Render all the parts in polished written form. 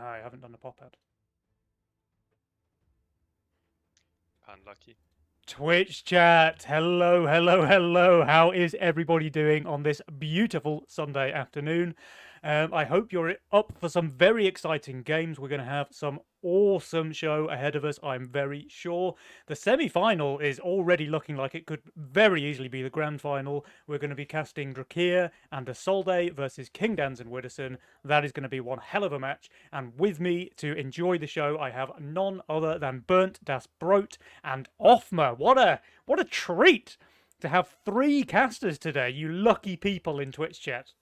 I haven't done a pop ad. Unlucky. Twitch chat. Hello, hello, hello. How is everybody doing on this beautiful Sunday afternoon? I hope you're up for some very exciting games. We're going to have some awesome show ahead of us, I'm very sure. The semi-final is already looking like it could very easily be the grand final. We're going to be casting Drakir and Isolde versus King Dans and Widdowson. That is going to be one hell of a match. And with me to enjoy the show, I have none other than Burnt Das Brot and Offmer. What a treat to have three casters today, you lucky people in Twitch chat.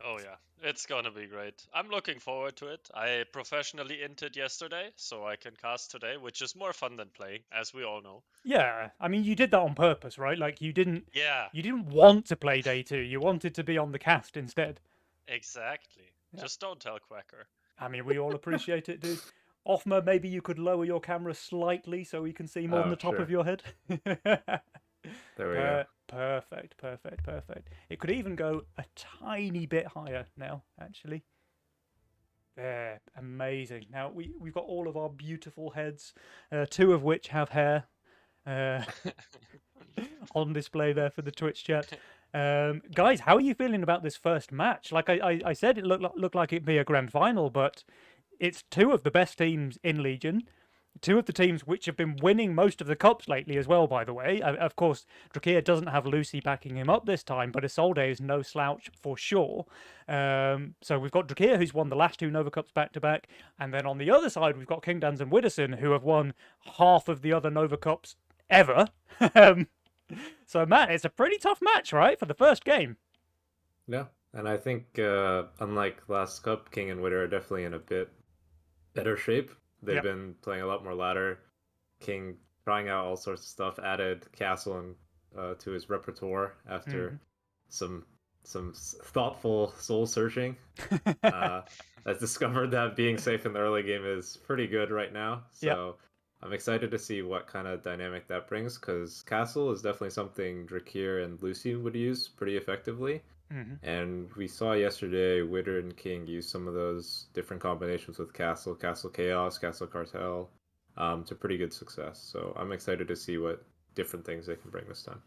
Oh yeah, it's gonna be great. I'm looking forward to it. I professionally inted yesterday, so I can cast today, which is more fun than playing, as we all know. Yeah, I mean you did that on purpose, right? Like Yeah, you didn't want to play day 2. You wanted to be on the cast instead. exactly. Yeah. Just don't tell Quacker. I mean, we all appreciate it, dude. Offmer, maybe you could lower your camera slightly so we can see more than Oh, the top of sure. your head. There we go. Perfect, perfect, perfect. It could even go a tiny bit higher now, actually. There, amazing. Now we've got all of our beautiful heads, two of which have hair, uh, on display there for the Twitch chat. Guys, how are you feeling about this first match? Like I said, it looked like it'd be a grand final, but it's two of the best teams in Legion. Two of the teams which have been winning most of the cups lately as well, by the way. Of course, Drakir doesn't have Lucy backing him up this time, but Isolde is no slouch for sure. So we've got Drakir, who's won the last two Nova Cups back to back. And then on the other side, we've got King Dans and Widdowson, who have won half of the other Nova Cups ever. So, Matt, it's a pretty tough match, right, for the first game? Yeah, and I think unlike last cup, King and Witter are definitely in a bit better shape. They've Yep. been playing a lot more ladder. King trying out all sorts of stuff, added Castle and to his repertoire after Mm-hmm. some thoughtful soul searching. Has discovered that being safe in the early game is pretty good right now. Yep. So I'm excited to see what kind of dynamic that brings because Castle is definitely something Drakir and Lucy would use pretty effectively. Mm-hmm. And we saw yesterday Witter and King use some of those different combinations with Castle, Castle Chaos, Castle Cartel, to pretty good success. So I'm excited to see what different things they can bring this time.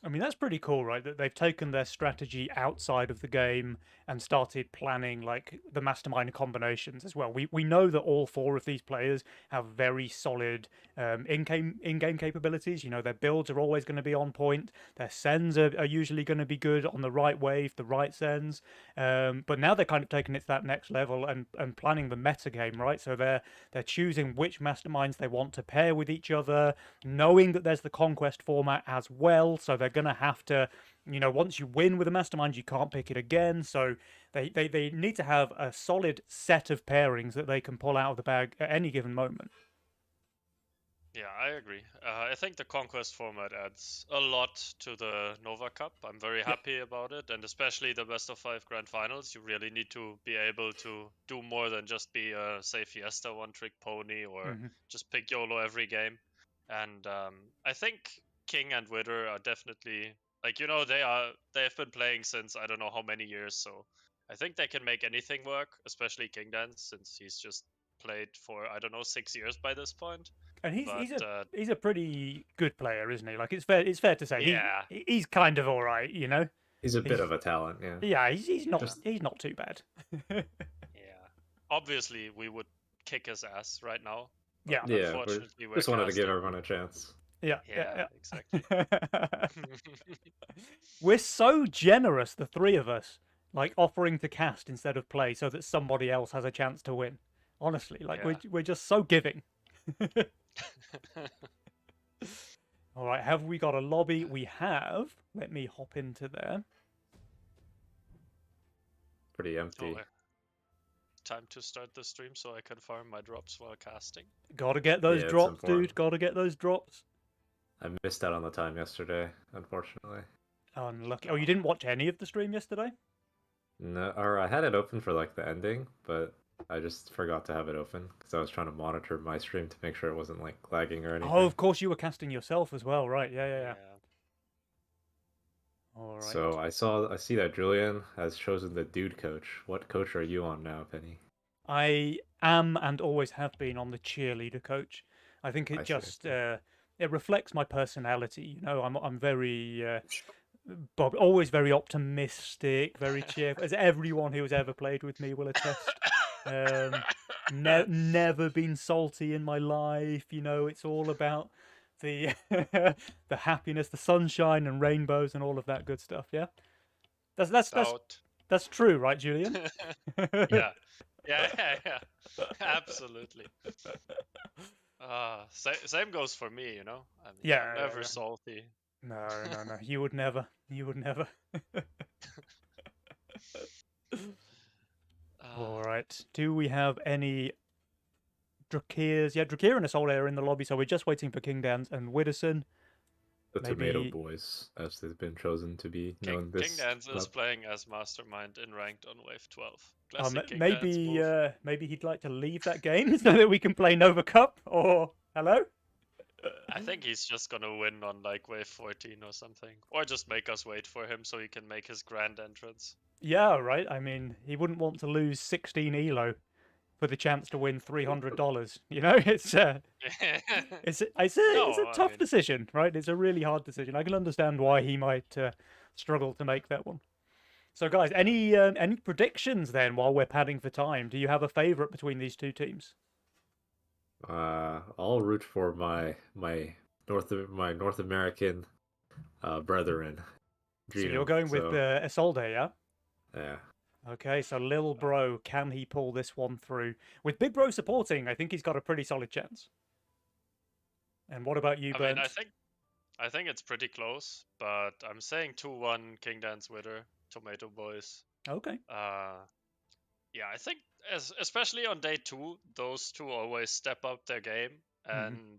I mean, that's pretty cool, right? That they've taken their strategy outside of the game and started planning like the mastermind combinations as well. We know that all four of these players have very solid in-game capabilities. You know, their builds are always going to be on point. Their sends are usually going to be good on the right wave, the right sends. But now they're kind of taking it to that next level and planning the meta game, right? So they're choosing which masterminds they want to pair with each other, knowing that there's the conquest format as well. So they're going to have to, you know, once you win with a mastermind, you can't pick it again. So they need to have a solid set of pairings that they can pull out of the bag at any given moment. Yeah, I agree. I think the Conquest format adds a lot to the Nova Cup. I'm very happy about it, and especially the best of 5 grand finals. You really need to be able to do more than just be a say Fiesta one trick pony or Mm-hmm. just pick YOLO every game. And I think King and Witter are definitely like they've been playing since I don't know how many years, so I think they can make anything work, especially King Dance since he's just played for I don't know 6 years by this point. And But he's a pretty good player, isn't he? Like it's fair to say yeah, he's kind of all right, you know. He's a bit He's of a talent, yeah. yeah, he's not Just he's not too bad. yeah. Obviously, we would kick his ass right now, but Yeah, yeah, we unfortunately, we're just wanted to give casting. everyone a chance. yeah, Yeah, yeah, exactly. yeah. We're so generous, the three of us, like offering to cast instead of play, so that somebody else has a chance to win. Honestly, like Yeah. we're just so giving. All right, have we got a lobby? We have. Let me hop into there. Pretty Oh, empty. time to start the stream so I can farm my drops while casting. Gotta get those Yeah, it's drops, important. dude. Gotta get those drops. I missed out on the time yesterday, unfortunately. Unlucky. Oh, you didn't watch any of the stream yesterday? No, or I had it open for like the ending, but I just forgot to have it open because I was trying to monitor my stream to make sure it wasn't like lagging or Oh, anything. of course you were casting yourself as well, right? Yeah, yeah, yeah. Yeah. All right. So I see that Julian has chosen the dude coach. What coach are you on now, Penny? I am and always have been on the cheerleader coach. I think it I see. just it reflects my personality. You know, I'm very Bob, always very optimistic, very cheerful, as everyone who has ever played with me will attest. Never been salty in my life. You know, it's all about the the happiness, the sunshine and rainbows and all of that good stuff. Yeah, that's Doubt. that's true, right, Julian? Yeah. Yeah, yeah. Absolutely. Same goes for me, you know. I mean, Yeah, I'm yeah, never yeah. salty. No, no, no. You would never. You would never. All Uh, right. Do we have any Drakirs? Yeah, Drakir and Isolde are in the lobby, so we're just waiting for King Dance and Widderson. The Tomato Maybe. Boys, as they've been chosen to be King known King this Dance is club. playing as Mastermind in ranked on wave 12. Classic King Dance Maybe. move. Maybe he'd like to leave that game so that we can play Nova Cup. Or hello. I think he's just gonna win on like wave 14 or something. Or just make us wait for him so he can make his grand entrance. Yeah, right. I mean, he wouldn't want to lose 16 elo for the chance to win $300. You know, it's a No, I tough mean, decision, right? It's a really hard decision. I can understand why he might struggle to make that one. So, guys, any predictions then while we're padding for time? Do you have a favorite between these two teams? I'll root for my North American brethren, So you're Gino. going with So Isolde, yeah? yeah, Okay, so Lil Bro, can he pull this one through? With Big Bro supporting, I think he's got a pretty solid chance. And what about you, I mean, Burnt? I think it's pretty close, but I'm saying 2-1 King Dance Witter, Tomato Boys. Okay. Yeah, I think especially on day 2, those two always step up their game, and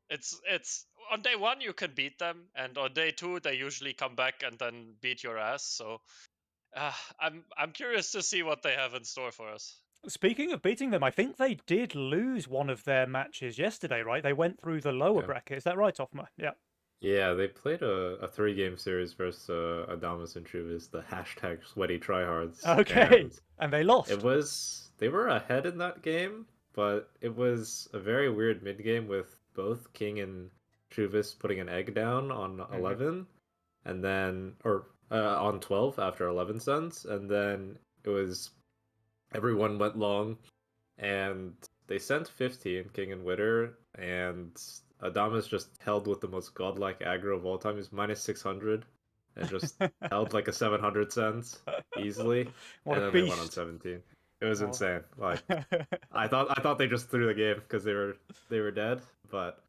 it's on day 1 you can beat them, and on day 2 they usually come back and then beat your ass. So I'm curious to see what they have in store for us. Speaking of beating them, I think they did lose one of their matches yesterday, right? They went through the lower yeah, bracket. Is that right, Offma? Yeah. yeah. They played a 3-game series versus Adamas and Chuvas, the hashtag Sweaty Tryhards, Okay. and And they lost. they were ahead in that game, but it was a very weird mid game with both King and Chuvas putting an egg down on 11, and then on 12 after 11 cents, and then it was everyone went long, and they sent 15 King and Witter, and Adamas just held with the most godlike aggro of all time. He's minus 600 and just held like a 700 cents easily, What a and then they went on beast. 17. It was Oh. insane. Like I thought they just threw the game because they were dead, but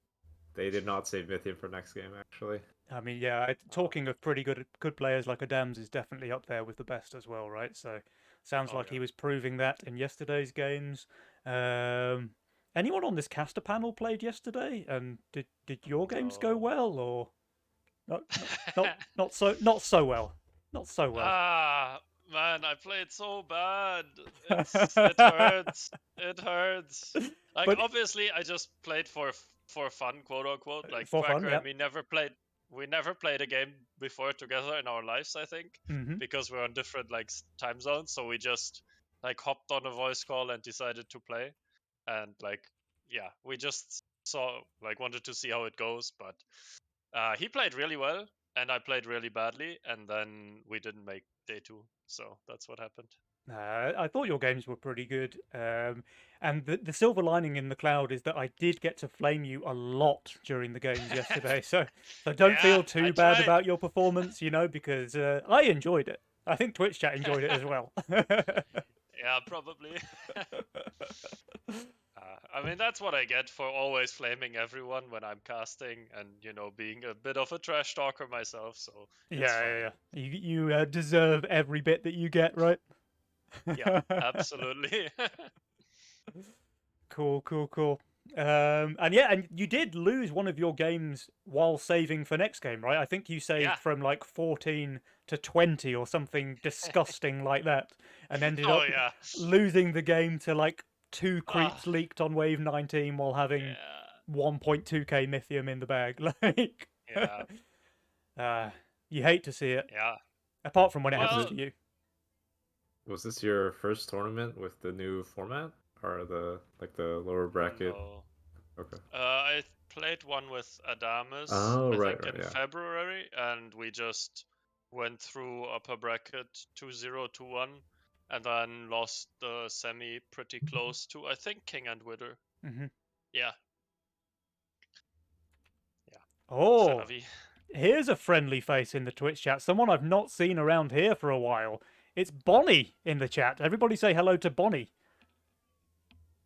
they did not save Mythium for next game actually. I mean, yeah, talking of pretty good players like Adams is definitely up there with the best as well, right? So sounds Oh, like yeah. he was proving that in yesterday's games. Anyone on this caster panel played yesterday? And did your games go No. well or not so well? Not so well. Ah, man, I played so bad. It hurts. It hurts. Like But obviously, I just played for fun, quote unquote. Like for fun, Quacker yeah. and me never played. We never played a game before together in our lives, I think, because we're on different like time zones. So we just like hopped on a voice call and decided to play, and like yeah, we just wanted to see how it goes. But he played really well, and I played really badly, and then we didn't make day 2. So that's what happened. I thought your games were pretty good. And the silver lining in the cloud is that I did get to flame you a lot during the games yesterday. So don't Yeah, feel I too bad tried. about your performance, you know, because I enjoyed it. I think Twitch chat enjoyed it as well. Yeah, probably. I mean, that's what I get for always flaming everyone when I'm casting and, you know, being a bit of a trash talker myself. So it's fine. Yeah. You deserve every bit that you get, right? Yeah, absolutely. Cool. And you did lose one of your games while saving for next game, right? I think you saved Yeah. from like 14 to 20 or something disgusting like that, and ended Oh, up yeah. losing the game to like 2 creeps leaked on wave 19 while having Yeah. 1.2k Mythium in the bag. Like, Yeah. You hate to see it, Yeah. apart from when it happens Well, to you. Was this your first tournament with the new format, or the lower bracket? no. Okay. I played one with Adamus, Oh, I right, think right, in yeah. February, and we just went through upper bracket 2-0, 2-1, and then lost the semi pretty close to, I think, King and Witter. Hmm. Yeah, Oh, Xanavi. here's a friendly face in the Twitch chat. Someone I've not seen around here for a while. It's Bonnie in the chat. Everybody say hello to Bonnie.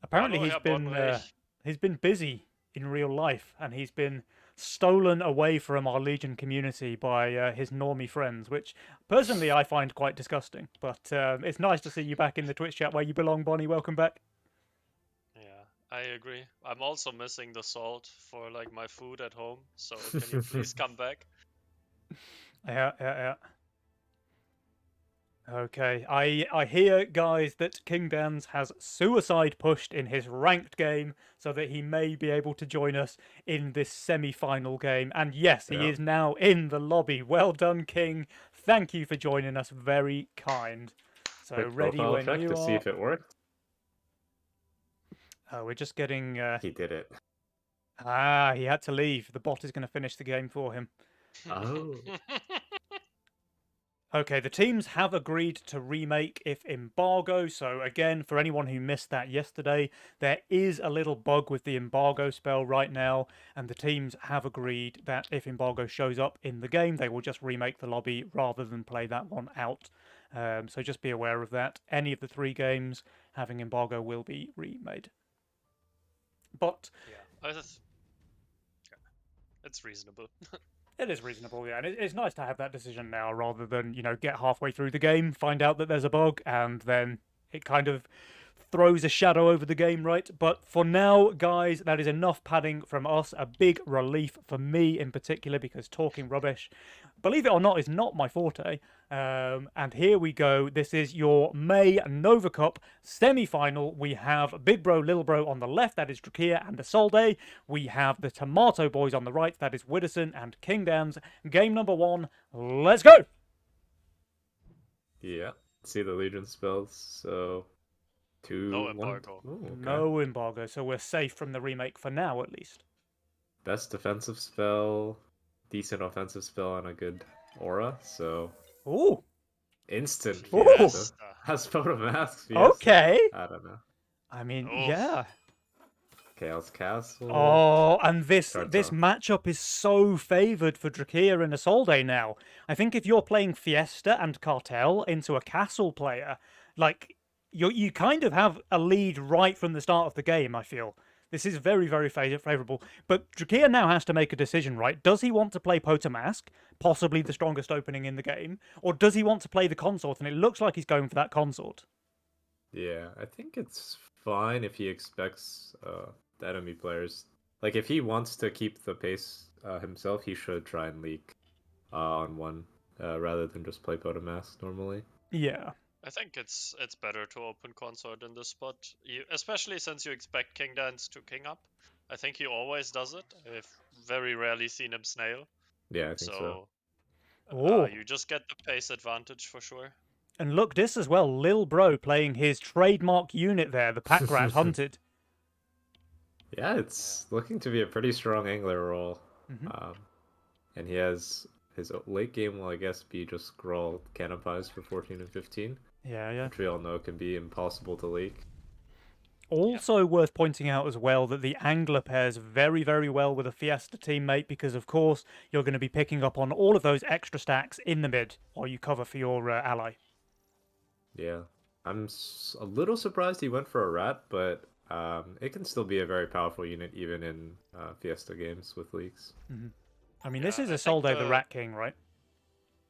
Apparently, Hallo, Herr Bonrich. he's been busy in real life, and he's been stolen away from our Legion community by his normie friends, which personally I find quite disgusting. But it's nice to see you back in the Twitch chat where you belong, Bonnie. Welcome back. Yeah, I agree. I'm also missing the salt for like my food at home, so can you please come back? Yeah. Okay, I hear, guys, that King Dance has suicide pushed in his ranked game so that he may be able to join us in this semi-final game. And yes, he Yeah. is now in the lobby. Well done, King. Thank you for joining us. Very kind. So Quick ready profile when check you to see are. if it worked. We're just getting. He did it. He had to leave. The bot is going to finish the game for him. Oh. Okay, the teams have agreed to remake if embargo. So again, for anyone who missed that yesterday, there is a little bug with the embargo spell right now, and the teams have agreed that if embargo shows up in the game, they will just remake the lobby rather than play that one out. So just be aware of that. Any of the 3 games having embargo will be remade. But Yeah, it's reasonable. it is reasonable, yeah, and it's nice to have that decision now rather than, get halfway through the game, find out that there's a bug, and then it kind of throws a shadow over the game, right? But for now, guys, that is enough padding from us. A big relief for me in particular, because talking rubbish, believe it or not, is not my forte. And here we go. This is your May Nova Cup semi-final. We have Big Bro, Little Bro on the left. That is Drakia and Isolde. We have the Tomato Boys on the right. That is Widdowson and Kingdams. Game number 1. Let's go! Yeah. See the Legion spells. So 2, No 1. embargo. Ooh, okay. No embargo, so we're safe from the remake for now, at least. Best defensive spell, decent offensive spell, and a good aura. So Ooh, instant Ooh. Fiesta. Has Photomask Fiesta. okay. I don't know. I mean, Oof. yeah. Chaos Castle. Oh, and this Cartel. matchup is so favoured for Drakia and Isolde now. I think if you're playing Fiesta and Cartel into a Castle player, like you kind of have a lead right from the start of the game. I feel this is very, very favourable. But Drakia now has to make a decision, right? Does he want to play Potamask, possibly the strongest opening in the game, or does he want to play the Consort? And it looks like he's going for that Consort. Yeah, I think it's fine if he expects the enemy players. Like, if he wants to keep the pace himself, he should try and leak on one rather than just play Potamask normally. Yeah. I think it's better to open consort in this spot, especially since you expect King Dance to king up. I think he always does it. I've very rarely seen him snail. Yeah, I think so. Oh. You just get the pace advantage for sure. And look, this as well, Lil Bro playing his trademark unit there, the Pack Rat Hunted. Yeah, it's looking to be a pretty strong angler roll. Mhm. And he has his late game will, I guess, be just Scrawl Canopies for 14 and 15. Yeah. Which we all know can be impossible to leak. Also worth pointing out as well that the Angler pairs very, very well with a Fiesta teammate because, of course, you're going to be picking up on all of those extra stacks in the mid while you cover for your ally. Yeah. I'm a little surprised he went for a rat, but it can still be a very powerful unit even in Fiesta games with leaks. Mm-hmm. I mean, this is I Isolde think the Rat King, right?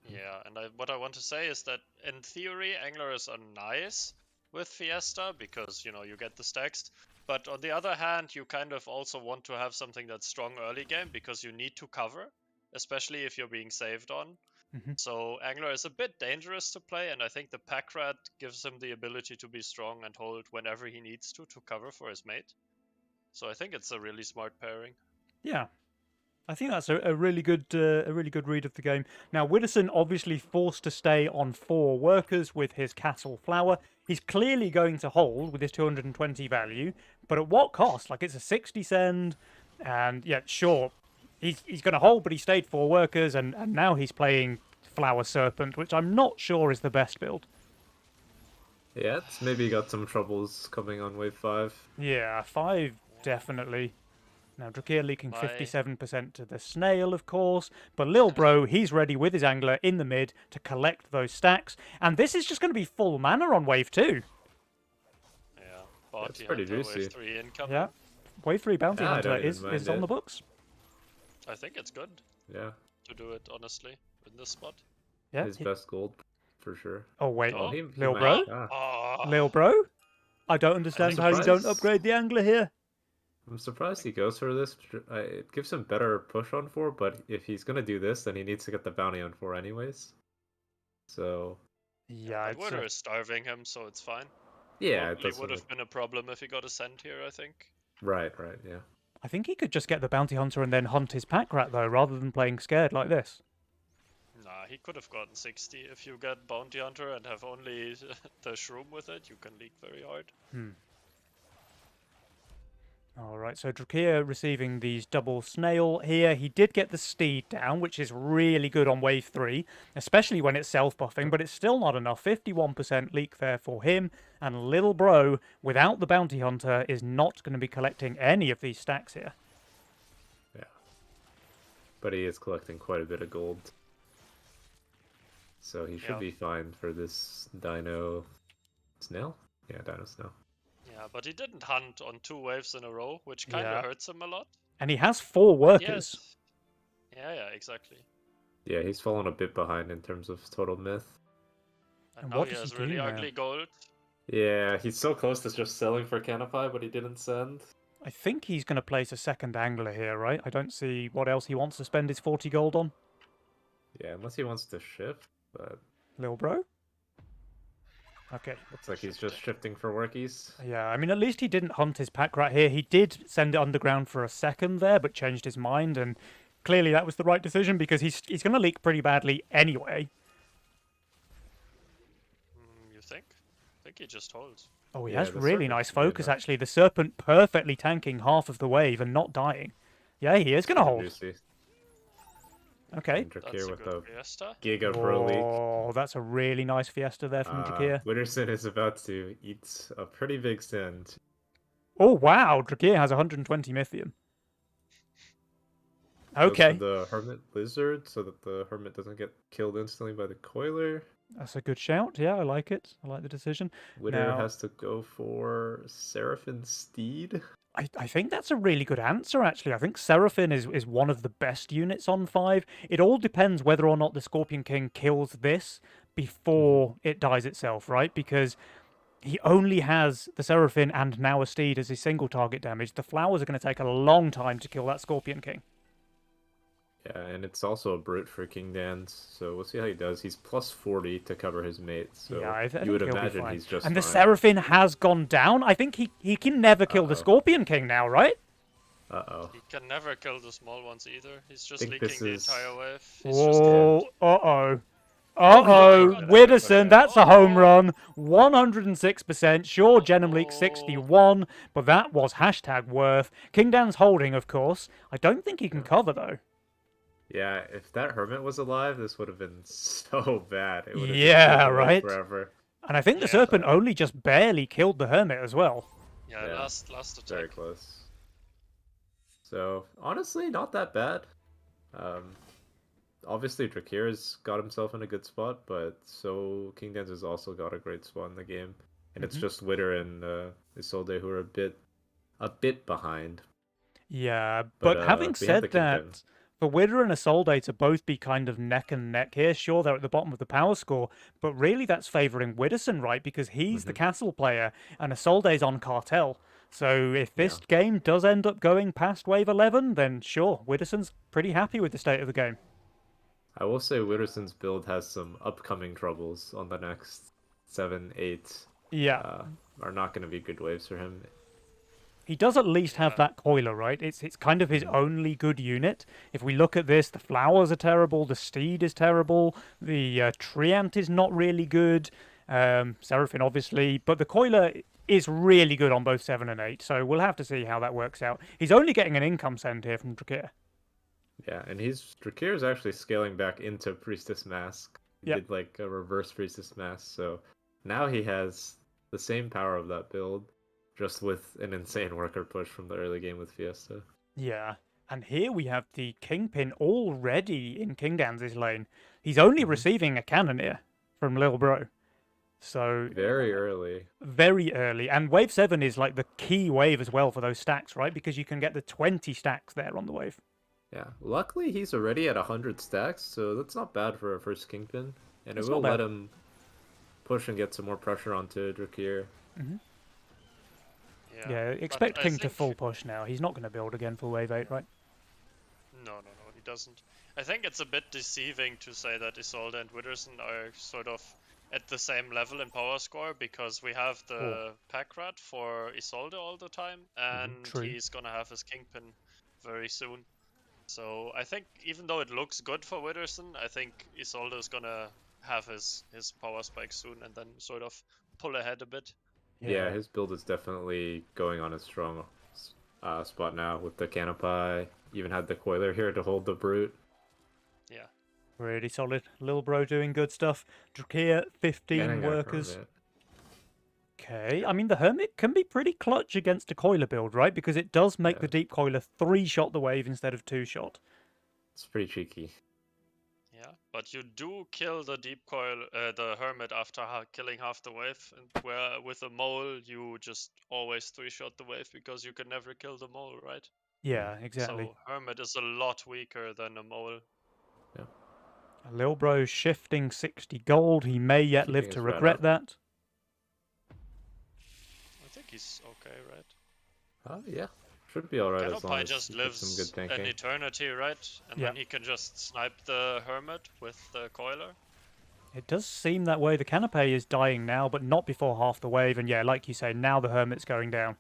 Yeah, and what I want to say is that in theory, anglers are nice with Fiesta because, you get the stacks. But on the other hand, you kind of also want to have something that's strong early game because you need to cover, especially if you're being saved on. Mm-hmm. So Angler is a bit dangerous to play, and I think the Pack Rat gives him the ability to be strong and hold whenever he needs to cover for his mate. So I think it's a really smart pairing. Yeah. I think that's a really good read of the game. Now, Widdowson obviously forced to stay on 4 workers with his castle flower. He's clearly going to hold with his 220 value, but at what cost? Like, it's a 60 send, and yeah, sure, he's going to hold, but he stayed 4 workers, and now he's playing Flower Serpent, which I'm not sure is the best build. Yeah, it's maybe got some troubles coming on wave 5. Yeah, 5 definitely. Now, Drakir leaking My- 57% to the snail, of course, but Lil Bro, he's ready with his angler in the mid to collect those stacks, and this is just going to be full mana on wave 2. Yeah, Bounty pretty Hunter juicy. wave 3 incoming. Yeah, wave 3 Bounty Yeah, I Hunter don't even is mind on it. the books. I think it's good Yeah, to do it honestly in this spot. Yeah. his best gold for sure. Oh, wait. Oh, he Lil might- Bro? ah, Lil Bro? I don't understand how you don't surprised. upgrade the angler here. I'm surprised he goes for this. It gives him better push on 4, but if he's gonna do this, then he needs to get the bounty on 4 anyways. So Yeah, But Witter is starving him, so it's fine. yeah, it Probably doesn't. would have been a problem if he got a send here, I think. Right, yeah. I think he could just get the Bounty Hunter and then hunt his pack rat, though, rather than playing scared like this. Nah, he could have gotten 60. If you get Bounty Hunter and have only the Shroom with it, you can leak very hard. All right, so Drakir receiving these double snail here. He did get the steed down, which is really good on wave 3, especially when it's self-buffing, but it's still not enough. 51% leak there for him, and Little Bro, without the Bounty Hunter, is not going to be collecting any of these stacks here. Yeah. But he is collecting quite a bit of gold. So he should Yeah. be fine for this Dino Snail? Yeah, Dino Snail. Yeah, but he didn't hunt on 2 waves in a row, which kind of Yeah. hurts him a lot. And he has 4 workers. Yes. Yeah, exactly. Yeah, he's fallen a bit behind in terms of total myth. And now what he does he has really do now? ugly gold. Yeah, he's so close to just selling for Canopy, but he didn't send. I think he's going to place a second angler here, right? I don't see what else he wants to spend his 40 gold on. Yeah, unless he wants to shift, but Lil Bro? Okay. looks like he's just shifting for workies. Yeah, I mean, at least he didn't hunt his pack rat here. He did send it underground for a second there, but changed his mind, and clearly that was the right decision because he's going to leak pretty badly anyway. You think? I think he just holds. Oh, he Yeah, has the really Serpent's nice good focus, enough. actually. The Serpent perfectly tanking half of the wave and not dying. Yeah, he is going to hold. Juicy. Okay. And That's Drakir a with good a Fiesta. Giga Pro League. Oh, that's a really nice Fiesta there from Drakir. Witterson is about to eat a pretty big send. Oh, wow. Drakir has 120 Mythium. Goes for Okay. the Hermit Lizard so that the Hermit doesn't get killed instantly by the Coiler. That's a good shout. Yeah, I like it. I like the decision. Witter Now- has to go for Seraphim Steed. I think that's a really good answer, actually. I think Seraphim is one of the best units on 5. It all depends whether or not the Scorpion King kills this before it dies itself, right? Because he only has the Seraphim and now a Steed as his single target damage. The flowers are going to take a long time to kill that Scorpion King. Yeah, and it's also a brute for King Dance, so we'll see how he does. He's plus 40 to cover his mate, so Yeah, I think you would he'll be imagine fine. he's just And the fine. Seraphim has gone down. I think he can never kill the Uh-oh. Scorpion King now, right? Uh-oh. He can never kill the small ones either. He's just Think leaking this the is- entire wave. He's just Oh, dead. uh-oh. Oh, Uh-oh, he got it. Widdowson, that's a home Oh. run. 106%. Sure, Genom Leak 61, but that was hashtag worth. King Dan's holding, of course. I don't think he can cover, though. Yeah, if that Hermit was alive, this would have been so bad. It would have Yeah, taken away right? Forever. And I think the Yeah. Serpent only just barely killed the Hermit as well. Yeah, Yeah. last Very attack. close. So, honestly, not that bad. Obviously, Drakir's got himself in a good spot, but so King Dance has also got a great spot in the game. And it's Mhm. just Witter and Isolde who are a bit behind. Yeah, But, but having we have said the Kingdom. that, for Widder and Isolde to both be kind of neck and neck here, sure, they're at the bottom of the power score, but really that's favouring Widdowson, right? Because he's the castle player and Isolde's on cartel. So if this game does end up going past wave 11, then sure, Widdowson's pretty happy with the state of the game. I will say Witterson's build has some upcoming troubles on the next 7, 8. Yeah. Are not going to be good waves for him. He does at least have that coiler, right? It's kind of his only good unit. If we look at this, the flowers are terrible, the steed is terrible, the treant is not really good, Seraphine obviously, but the coiler is really good on both 7 and 8, so we'll have to see how that works out. He's only getting an income send here from Drakir. Yeah, and Drakir is actually scaling back into Priestess Mask. He Yep. did like a reverse Priestess Mask, so now he has the same power of that build, just with an insane worker push from the early game with Fiesta. Yeah, and here we have the Kingpin already in King Danz's lane. He's only receiving a Cannoneer from Lil Bro. So Very early. very early. And wave 7 is like the key wave as well for those stacks, right? Because you can get the 20 stacks there on the wave. Yeah, luckily he's already at 100 stacks, so that's not bad for a first Kingpin. And It's it will not let bad. him push and get some more pressure onto Drakir. Yeah, but expect I King to think- full push now. He's not going to build again for wave 8, right? No, he doesn't. I think it's a bit deceiving to say that Isolde and Witherson are sort of at the same level in power score because we have the pack rat for Isolde all the time, and True. he's gonna have his Kingpin very soon. So I think even though it looks good for Witherson, I think Isolde is gonna have his power spike soon and then sort of pull ahead a bit. Yeah, his build is definitely going on a strong spot now with the Canopy. Even had the Coiler here to hold the Brute. Yeah. Really solid. Lil Bro doing good stuff. Drakir, 15 And got a workers. Hermit. Okay, I mean, the Hermit can be pretty clutch against a coiler build, right? Because it does make Yeah. the deep coiler 3-shot the wave instead of 2-shot. It's pretty cheeky. Yeah, but you do kill the deep coil, the hermit after killing half the wave, and where with a mole you just always 3-shot the wave because you can never kill the mole, right? Yeah, exactly. So hermit is a lot weaker than a mole. Lil Bro's shifting 60 gold. He may yet live Keeping to his red regret up. that. I think he's okay, right? Yeah. Should be alright as long Canopy as just he gets some lives good an tanking. eternity, right? And Yeah. then he can just snipe the hermit with the coiler. It does seem that way. The Canopy is dying now, but not before half the wave. And yeah, like you say, now the Hermit's going down.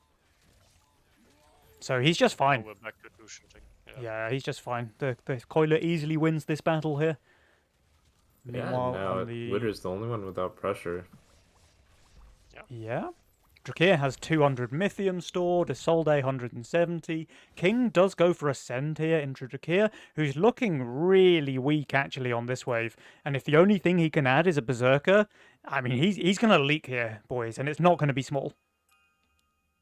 So he's just Now fine. we're back to 2-shooting. Yeah. Yeah, he's just fine. The Coiler easily wins this battle here. Yeah, Meanwhile, now on the... Wither's the only one without pressure. Yeah. Drakir has 200 Mythium stored, Isolde 170. King does go for a send here into Drakir, who's looking really weak actually on this wave. And if the only thing he can add is a Berserker, I mean, he's going to leak here, boys, and it's not going to be small.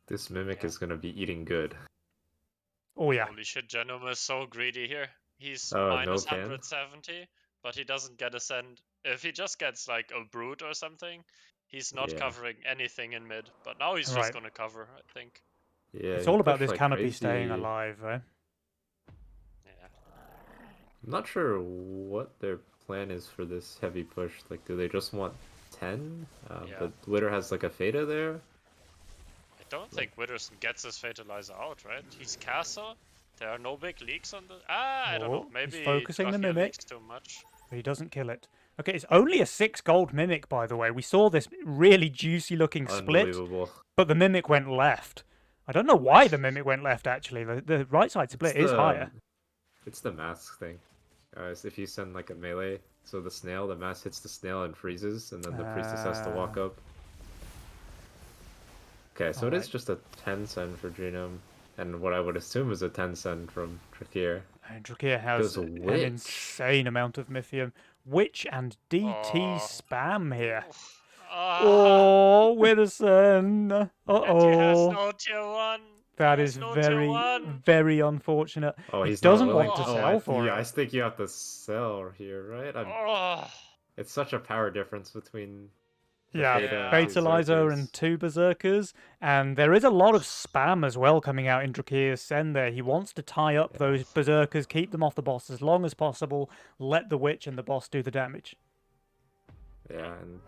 This Mimic Yeah. is going to be eating good. Oh, yeah. Holy shit, Genome is so greedy here. He's Oh, no minus can? 170, but he doesn't get a send. If he just gets like a brute or something, he's not Yeah. covering anything in mid. But now he's Right. just gonna cover, I think. Yeah, It's he all about pushed this like Canopy staying crazy. alive, eh? Yeah. I'm not sure what their plan is for this heavy push. Like, do they just want 10? Yeah. But Wither has like a Feta there. I don't think Witherson gets his Fatalizer out, right? He's Castle. There are no big leaks on the... I don't Oh, know. Maybe he's focusing the Drakir Mimic. leaks too much. But he doesn't kill it. Okay, it's only a 6 gold Mimic, by the way. We saw this really juicy looking split, Unbelievable. but the Mimic went left. I don't know why the Mimic went left, actually. The right side split It's is higher. It's the mask thing. Guys, if you send like a melee, so the snail, the mask hits the snail and freezes, and then the priestess has to walk up. Okay, so it is Alright. just a 10 send for Genome, and what I would assume is a 10 send from Drakir. And Drakir has There's a an witch. insane amount of Mythium. Witch and DT Oh. spam here. Ah, Oh, Witherson. and he has Uh-oh. no tier 1. That There's is no tier very, 1. very unfortunate. Oh, He he's doesn't not willing want to Oh, sell for yeah, I it. think you have to sell here, right? Oh, It's such a power difference between the Yeah, Feta Yeah. and Fatalizer Berserkers. and 2 Berserkers. And there is a lot of spam as well coming out in Drakir's send there. He wants to tie up those Berserkers, keep them off the boss as long as possible, let the Witch and the boss do the damage. Yeah, and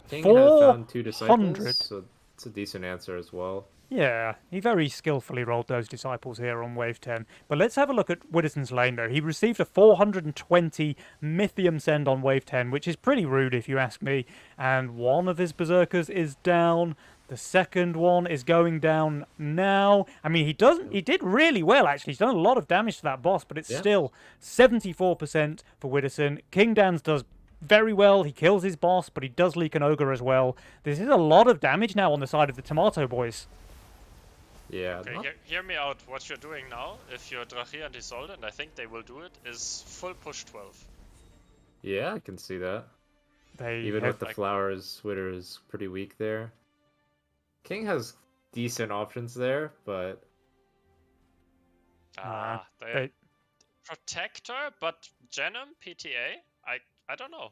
King has found 2 400. disciples, so it's a decent answer as well. Yeah, he very skillfully rolled those disciples here on wave 10. But let's have a look at Witterson's lane, though. He received a 420 Mythium send on wave 10, which is pretty rude if you ask me. And one of his Berserkers is down. The second one is going down now. I mean, he did really well, actually. He's done a lot of damage to that boss, but it's Yeah. still 74% for Widdowson. King Dans does very well. He kills his boss, but he does leak an ogre as well. This is a lot of damage now on the side of the Tomato Boys. Yeah. Okay, hear me out. What you're doing now, if you're Drachir and Isolde, and I think they will do it, is full push 12. Yeah, I can see that. They Even have, with the like- flowers, Witter is pretty weak there. King has decent options there, but they Protector, but Genom, PTA? I don't know.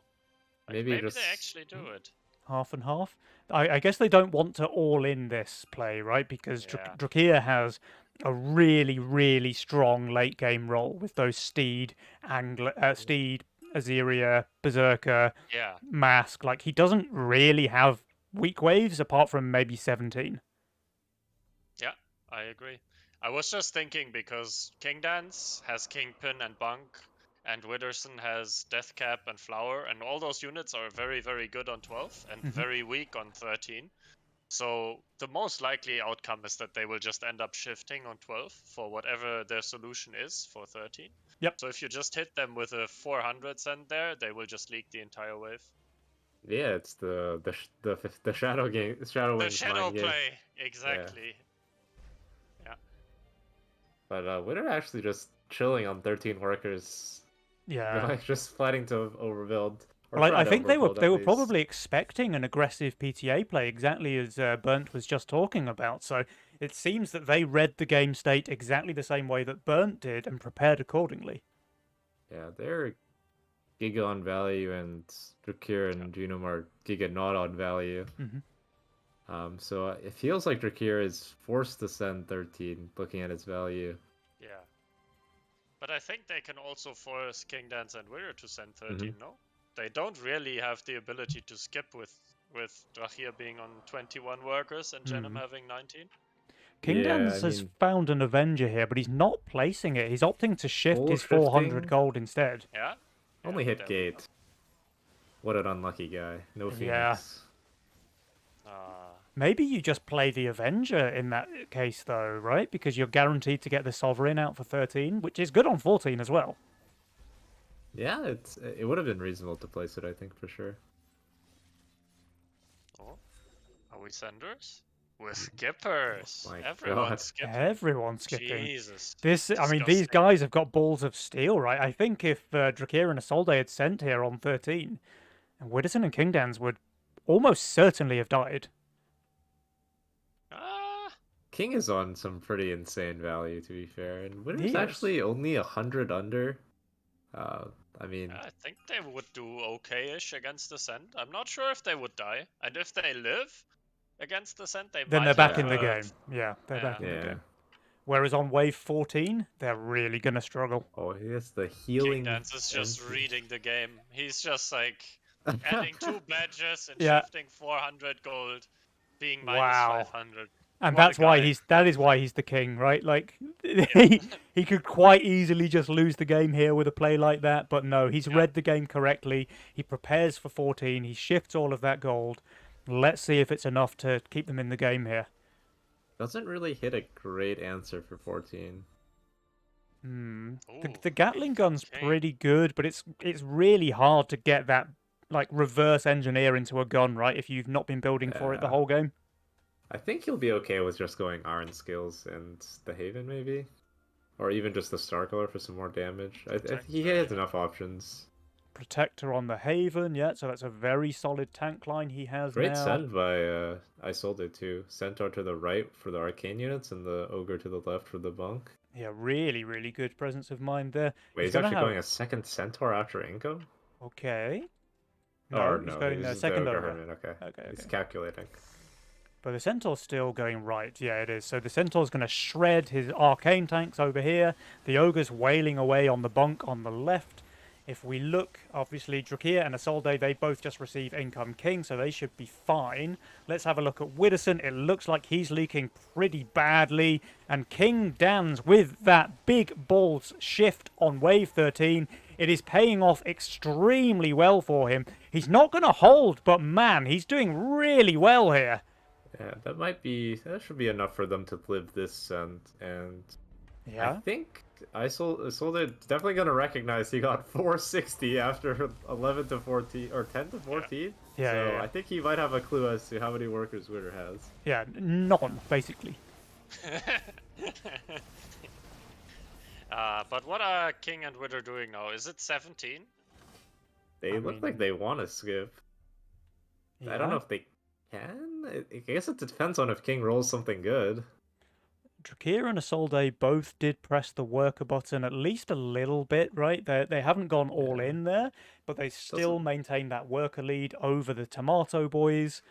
Like, Maybe maybe just- they actually do it. half and half. I guess they don't want to all in this play, right? Because Yeah. Drakir has a really, really strong late game role with those Steed, Steed, Azeria, Berserker, Yeah. Mask. Like, he doesn't really have weak waves apart from maybe 17. I agree. I was just thinking because King Dance has Kingpin and Bunk, and Witherson has Deathcap and Flower, and all those units are very, very good on 12 and Mhm. very weak on 13. So the most likely outcome is that they will just end up shifting on 12 for whatever their solution is for 13. Yep. So if you just hit them with a 400 send there, they will just leak the entire wave. yeah, it's the shadow game, Shadow The Wings shadow mind game. play, exactly. But Witter actually just chilling on 13 workers, Yeah. just planning to overbuild. Or Well, try I to think they overbuild were at least. probably expecting an aggressive PTA play, exactly as Burnt was just talking about. So it seems that they read the game state exactly the same way that Burnt did and prepared accordingly. Yeah, they're Giga on value, and Drakir and Genome are Giga not on value. Mhm. So it feels like Drakir is forced to send 13, looking at its value. Yeah. But I think they can also force King Dance and Wither to send 13, no? They don't really have the ability to skip with Drachir being on 21 workers and Genom Mhm. having 19. King Yeah, Dance I has mean- found an Avenger here, but he's not placing it. He's opting to shift Full his 400 shifting? gold instead. Yeah? Only Yeah, hit there we go. gate. What an unlucky guy. No Phoenix. Yeah. Maybe you just play the Avenger in that case, though, right? Because you're guaranteed to get the Sovereign out for 13, which is good on 14 as well. Yeah, it would have been reasonable to place it, I think, for sure. Oh, are we senders? We're skippers. my Everyone's God. skipping. Everyone's skipping. Jesus. I mean, these Disgusting. guys have got balls of steel, right? I think if Drakir and Isolde had sent here on 13, and Widdowson and Kingdans would almost certainly have died. Ah, King is on some pretty insane value, to be fair, and He Witter's is. actually only 100 under. I mean, I think they would do okay-ish against the Send. I'm not sure if they would die. And if they live against the Send, they Then might they're back in have, the game. Yeah, they're back in the yeah. game. Whereas on wave 14, they're really going to struggle. Oh, he has the King healing. Dance is just entry. reading the game. He's just like adding 2 badges and Yeah. shifting 400 gold, being minus Wow. 500. And What a that's why guy. that is why he's the king, right? Like he could quite easily just lose the game here with a play like that, but no, he's Yeah. read the game correctly. He prepares for 14, he shifts all of that gold. Let's see if it's enough to keep them in the game here. Doesn't really hit a great answer for 14. The Ooh, Gatling gun's okay. pretty good, but it's really hard to get that like reverse engineer into a gun, right? If you've not been building for it the Yeah. whole game. I think he'll be okay with just going Iron Skills and the Haven, maybe? Or even just the Starkiller for some more damage. I think he Protector, has yeah. enough options. Protector on the Haven, yeah, so that's a very solid tank line he has Great now. send by Isolde too. Centaur to the right for the arcane units and the Ogre to the left for the bunk. Yeah, really, really good presence of mind there. Wait, he's gonna actually have- going a second Centaur after Inko? Okay. Or he's going this is second the Ogre over. Hermit, okay. Okay, He's okay. calculating. But the Centaur's still going right. Yeah, it is. So the Centaur's going to shred his arcane tanks over here. The Ogre's wailing away on the bunk on the left. If we look, obviously, Drakir and Isolde, they both just receive Income King, so they should be fine. Let's have a look at Widdowson. It looks like he's leaking pretty badly. And King Dan's with that big balls shift on wave 13. It is paying off extremely well for him. He's not going to hold, but man, he's doing really well here. Yeah, that should be enough for them to live this send. And I Yeah. think Isolde definitely gonna recognize he got 460 after 11 to 14 or 10 to 14. Yeah, So yeah. I think he might have a clue as to how many workers Witter has. Yeah, none, basically. But what are King and Witter doing now? Is it 17? They I look mean, like they want to skip. I don't know if they can. I guess it depends on if King rolls something good. Drakir and Isolde both did press the worker button at least a little bit, right? They haven't gone all Yeah. in there, but they still Doesn't- maintain that worker lead over the Tomato Boys.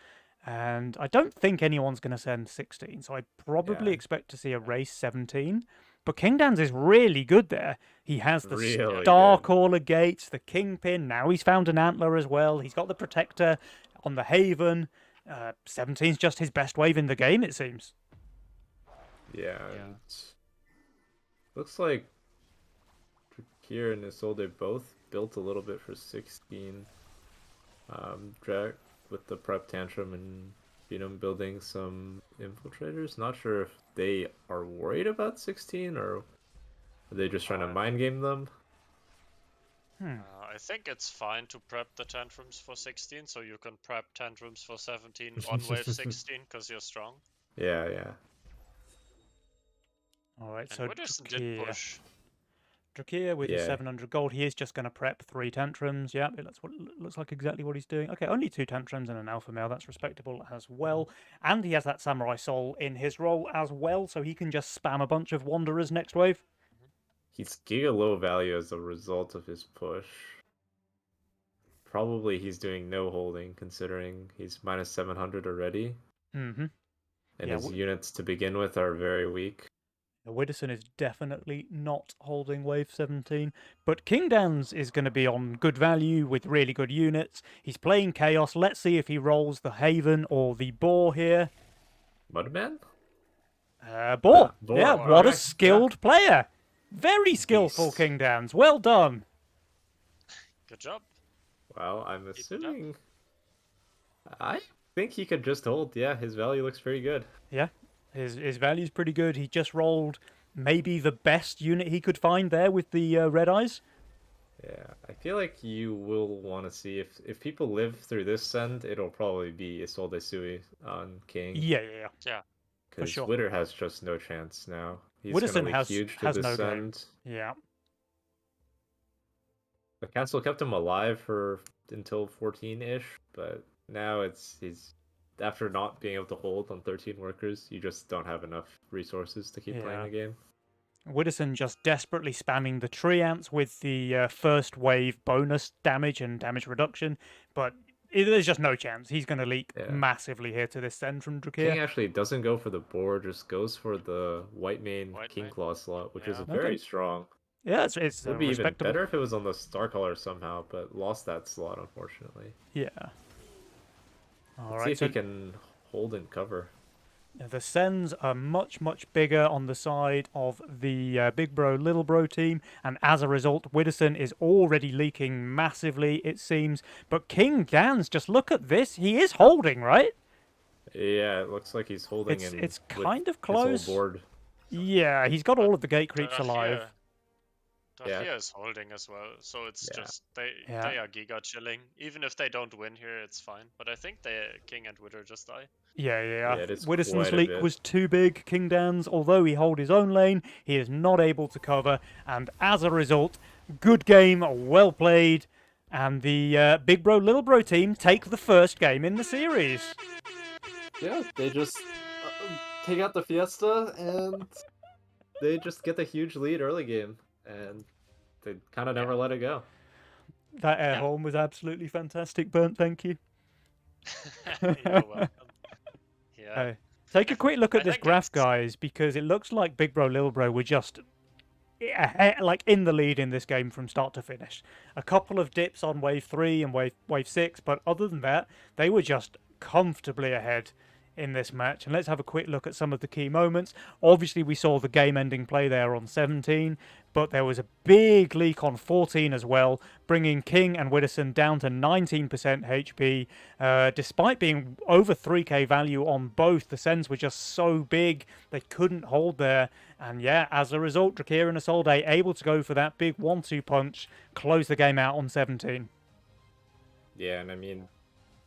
And I don't think anyone's going to send 16, so I probably Yeah. expect to see a race 17. But King Dan's is really good there. He has the Really Starcaller gates, the Kingpin. Now he's found an Antler as well. He's got the Protector on the Haven. 17's just his best wave in the game, it seems. Yeah. Yeah. And looks like Drakir and Isolde both built a little bit for 16. Drag with the prep tantrum and building some infiltrators. Not sure if they are worried about 16 or are they just trying to mind game them. I think it's fine to prep the tantrums for 16, so you can prep tantrums for 17 on wave 16 because you're strong. Yeah, yeah. All right, And so Witterson did push. Drakir with his Yeah. 700 gold, he is just going to prep 3 tantrums. Yeah, that's what looks like exactly what he's doing. Okay, only 2 tantrums and an alpha male. That's respectable as well. And he has that samurai soul in his role as well, so he can just spam a bunch of wanderers next wave. He's giga low value as a result of his push. Probably he's doing no holding considering he's minus 700 already. Mm-hmm. And Yeah, his units to begin with are very weak. Widdowson is definitely not holding wave 17, but King Dan's is going to be on good value with really good units. He's playing Chaos. Let's see if he rolls the Haven or the Boar here. Mudman? Boar. Boar, Yeah, what a okay, skilled player. Very skillful, Beast. King Dan's. Well done. Good job. Well, I'm Keep it up. assuming. I think he could just hold. Yeah, his value looks pretty good. Yeah, his value's pretty good. He just rolled maybe the best unit he could find there with the Red Eyes. Yeah, I feel like you will want to see if people live through this send, it'll probably be Isolde Sui on King. Yeah. Yeah. Because sure. Witter has just no chance now. He's Widdowson gonna leak huge to has this no game. send. Yeah. The castle kept him alive for until 14-ish, but now he's after not being able to hold on 13 workers, you just don't have enough resources to keep playing Yeah. the game. Widdowson just desperately spamming the tree ants with the first wave bonus damage and damage reduction, but there's just no chance. He's going to leak Yeah. massively here to this send from King Drakir. actually doesn't go for the board, just goes for the white mane White King mane? Claw slot, which is Yeah. very Okay. strong. Yeah, it's Would be even respectable. better if it was on the Star Color somehow, but lost that slot unfortunately. Yeah. All Let's see right, if so he can hold and cover. the sends are much bigger on the side of the Big Bro, Little Bro team, and as a result, Widdowson is already leaking massively, it seems. But King Dan's, just look at this. He is holding, right? Yeah, it looks like he's holding It's in. it's with kind of his whole close. board. Yeah, he's got all of the gate creeps alive. Yeah. Dahlia is holding as well, so it's Yeah. just they Yeah. are giga chilling. Even if they don't win here, it's fine. But I think King and Witter just die. Yeah. it is Widdowson's quite a leak bit. was too big. King Dan's, although he hold his own lane, he is not able to cover, and as a result, good game, well played, and the Big Bro, Little Bro team take the first game in the series. Yeah, they just take out the Fiesta and they just get the huge lead early game, and they kind of never let it go. That air horn was absolutely fantastic, Burnt. Thank you. You're welcome. Yeah. Take a quick look I at this think graph, it's- guys, because it looks like Big Bro, Little Bro were just like in the lead in this game from start to finish. A couple of dips on wave 3 and wave 6, but other than that, they were just comfortably ahead in this match. And let's have a quick look at some of the key moments. Obviously, we saw the game-ending play there on 17, but there was a big leak on 14 as well, bringing King and Widdowson down to 19% HP. Despite being over 3k value on both, the Sens were just so big, they couldn't hold there. And yeah, as a result, Drakir and Isolde able to go for that big 1-2 punch, close the game out on 17. Yeah, and I mean,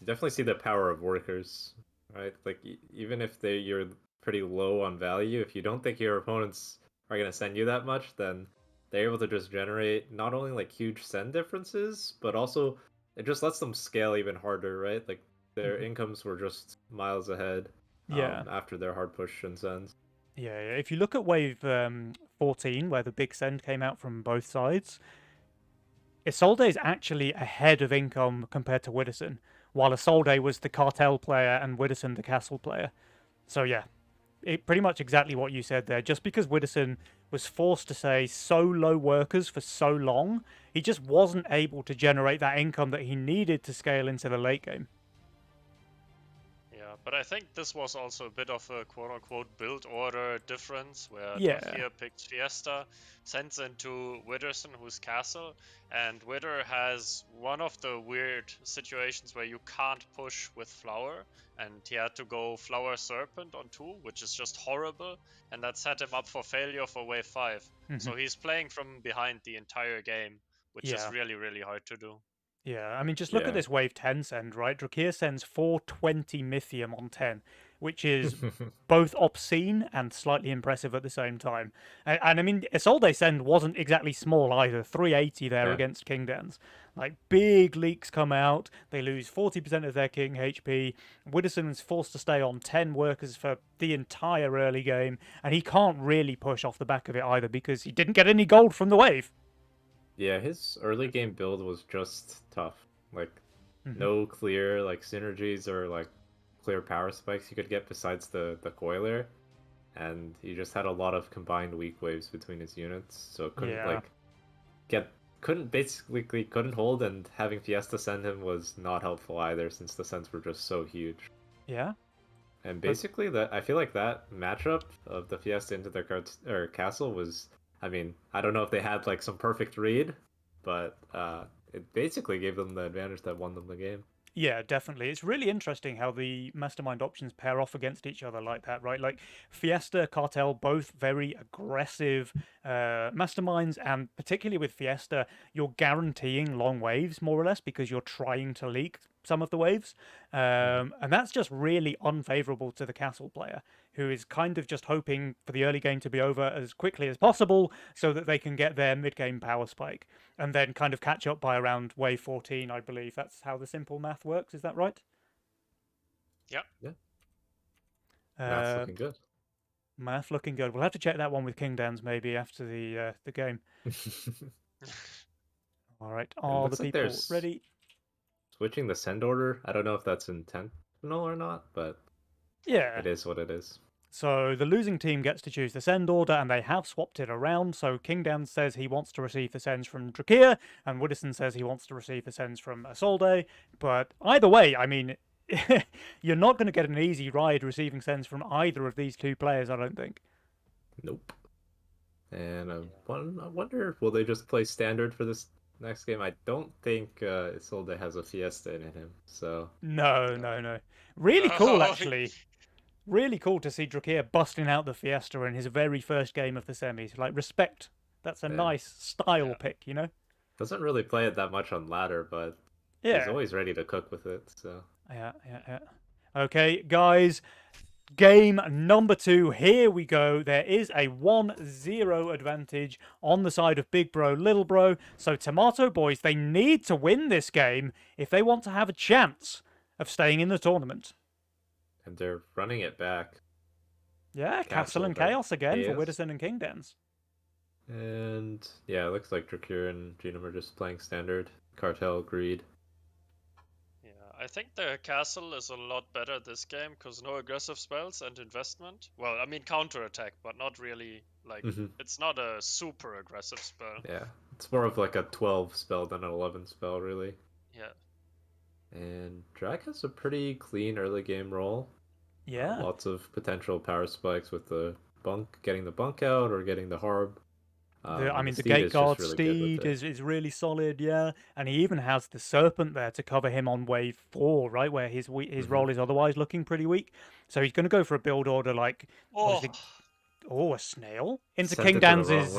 you definitely see the power of workers, right? Like even if you're pretty low on value, if you don't think your opponents are gonna send you that much, then they're able to just generate not only like huge send differences, but also it just lets them scale even harder, right? Like their incomes were just miles ahead Yeah. after their hard push and sends. Yeah. If you look at wave 14, where the big send came out from both sides, Isolde is actually ahead of income compared to Widdowson, while Isolde was the cartel player and Widdowson the castle player. So yeah, pretty much exactly what you said there. Just because Widdowson was forced to say so low workers for so long, he just wasn't able to generate that income that he needed to scale into the late game. Yeah, but I think this was also a bit of a quote-unquote build order difference, where Yeah. Drakir picks Fiesta, sends into Widdowson, who's castle, and Widder has one of the weird situations where you can't push with Flower, and he had to go Flower Serpent on 2, which is just horrible, and that set him up for failure for wave 5. So he's playing from behind the entire game, which is really, really hard to do. Yeah, I mean, just look at this wave 10 send, right? Drakir sends 420 Mythium on 10, which is both obscene and slightly impressive at the same time. And I mean, Isolde send wasn't exactly small either, 380 there against Kingdans. Like, big leaks come out, they lose 40% of their King HP, Widdowson's forced to stay on 10 workers for the entire early game, and he can't really push off the back of it either because he didn't get any gold from the wave. Yeah, his early game build was just tough. Like, no clear like synergies or like clear power spikes you could get besides the coiler, and he just had a lot of combined weak waves between his units, so couldn't couldn't hold, and having Fiesta send him was not helpful either since the sends were just so huge. Yeah. And basically, I feel like that matchup of the Fiesta into their castle was, I mean, I don't know if they had like some perfect read, but it basically gave them the advantage that won them the game. Yeah, definitely. It's really interesting how the mastermind options pair off against each other like that, right? Like Fiesta, Cartel, both very aggressive masterminds, and particularly with Fiesta, you're guaranteeing long waves more or less because you're trying to leak some of the waves. And that's just really unfavorable to the castle player, who is kind of just hoping for the early game to be over as quickly as possible so that they can get their mid-game power spike and then kind of catch up by around wave 14, I believe. That's how the simple math works. Is that right? Yeah. Yeah. Math's looking good. Math looking good. We'll have to check that one with Kingdans maybe after the game. All right. Are the people ready? Switching the send order. I don't know if that's intentional or not, but yeah, it is what it is. So the losing team gets to choose the send order, and they have swapped it around. So Kingdans says he wants to receive the sends from Drakir, and Widdowson says he wants to receive the sends from Isolde. But either way, I mean, you're not going to get an easy ride receiving sends from either of these two players, I don't think. Nope. And I wonder, will they just play standard for this next game? I don't think Isolde has a Fiesta in him, so... No. Really cool, actually. Really cool to see Drakir busting out the Fiesta in his very first game of the semis. Like, respect. That's a nice style pick, you know? Doesn't really play it that much on ladder, but he's always ready to cook with it, so... Yeah. Okay, guys. Game number 2. Here we go. There is a 1-0 advantage on the side of Big Bro, Little Bro. So Tomato Boys, they need to win this game if they want to have a chance of staying in the tournament. And they're running it back. Yeah, Castle and Chaos again for Widdowson and Kingdans. And yeah, it looks like Drakir and Genome are just playing standard. Cartel, Greed. Yeah, I think the castle is a lot better this game because no aggressive spells and investment. Well, I mean counterattack, but not really like it's not a super aggressive spell. Yeah, it's more of like a 12 spell than an 11 spell, really. Yeah. And Drag has a pretty clean early game role. Yeah. Lots of potential power spikes with the bunk, getting the bunk out or getting the harb. I And the mean, the steed gate is just guard really good with steed it. is really solid, yeah. And he even has the serpent there to cover him on wave 4, right, where his Mhm. role is otherwise looking pretty weak. So he's going to go for a build order like what is Oh, it? Oh, a snail into Sent King it to the wrong Dan's. lane.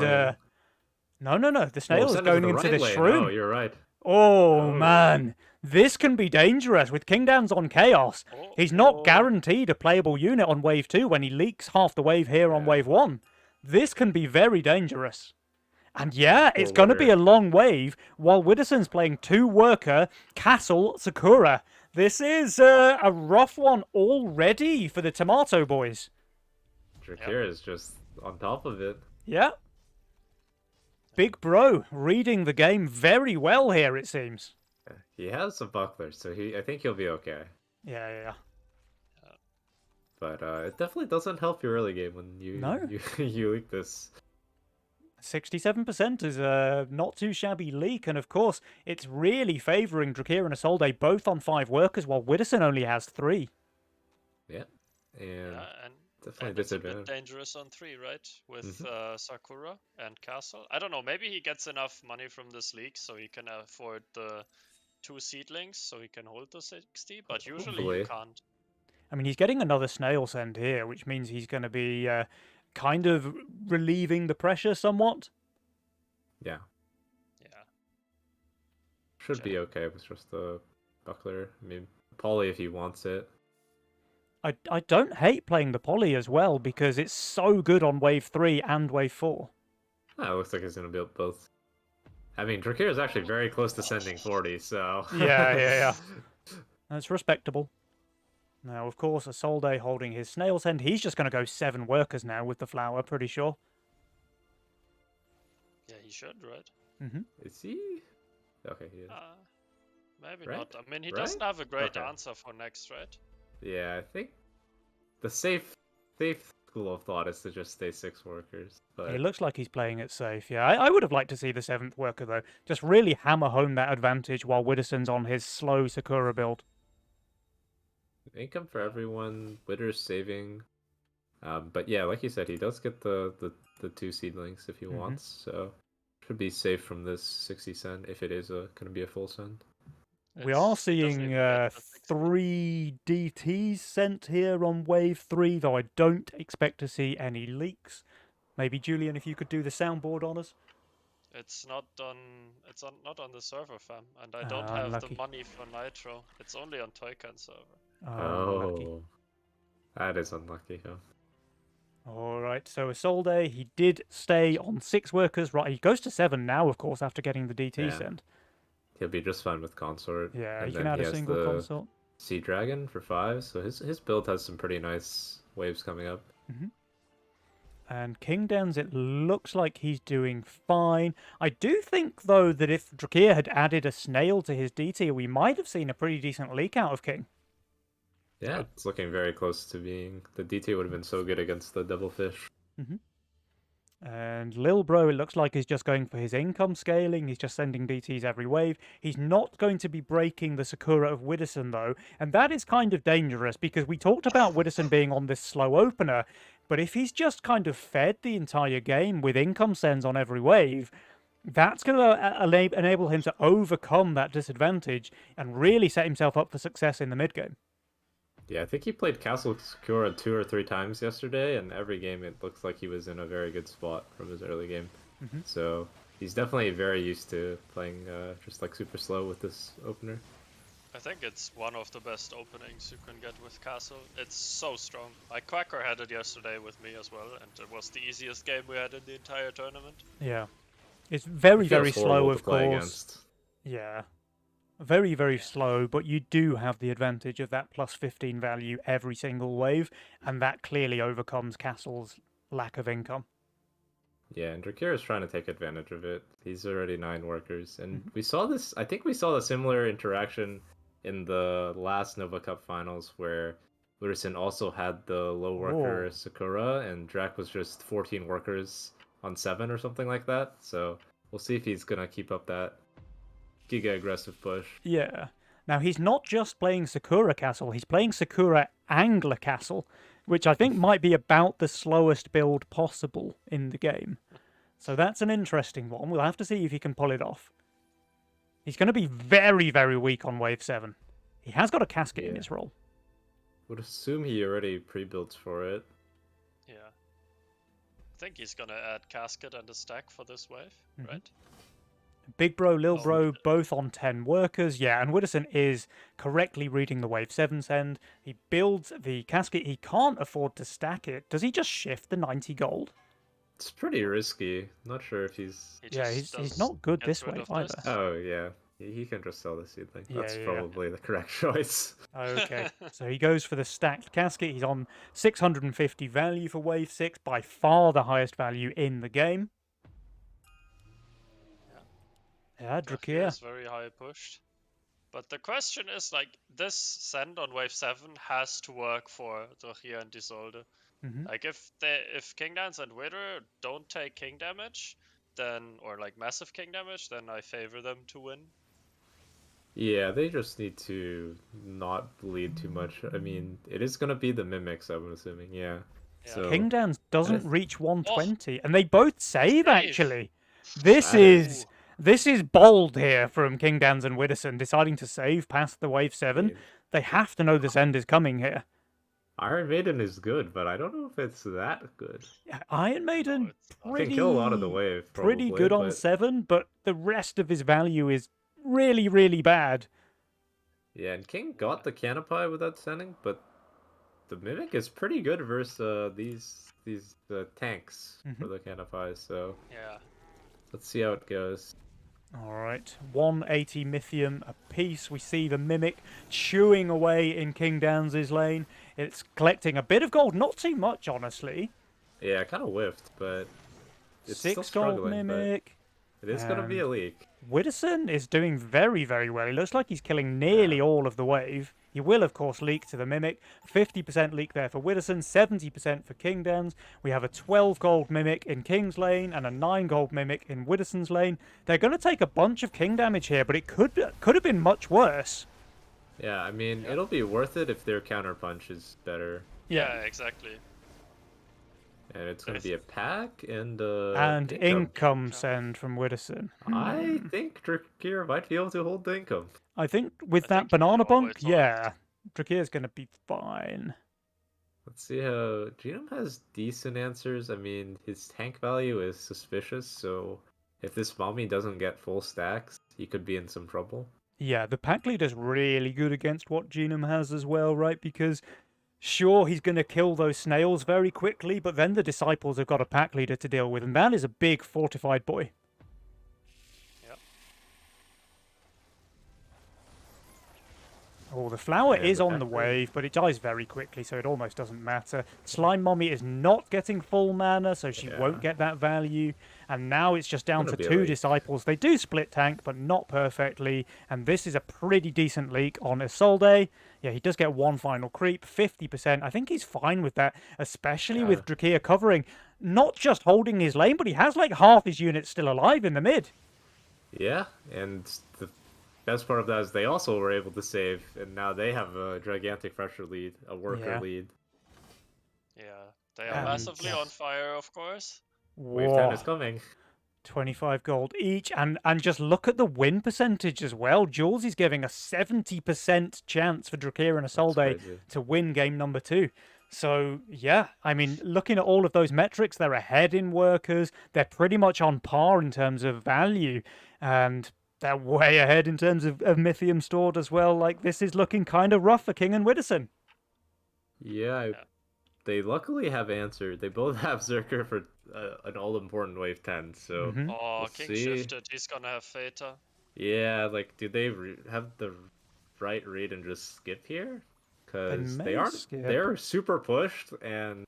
No. The Well, snail is send it to going the into right this lane. Oh, shroom. you're right. Oh Oh, man, this can be dangerous with King Dan's on Chaos. oh, He's not oh. guaranteed a playable unit on wave 2 when he leaks half the wave here on yeah. wave 1. This can be very dangerous. And yeah, it's Poor going to be Witter. a long wave while Widdowson's playing 2 worker, Castle, Sakura. This is a rough one already for the Tomato Boys. Drakir is just on top of it. Yeah. Big Bro reading the game very well here, it seems. He has a buckler, so I think he'll be okay. Yeah. But it definitely doesn't help your early game when No. you leak this. 67% is a not too shabby leak, and of course, it's really favouring Drakir and Isolde both on 5 workers, while Widdowson only has 3. Yeah, and Yeah, and definitely it's a bit disadvantage. dangerous on 3, right? With Mhm. Sakura and Castle. I don't know. Maybe he gets enough money from this league so he can afford the 2 seedlings, so he can hold the 60. But usually you Hopefully. can't. I mean, he's getting another snail send here, which means he's going to be kind of relieving the pressure somewhat. Yeah, Yeah. should be okay with just the buckler. I mean, Polly if he wants it. I don't hate playing the poly as well because it's so good on wave 3 and wave 4. Ah, it looks like he's gonna build both. I mean, Drakir is actually very close to sending 40, so. Yeah. That's respectable. Now, of course, Isolde holding his snail send. He's just going to go 7 workers now with the flower, pretty sure. Yeah, he should, right? Is he? Okay, he is. Maybe Right? not. I mean, he Right? doesn't have a great Okay. answer for next, right? Yeah, I think the safe school of thought is to just stay 6 workers. But It looks like he's playing it safe. Yeah, I would have liked to see the 7th worker, though. Just really hammer home that advantage while Widdowson's on his slow Sakura build. income for everyone. Witter's saving. But yeah, like you said, he does get the 2 seedlings if he wants. So should be safe from this 60 send if it is gonna be a full send. We are He doesn't seeing even get the 60. 3 DTs sent here on wave 3, though I don't expect to see any leaks. Maybe, Julian, if you could do the soundboard on us? It's not on. Not on the server, fam, and I don't have Unlucky. the money for Nitro. It's only on Toykan server. Unlucky. Oh, that is unlucky. Huh? All right, so Isolde, he did stay on 6 workers. Right, he goes to 7 now, of course, after getting the DT Yeah. send. He'll be just fine with consort. Yeah, and he can then add he a has single the consort. Sea Dragon for 5. So his build has some pretty nice waves coming up. And King Dens, it looks like he's doing fine. I do think, though, that if Drakir had added a snail to his DT, we might have seen a pretty decent leak out of King. Yeah, it's looking very close to being. The DT would have been so good against the Devilfish. And Lil Bro, it looks like he's just going for his income scaling. He's just sending DTs every wave. He's not going to be breaking the Sakura of Widdowson, though. And that is kind of dangerous because we talked about Widdowson being on this slow opener. But if he's just kind of fed the entire game with income sends on every wave, that's going to enable him to overcome that disadvantage and really set himself up for success in the mid game. Yeah, I think he played Castle Sakura 2 or 3 times yesterday, and every game it looks like he was in a very good spot from his early game. So he's definitely very used to playing just like super slow with this opener. I think it's one of the best openings you can get with Castle. It's so strong. Like Quacker had it yesterday with me as well, and it was the easiest game we had in the entire tournament. Yeah. It's very, It feels very slow, horrible of to play course. against. Yeah. Very, very slow, but you do have the advantage of that plus 15 value every single wave, and that clearly overcomes Castle's lack of income. Yeah, and Drakir is trying to take advantage of it. He's already 9 workers, and we saw this. I think we saw a similar interaction in the last Nova Cup finals where Lurison also had the low worker Oh. Sakura, and Drak was just 14 workers on 7 or something like that. So we'll see if he's gonna keep up that giga aggressive push. Yeah. Now, he's not just playing Sakura Castle, he's playing Sakura Angler Castle, which I think might be about the slowest build possible in the game. So that's an interesting one. We'll have to see if he can pull it off. He's going to be very, very weak on Wave 7. He has got a casket in Yeah. his role. Would assume he already pre-built for it. Yeah. I think he's gonna add casket and a stack for this wave, Mhm. right? Big Bro, Lil Oh, Bro, both on 10 workers. Yeah, and Widdowson is correctly reading the Wave 7 send. He builds the casket. He can't afford to stack it. Does he just shift the 90 gold? It's pretty risky. Not sure if he's. He Yeah, just he's does not good gets this rid wave of this. either. Oh yeah, he can just sell the seedling. Yeah, That's yeah. probably the correct choice. Okay, so he goes for the stacked casket. He's on 650 value for Wave 6, by far the highest value in the game. Yeah, Drakir Drakir. is very high pushed. But the question is, like, this send on wave 7 has to work for Drakir and Isolde. Hmm. Like, if King Dance and Wither don't take king damage, then, or like massive king damage, then I favor them to win. Yeah, they just need to not bleed too much. I mean, it is gonna be the mimics, I'm assuming. Yeah. Yeah. So King Dance doesn't th- reach 120, and they both save, Save. actually. This That is Ooh. this is bold here from King Dans and Widdowson, deciding to save past the Wave 7. mean, They have to know this end is coming here. Iron Maiden is good, but I don't know if it's that good. Yeah, Iron Maiden, it's not. pretty, Can kill a lot of the wave. pretty Probably, good on but 7, but the rest of his value is really, really bad. yeah, and King got the Canopy without sending, but the Mimic is pretty good versus these tanks for Mhm. the Canopy. So Yeah. let's see how it goes. All right, 180 Mythium apiece. We see the Mimic chewing away in King Dan's lane. It's collecting a bit of gold, not too much, honestly. Yeah, kind of whiffed, but it's still 6 gold struggling. But Mimic. it is gonna be a leak. Widdowson is doing very, very well. He looks like he's killing nearly all of the wave. He will, of course, leak to the Mimic. 50% leak there for Widdowson, 70% for King Dans. We have a 12 gold Mimic in King's lane and a 9 gold Mimic in Widdowson's lane. They're going to take a bunch of King damage here, but it could have been much worse. Yeah, I mean, it'll be worth it if their counterpunch is better. Yeah, exactly. And it's gonna If- be a pack and And income send from Widdowson. I think Drakir might be able to hold the income. I think with I that think he banana always bunk, holds. yeah, Drakir's going to be fine. Let's see how Genome has decent answers. I mean, his tank value is suspicious, so if this mommy doesn't get full stacks, he could be in some trouble. Yeah, the pack leader's really good against what Genome has as well, right? Because sure, he's going to kill those snails very quickly, but then the disciples have got a pack leader to deal with, and that is a big fortified boy. Yep. Oh, the flower Yeah, is the on the pack leader. wave, but it dies very quickly, so it almost doesn't matter. Slime Mommy is not getting full mana, so she Yeah. won't get that value. And now it's just down Gonna to be a 2 leak. disciples. They do split tank, but not perfectly. And this is a pretty decent leak on Isolde. Yeah, he does get one final creep, 50%. I think he's fine with that, especially with Drakir covering, not just holding his lane, but he has like half his units still alive in the mid. Yeah, and the best part of that is they also were able to save, and now they have a gigantic pressure lead, a worker Yeah. lead. Yeah. They are And- massively on fire, of course. Wave 10 is Whoa. coming. 25 gold each, and just look at the win percentage as well. Jules is giving a 70% chance for Drakir and Isolde crazy. to win game number 2. So yeah, I mean, looking at all of those metrics, they're ahead in workers. They're pretty much on par in terms of value, and they're way ahead in terms of Mythium stored as well. Like, this is looking kind of rough for King and Widdowson. Yeah, they luckily have answered. They both have Zerker for an all-important wave 10, so Mhm. Oh, We'll King see. shifted. He's gonna have Theta. yeah, like, do they have the right read and just skip here? Because may they aren't. skip. They're super pushed, and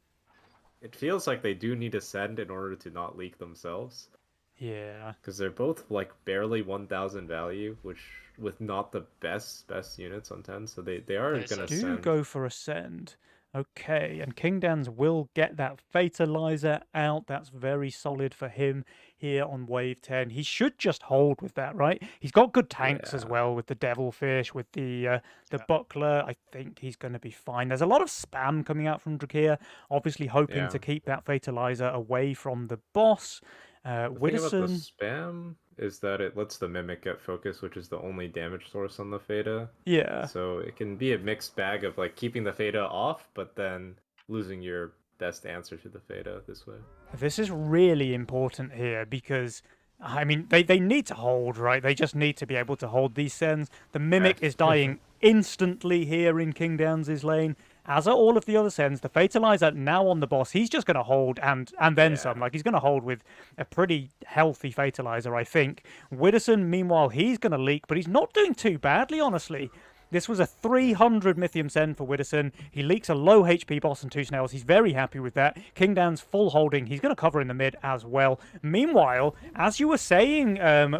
it feels like they do need to send in order to not leak themselves. Yeah. Because they're both like barely 1,000 value, which with not the best units on 10, so they are They gonna Do send. go for a send. Okay, and King Dans will get that Fatalizer out. That's very solid for him here on wave 10. He should just hold with that, right? He's got good tanks as Yeah. well with the Devilfish, with the Yeah. Buckler. I think he's going to be fine. There's a lot of spam coming out from Drakir, obviously hoping Yeah. to keep that Fatalizer away from the boss. The thing about the Widdowson, spam is that it lets the Mimic get focus, which is the only damage source on the Feta. yeah. So it can be a mixed bag of like keeping the Feta off, but then losing your best answer to the Feta this way. This is really important here because, I mean, they need to hold, right? They just need to be able to hold these sends. The Mimic is dying instantly here in King Downs' lane, as are all of the other sends. The Fatalizer now on the boss, he's just going to hold and then Yeah. some. Like, he's going to hold with a pretty healthy Fatalizer, I think. Widdowson, meanwhile, he's going to leak, but he's not doing too badly, honestly. This was a 300 Mythium send for Widdowson. He leaks a low HP boss and 2 snails. He's very happy with that. King Dan's full holding. He's going to cover in the mid as well. Meanwhile, as you were saying,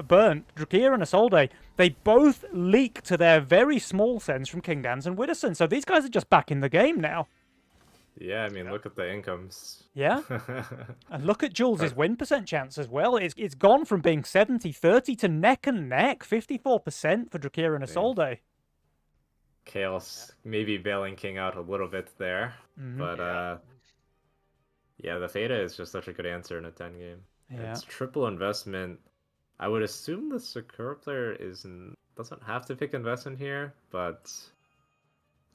Burnt, Drakir and Isolde, they both leak to their very small sends from King Dan's and Widdowson. So these guys are just back in the game now. Yeah, I mean, look at the incomes. Yeah. And look at Jules' win percent chance as well. It's gone from being 70-30 to neck and neck, 54% for Drakir and Isolde. Chaos maybe bailing King out a little bit there, but yeah, the Feta is just such a good answer in a 10 game. Yeah. It's triple investment. I would assume the Sakura player doesn't have to pick investment here, but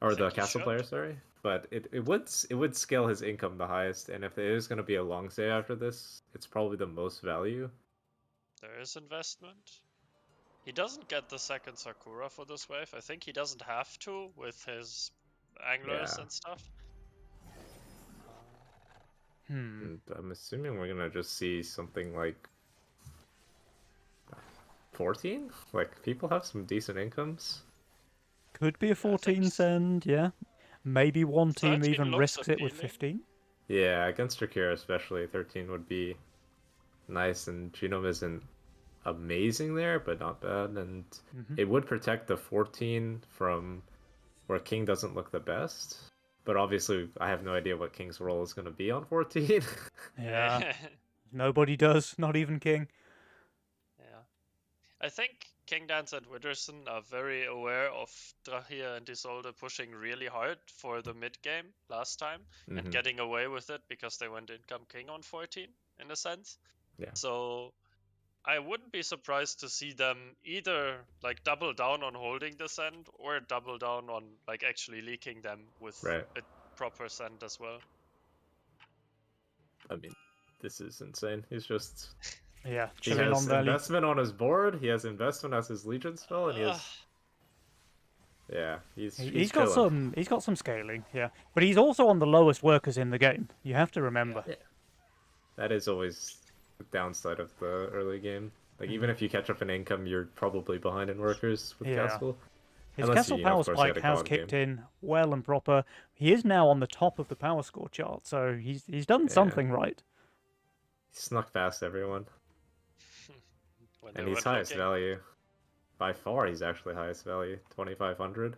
or the think he castle should. player, sorry. But it would scale his income the highest, and if it is going to be a long stay after this, it's probably the most value. There is investment. He doesn't get the second Sakura for this wave. I think he doesn't have to with his anglers Yeah. and stuff. And I'm assuming we're gonna just see something like 14. Like people have some decent incomes. Could be a 14 send, yeah. Maybe one team 13 even looks risks it with appealing. 15. Yeah, against Drakir especially, 13 would be nice, and Genome isn't amazing there, but not bad, and it would protect the 14 from where King doesn't look the best. But obviously, I have no idea what King's role is going to be on 14. Yeah. Nobody does, not even King. Yeah. I think King Dance and Widdowson are very aware of Drahir and Isolde pushing really hard for the mid game last time and getting away with it because they went income King on 14 in a sense. Yeah. So I wouldn't be surprised to see them either like double down on holding the send or double down on like actually leaking them with Right. a proper send as well. I mean, this is insane. He's just Yeah, he chilling has on value. investment on his board. He has investment as his Legion spell, and he has He's got some scaling, yeah. But he's also on the lowest workers in the game. You have to remember. Yeah. That is always the downside of the early game. Like even if you catch up in income, you're probably behind in workers with Yeah. Castle. His Unless Castle you, power of course, you had spike a has god kicked game. in well and proper. He is now on the top of the power score chart, so he's done something right. He snuck past everyone. When And they he's went highest looking. value. By far, he's actually highest value. 2,500.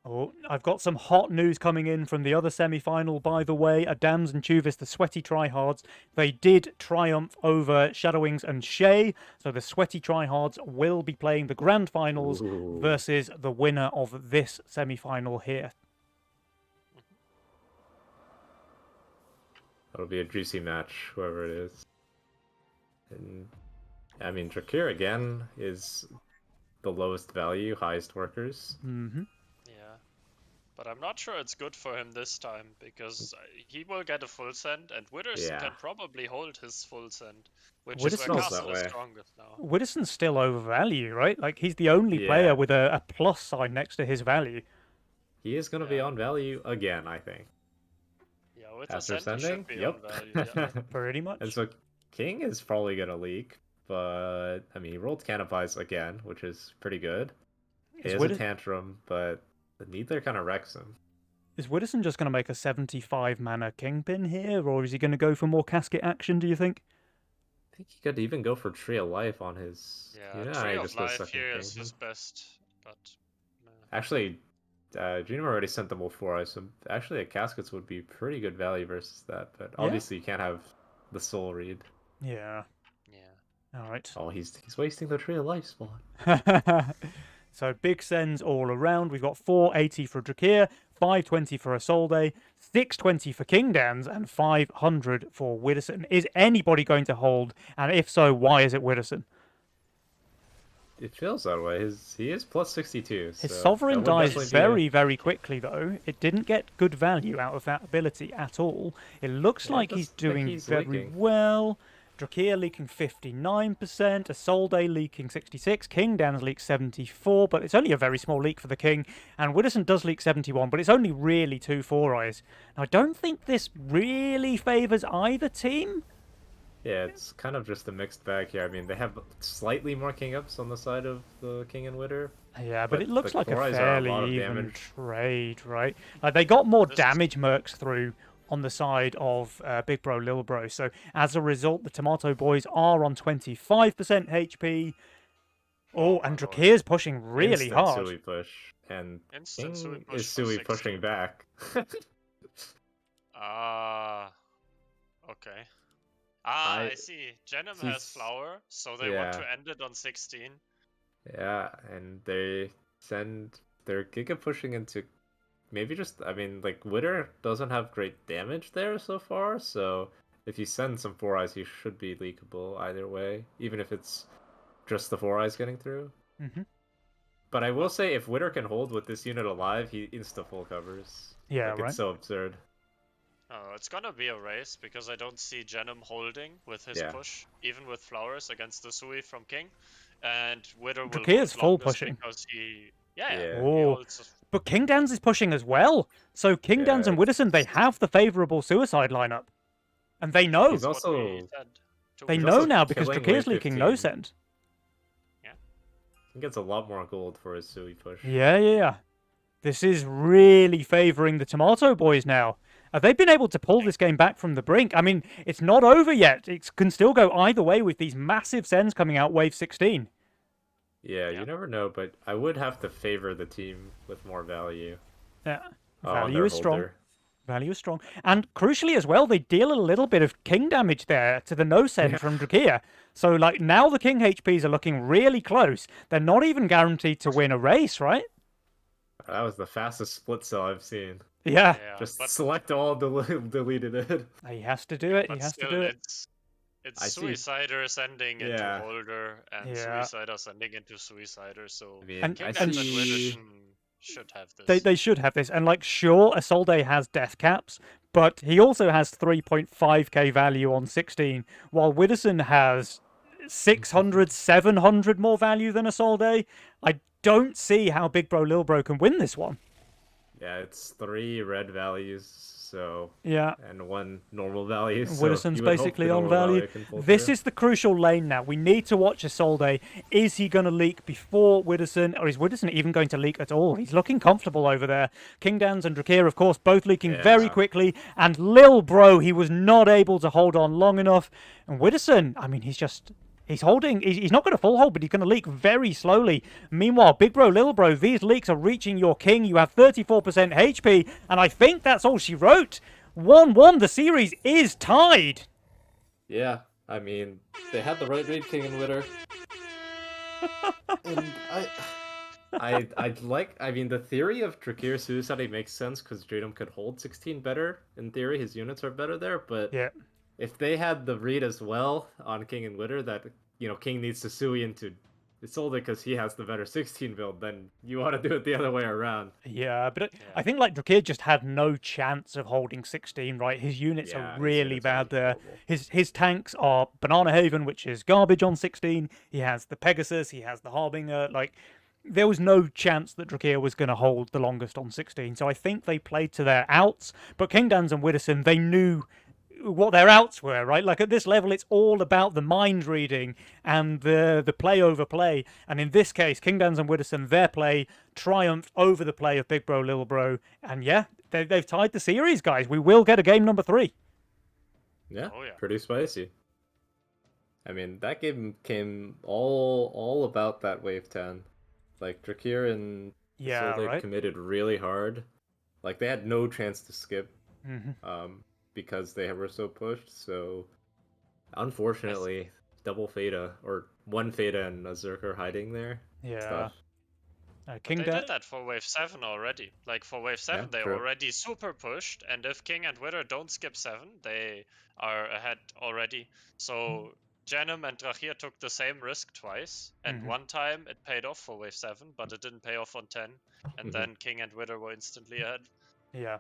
Oh, I've got some hot news coming in from the other semi-final, by the way. Adams and Chuvis, the Sweaty Tryhards, they did triumph over Shadowwings and Shay. So the Sweaty Tryhards will be playing the grand finals Ooh. versus the winner of this semi-final here. That'll be a juicy match, whoever it is. And I mean, Drakir again is the lowest value, highest workers. Mm-hmm. Yeah. But I'm not sure it's good for him this time because he will get a full send and Widdowson Yeah. can probably hold his full send, which Widdowson is where smells that Castle is way. strongest now. Widdowson's still overvalued, right? Like, he's the only Yeah. player with a plus sign next to his value. He is going to be Yeah. on value again, I think. Yeah, with After a send, he sending? should be Yep. on value. Yeah. Pretty much. And so King is probably going to leak, but I mean, he rolled Canopize again, which is pretty good. He Is has a Widdow- tantrum, but the Needler kind of wrecks him. Is Widdowson just going to make a 75 mana Kingpin here, or is he going to go for more casket action, do you think? I think he could even go for Tree of Life on his. Yeah, he Tree of just goes Life second here king. is his best, but Actually, Junimo already sent them all 4 eyes, so actually the caskets would be pretty good value versus that. But Yeah. obviously you can't have the soul read. Yeah. Yeah. All right. Oh, he's wasting the tree of life spawn. So big sends all around. We've got 480 for Drakir, 520 for Isolde, 620 for Kingdans, and 500 for Widdowson. Is anybody going to hold? And if so, why is it Widdowson? It feels that way. He is plus 62. His so Sovereign that would dies definitely be a- very, very quickly, though. It didn't get good value out of that ability at all. It looks Yeah, it like he's does look like doing he's very leaking. well. Drakir leaking 59%, Isolde leaking 66, Kingdans leak 74, but it's only a very small leak for the King, and Widdowson does leak 71, but it's only really 2 4-eyes. Now, I don't think this really favours either team. Yeah, it's kind of just a mixed bag here. I mean, they have slightly more king ups on the side of the king and witter. Yeah, but But it looks the like a Four Eyes are a lot of fairly even damage. trade, right? They got more This is- damage mercs through on the side of Big Bro, Lil Bro. So as a result, the Tomato Boys are on 25% HP. Oh, and my lord. Drakir's pushing really Instant hard. Sui push, and Instant Sui King push is for Sui 60. pushing back. Okay. I I- see. Genom has he's- flower, so they want yeah. to end it on 16. Yeah, and they send their Giga pushing into maybe just, I mean, like Witter doesn't have great damage there so far, so if you send some 4 eyes, he should be leakable either way, even if it's just the 4 eyes getting through. Hmm. But I will say, if Witter can hold with this unit alive, he insta full covers. Yeah, like, right. It's so absurd. Oh, it's gonna be a race because I don't see Genom holding with his Yeah. push, even with flowers against the Sui from King. And Witter will Drakir's hold full longest pushing. because he, yeah, Yeah. he Oh. holds. But Kingdans is pushing as well. So Kingdans Yeah, and Widdowson, they have the favourable suicide lineup. And they know. He's That's what we also- said They weeks know also ago. now because killing Drakir's wave leaking no 15. send. He gets a lot more gold for his Sui push. Yeah. This is really favouring the Tomato Boys now. They've been able to pull this game back from the brink. I mean, it's not over yet. It can still go either way with these massive sends coming out wave 16. Yeah, Yeah. you never know, but I would have to favor the team with more value. Yeah. on Value their is strong. holder. Value is strong. And crucially as well, they deal a little bit of king damage there to the no send Yeah. from Drakir. So, like, now the king HPs are looking really close. They're not even guaranteed to win a race, right? That was the fastest split cell I've seen. Yeah. Yeah, Just but, select all, deleted it. He has to do it. but He has still, to do it. it's I see. Suicider sending into Yeah. Holder and Yeah. Suicider sending into Suicider. So I mean, And- I Kingdom and see. Widdowson should have this. They should have this. And, like, sure, Isolde has death caps, but he also has 3.5k value on 16, while Widdowson has 600, 700 more value than Isolde. I don't see how Big Bro Lil Bro can win this one. Yeah, it's 3 red values, so Yeah. and 1 normal value. So Widdowson's you would hope basically the on normal value. can pull This through. is the crucial lane now. We need to watch Isolde. Is he going to leak before Widdowson, or is Widdowson even going to leak at all? He's looking comfortable over there. Kingdans and Drakir, of course, both leaking very Yeah. quickly. And Lil Bro, he was not able to hold on long enough. And Widdowson, I mean, he's holding. He's not going to full hold, but he's going to leak very slowly. Meanwhile, Big Bro, Lil Bro, these leaks are reaching your king. You have 34% HP, and I think that's all she wrote. 1-1, the series is tied. Yeah, I mean, they had the right read, King and Witter. And I mean, the theory of Drakir Suicide makes sense because Jadam could hold 16 better. In theory, his units are better there, but Yeah. if they had the read as well on King and Witter that, King needs to Sui into Isolde because he has the better 16 build, then you want to do it the other way around. Yeah, but Yeah. I think like Drakir just had no chance of holding 16, right? His units Yeah, are his really units are bad there. horrible. His tanks are Banana Haven, which is garbage on 16. He has the Pegasus, he has the Harbinger. Like, there was no chance that Drakir was going to hold the longest on 16. So I think they played to their outs. But Kingdans and Widdowson, they knew what their outs were, right? Like at this level, it's all about the mind reading and the play over play. And in this case, Kingdans and Widdowson, their play triumphed over the play of Big Bro, Little Bro. And yeah, they've tied the series, guys. We will get a game number 3. Yeah, Oh, yeah. pretty spicy. I mean, that game came all about that wave 10. Like Drakir and Yeah, So they right. committed really hard. Like they had no chance to skip Hmm. because they were so pushed. So I th- unfortunately, double Feta or one Feta and a Zerker hiding there. It's Yeah. tough. but King they Da. did that for Wave 7 already. Like for Wave Yeah, 7, they true. already super pushed, and if King and Wither don't skip 7, they are ahead already. So Janum and Drachir took the same risk twice, and Hmm. one time it paid off for Wave 7, but it didn't pay off on 10, and Hmm. then King and Wither were instantly ahead. Yeah.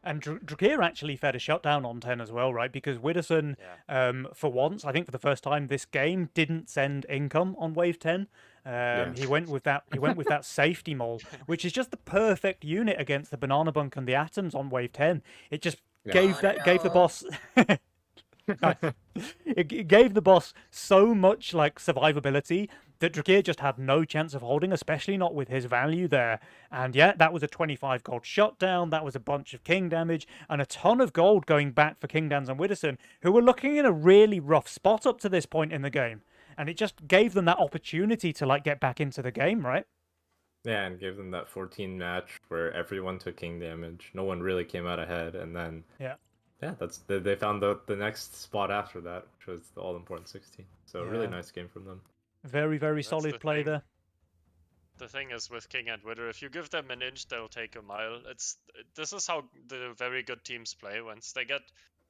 And Drakir actually fed a shutdown on 10 as well, right? Because Widdowson, Yeah. for once, I think for the first time this game, didn't send income on wave 10. Yeah. He went with that. He went with that safety mole, which is just the perfect unit against the banana bunk and the atoms on wave 10. It just Yeah. gave the boss. Nice. It gave the boss so much like survivability that Drakir just had no chance of holding, especially not with his value there. And yeah, that was a 25 gold shutdown. That was a bunch of king damage and a ton of gold going back for King Dans and Widdowson, who were looking in a really rough spot up to this point in the game. And it just gave them that opportunity to like get back into the game, right? Yeah, and gave them that 14 match where everyone took king damage. No one really came out ahead, and then Yeah, yeah, they found the next spot after that, which was the all important 16. So really yeah. nice game from them. Very, very That's solid the play thing. there. The thing is with King and Wither, if you give them an inch, they'll take a mile. This is how the very good teams play. Once they get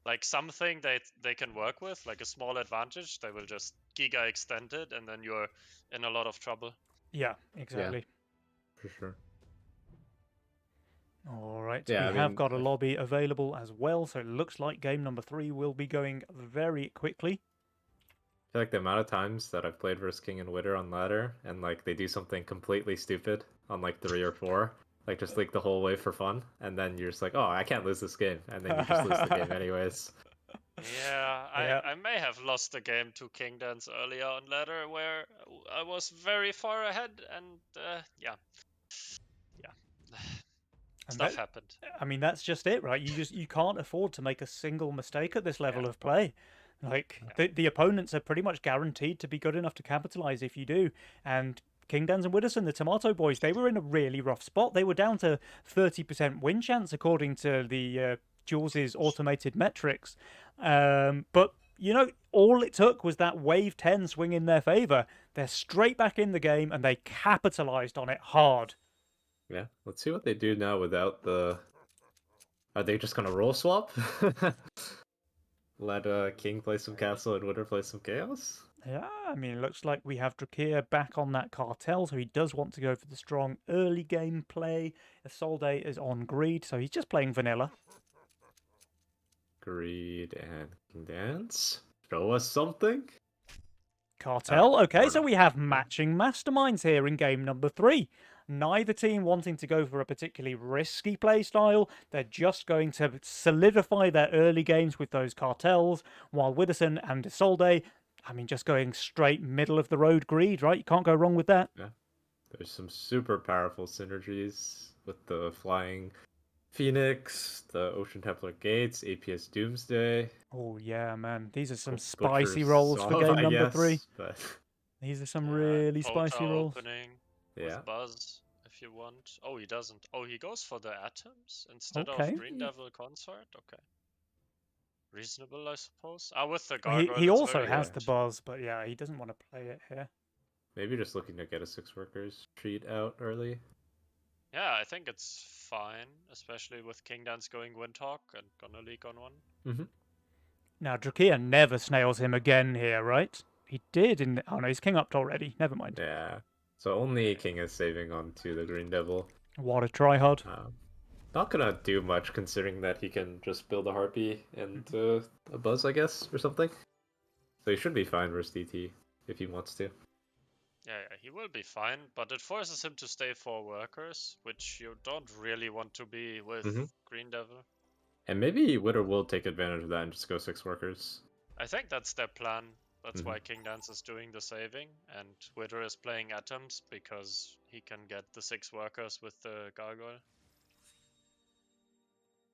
like something that they can work with, like a small advantage, they will just giga extend it, and then you're in a lot of trouble. Yeah, Yeah, exactly. for sure. All right, Yeah, we I have mean, got a lobby available as well, so it looks like game number 3 will be going very quickly. I feel like the amount of times that I've played versus King and Witter on ladder, and like they do something completely stupid on like 3 or 4, like just like the whole way for fun, and then you're just like, oh, I can't lose this game, and then you just lose the game anyways. Yeah, Yeah, I may have lost a game to King Dance earlier on ladder where I was very far ahead, and yeah, and stuff that, happened. I mean, that's just it, right? You can't afford to make a single mistake at this level Yeah, of play. Like yeah. the opponents are pretty much guaranteed to be good enough to capitalize if you do. And King Dans and Widdowson, the Tomato Boys, they were in a really rough spot. They were down to 30% win chance according to the Jules' automated metrics. But you know, all it took was that wave 10 swing in their favor. They're straight back in the game and they capitalized on it hard. Yeah, let's see what they do now without the. Are they just gonna roll swap? Let King play some castle and Witter play some chaos? Yeah, I mean, it looks like we have Drakir back on that cartel, so he does want to go for the strong early game play. Isolde is on greed, so he's just playing vanilla. Greed and King Dance. Show us something. Cartel. Okay, Or so not. we have matching masterminds here in game number 3. Neither team wanting to go for a particularly risky play style. They're just going to solidify their early games with those cartels, while Widdowson and Isolde, I mean, just going straight middle of the road greed, right? You can't go wrong with that. Yeah. There's some super powerful synergies with the flying Phoenix, the Ocean Templar Gates, APS Doomsday. Oh, yeah, man. These are some spicy Butcher's rolls for Solve, game I number 3. guess. But These are some Yeah, and really Pota spicy rolls. opening yeah. with Buzz if you want. Oh, he doesn't. Oh, he goes for the atoms instead of Okay. Green Devil Consort. Okay, reasonable, I suppose. Ah, with the He gargoyle, he it's also very has good. the buzz, but yeah, he doesn't want to play it here. Maybe just looking to get a 6 workers treat out early. Yeah, I think it's fine, especially with King Dance going Windhawk and gonna leak on one. Mm-hmm. Now, Drakia never snails him again here, right? He did in... Oh, no, he's king upped already. Never mind. Yeah. So only King is saving onto the Green Devil. What a tryhard. Not gonna do much considering that he can just build a Harpy and a Buzz, I guess, or something. So he should be fine versus DT if he wants to. Yeah, he will be fine, but it forces him to stay 4 workers, which you don't really want to be with Green Devil. And maybe Witter will take advantage of that and just go 6 workers. I think that's their plan. That's why King Dance is doing the saving, and Witter is playing Atoms because he can get the 6 workers with the Gargoyle.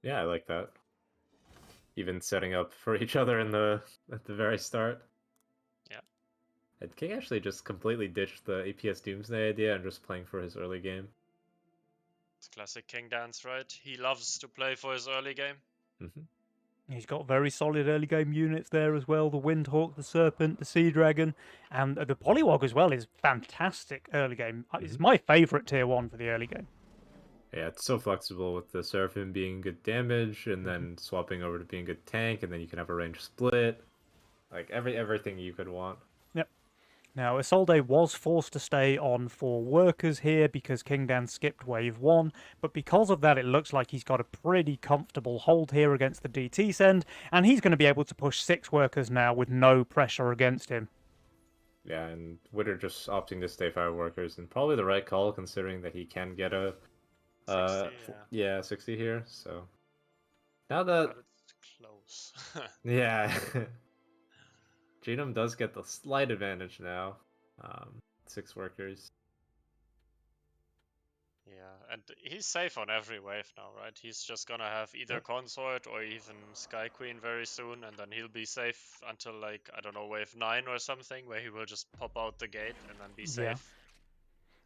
Yeah, I like that. Even setting up for each other in the at the very start. Yeah. And King actually just completely ditched the APS Doomsday idea and just playing for his early game. It's classic King Dance, right? He loves to play for his early game. Hmm. He's got very solid early game units there as well. The Windhawk, the Serpent, the Sea Dragon, and the Polywog as well is fantastic early game. It's my favourite tier 1 for the early game. Yeah, it's so flexible with the Seraphim being good damage, and then swapping over to being good tank, and then you can have a range split. Like everything you could want. Yep. Now, Isolde was forced to stay on 4 workers here because King Dan skipped wave 1, but because of that, it looks like he's got a pretty comfortable hold here against the DT send, and he's going to be able to push 6 workers now with no pressure against him. Yeah, and Witter just opting to stay 5 workers, and probably the right call considering that he can get a 60, yeah 60 here. So now that But it's close. yeah, Genome does get the slight advantage now. 6 workers. Yeah, and he's safe on every wave now, right? He's just gonna have either Yep. Consort or even Sky Queen very soon, and then he'll be safe until, like, I don't know, wave 9 or something, where he will just pop out the gate and then be Yeah. safe.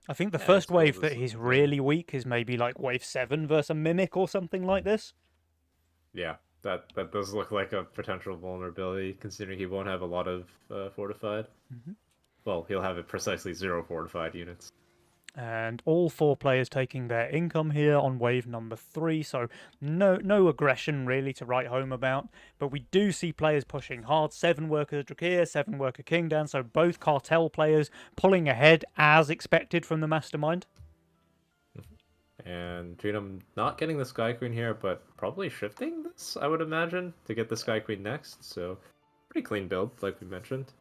I think the Yeah, first his build wave is that he's looking good. really weak is maybe like wave 7 versus a Mimic or something like this. Yeah, that does look like a potential vulnerability considering he won't have a lot of fortified. Well, he'll have it precisely 0 fortified units. And all 4 players taking their income here on wave number 3, so no aggression really to write home about. But we do see players pushing hard. 7 worker Drakir, 7 worker Kingdan, so both cartel players pulling ahead as expected from the mastermind. And Genome not getting the Sky Queen here, but probably shifting this, I would imagine, to get the Sky Queen next. So pretty clean build, like we mentioned.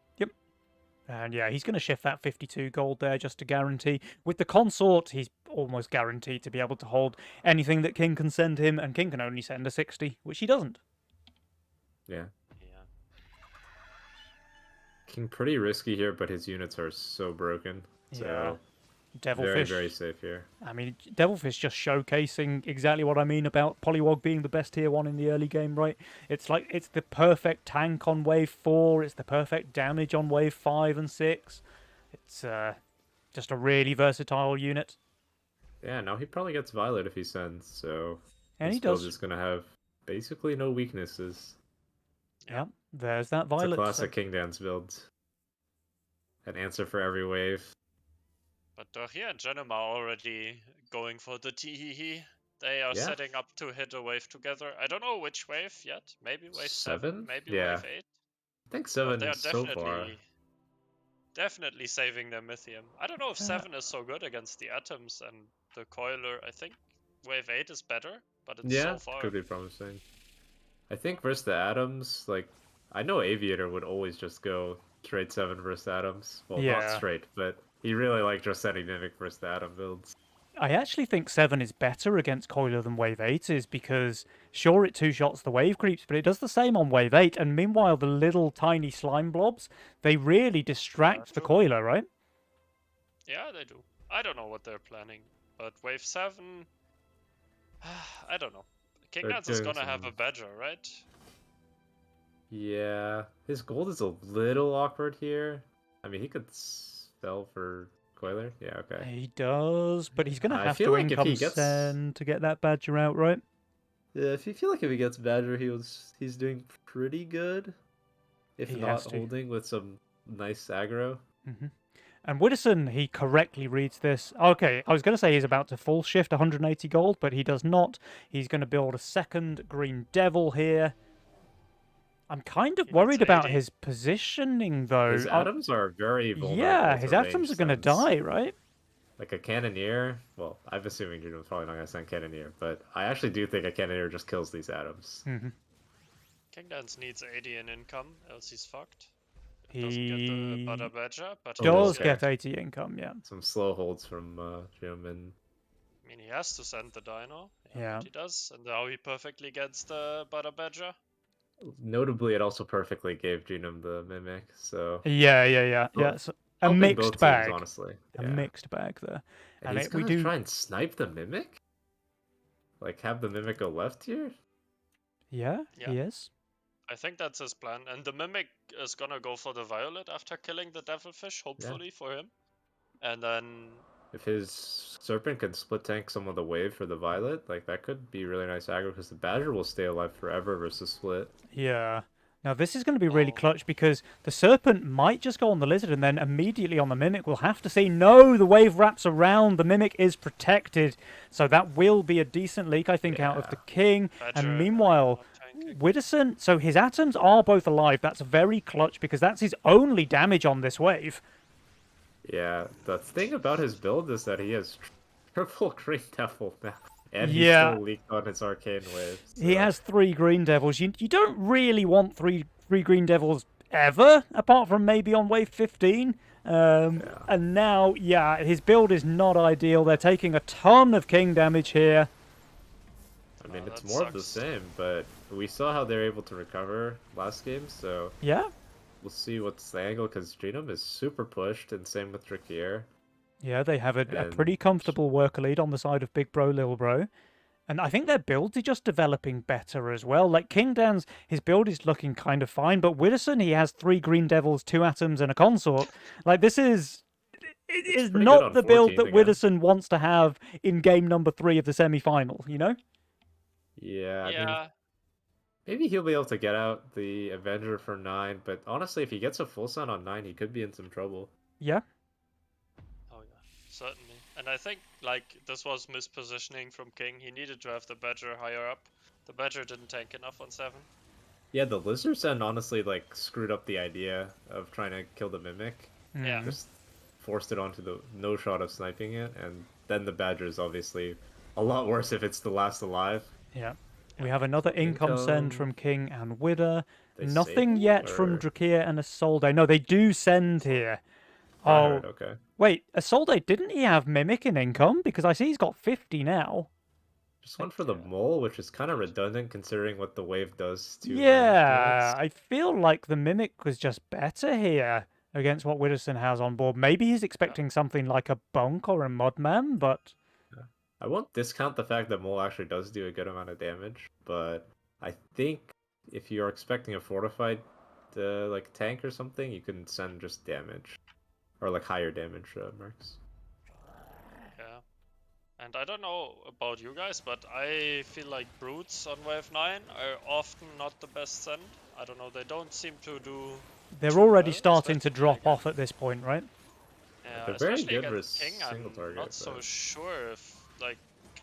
And yeah, he's going to shift that 52 gold there just to guarantee. With the Consort, he's almost guaranteed to be able to hold anything that King can send him, and King can only send a 60, which he doesn't. Yeah. Yeah. King pretty risky here, but his units are so broken. So Yeah. very, Devilfish. very safe here. I mean, Devilfish just showcasing exactly what I mean about Polywog being the best tier 1 in the early game, right? It's like, it's the perfect tank on wave 4, it's the perfect damage on wave 5 and 6. It's just a really versatile unit. Yeah, now he probably gets Violet if he sends, so And this he build does. is going to have basically no weaknesses. Yeah, there's that It's Violet. a classic King Dance build. An answer for every wave. But Drakir and Genom are already going for the Teehee. They are Yeah. setting up to hit a wave together. I don't know which wave yet. Maybe wave 7? 7, maybe Yeah. wave 8. I think But 7 they are so far. definitely saving their Mythium. I don't know if Yeah. 7 is so good against the Atoms and the Coiler. I think wave 8 is better, but it's Yeah, so far. could be promising. I think versus the Atoms, like, I know Aviator would always just go straight 7 versus Atoms. Well, not Yeah. straight, but he really liked just setting Mimic versus the Atom builds. I actually think 7 is better against Coiler than wave 8 is because, sure, it 2-shots the wave creeps, but it does the same on wave 8. And meanwhile, the little tiny slime blobs, they really distract the true. Coiler, right? Yeah, they do. I don't know what they're planning, but wave 7, I don't know. King They're Dance is doing gonna have a some- Badger, right? Yeah, his gold is a little awkward here. I mean, he could sell for Coiler. Yeah, okay. He does, but he's going to I have feel to like if income he gets- send to get that Badger out, right? Yeah, if you feel like if he gets Badger, he's doing pretty good. If He not has to. holding with some nice aggro. And Widdowson, he correctly reads this. Okay, I was going to say he's about to full shift 180 gold, but he does not. He's going to build a second Green Devil here. I'm kind of He worried needs about 80. his positioning, though. His atoms are very vulnerable. Yeah, to his range atoms are going to sends. die, right? Like a Cannoneer. Well, I'm assuming Juno's probably not going to send Cannoneer, but I actually do think a Cannoneer just kills these atoms. King Dance needs 80 in income, else he's fucked. He Doesn't get the Butter Badger, but he does okay. get 80 income, yeah. Some slow holds from Jim, and I mean, he has to send the Dino. Yeah. But he does, and now he perfectly gets the Butter Badger. notably, it also perfectly gave Genome the Mimic, so... Yeah. Well, So a helping mixed both teams, bag. honestly. A Yeah. mixed bag there. And he's we gonna do. try and snipe the Mimic? Like, have the Mimic go left here? Yeah, Yeah. he is. I think that's his plan, and the Mimic is gonna go for the Violet after killing the Devilfish, hopefully for him. And then if his Serpent can split tank some of the wave for the Violet, like that could be really nice aggro because the Badger will stay alive forever versus split. Yeah. Now this is going to be really Oh, clutch because the Serpent might just go on the Lizard and then immediately on the Mimic we'll have to see, no, the wave wraps around, the Mimic is protected. So that will be a decent leak, I think, out of the King. Badger And meanwhile, not tanking. Widdowson, so his atoms are both alive. That's very clutch because that's his only damage on this wave. Yeah, the thing about his build is that he has triple Green Devil now, and he's Yeah. still leaked on his Arcane Wave. He so- has 3 Green Devils. You don't really want three Green Devils ever, apart from maybe on wave 15. And now, yeah, his build is not ideal. They're taking a ton of King damage here. I mean, Oh, it's that more of the sucks. same, but we saw how they're able to recover last game, so Yeah, we'll see what's the angle, because Genome is super pushed, and same with Drakier. yeah, they have a And- pretty comfortable worker lead on the side of Big Bro, Lil Bro. And I think their builds are just developing better as well. Like King Dan's, his build is looking kind of fine, but Widdowson, he has 3 Green Devils, 2 Atoms, and a Consort. Like, this is... It is pretty good not on the build 14 that again. Widdowson wants to have in game number 3 of the semi-final, you know? Yeah, I mean, Yeah, maybe he'll be able to get out the Avenger for 9, but honestly, if he gets a full sun on 9, he could be in some trouble. Yeah. oh yeah, certainly. And I think like this was mispositioning from King. He needed to have the Badger higher up. The Badger didn't tank enough on 7. Yeah, the Lizard Sen honestly, like, screwed up the idea of trying to kill the Mimic. Yeah. Mm. Just forced it onto the no shot of sniping it, and then the Badger is obviously a lot worse if it's the last alive. Yeah. We have another income send Income. from King and Widder. They Nothing save yet it, from or- Drakier and Isolde. No, they do send here. I Oh, heard, okay. wait, Isolde, didn't he have Mimic in income? Because I see he's got 50 now. Just went for the mole, which is kind of redundant considering what the wave does to Yeah, range I feel like the Mimic was just better here against what Widdowson has on board. Maybe he's expecting something like a Bunk or a Mudman, but I won't discount the fact that mole actually does do a good amount of damage, but I think if you're expecting a fortified like tank or something, you can send just damage or like higher damage mercs. Yeah. And I don't know about you guys, but I feel like Brutes on wave 9 are often not the best send. I don't know, they don't seem to do. they're too already well, starting to especially drop against- off at this point, right? Yeah, They're very especially good against with King. I'm single target, not so but- sure if like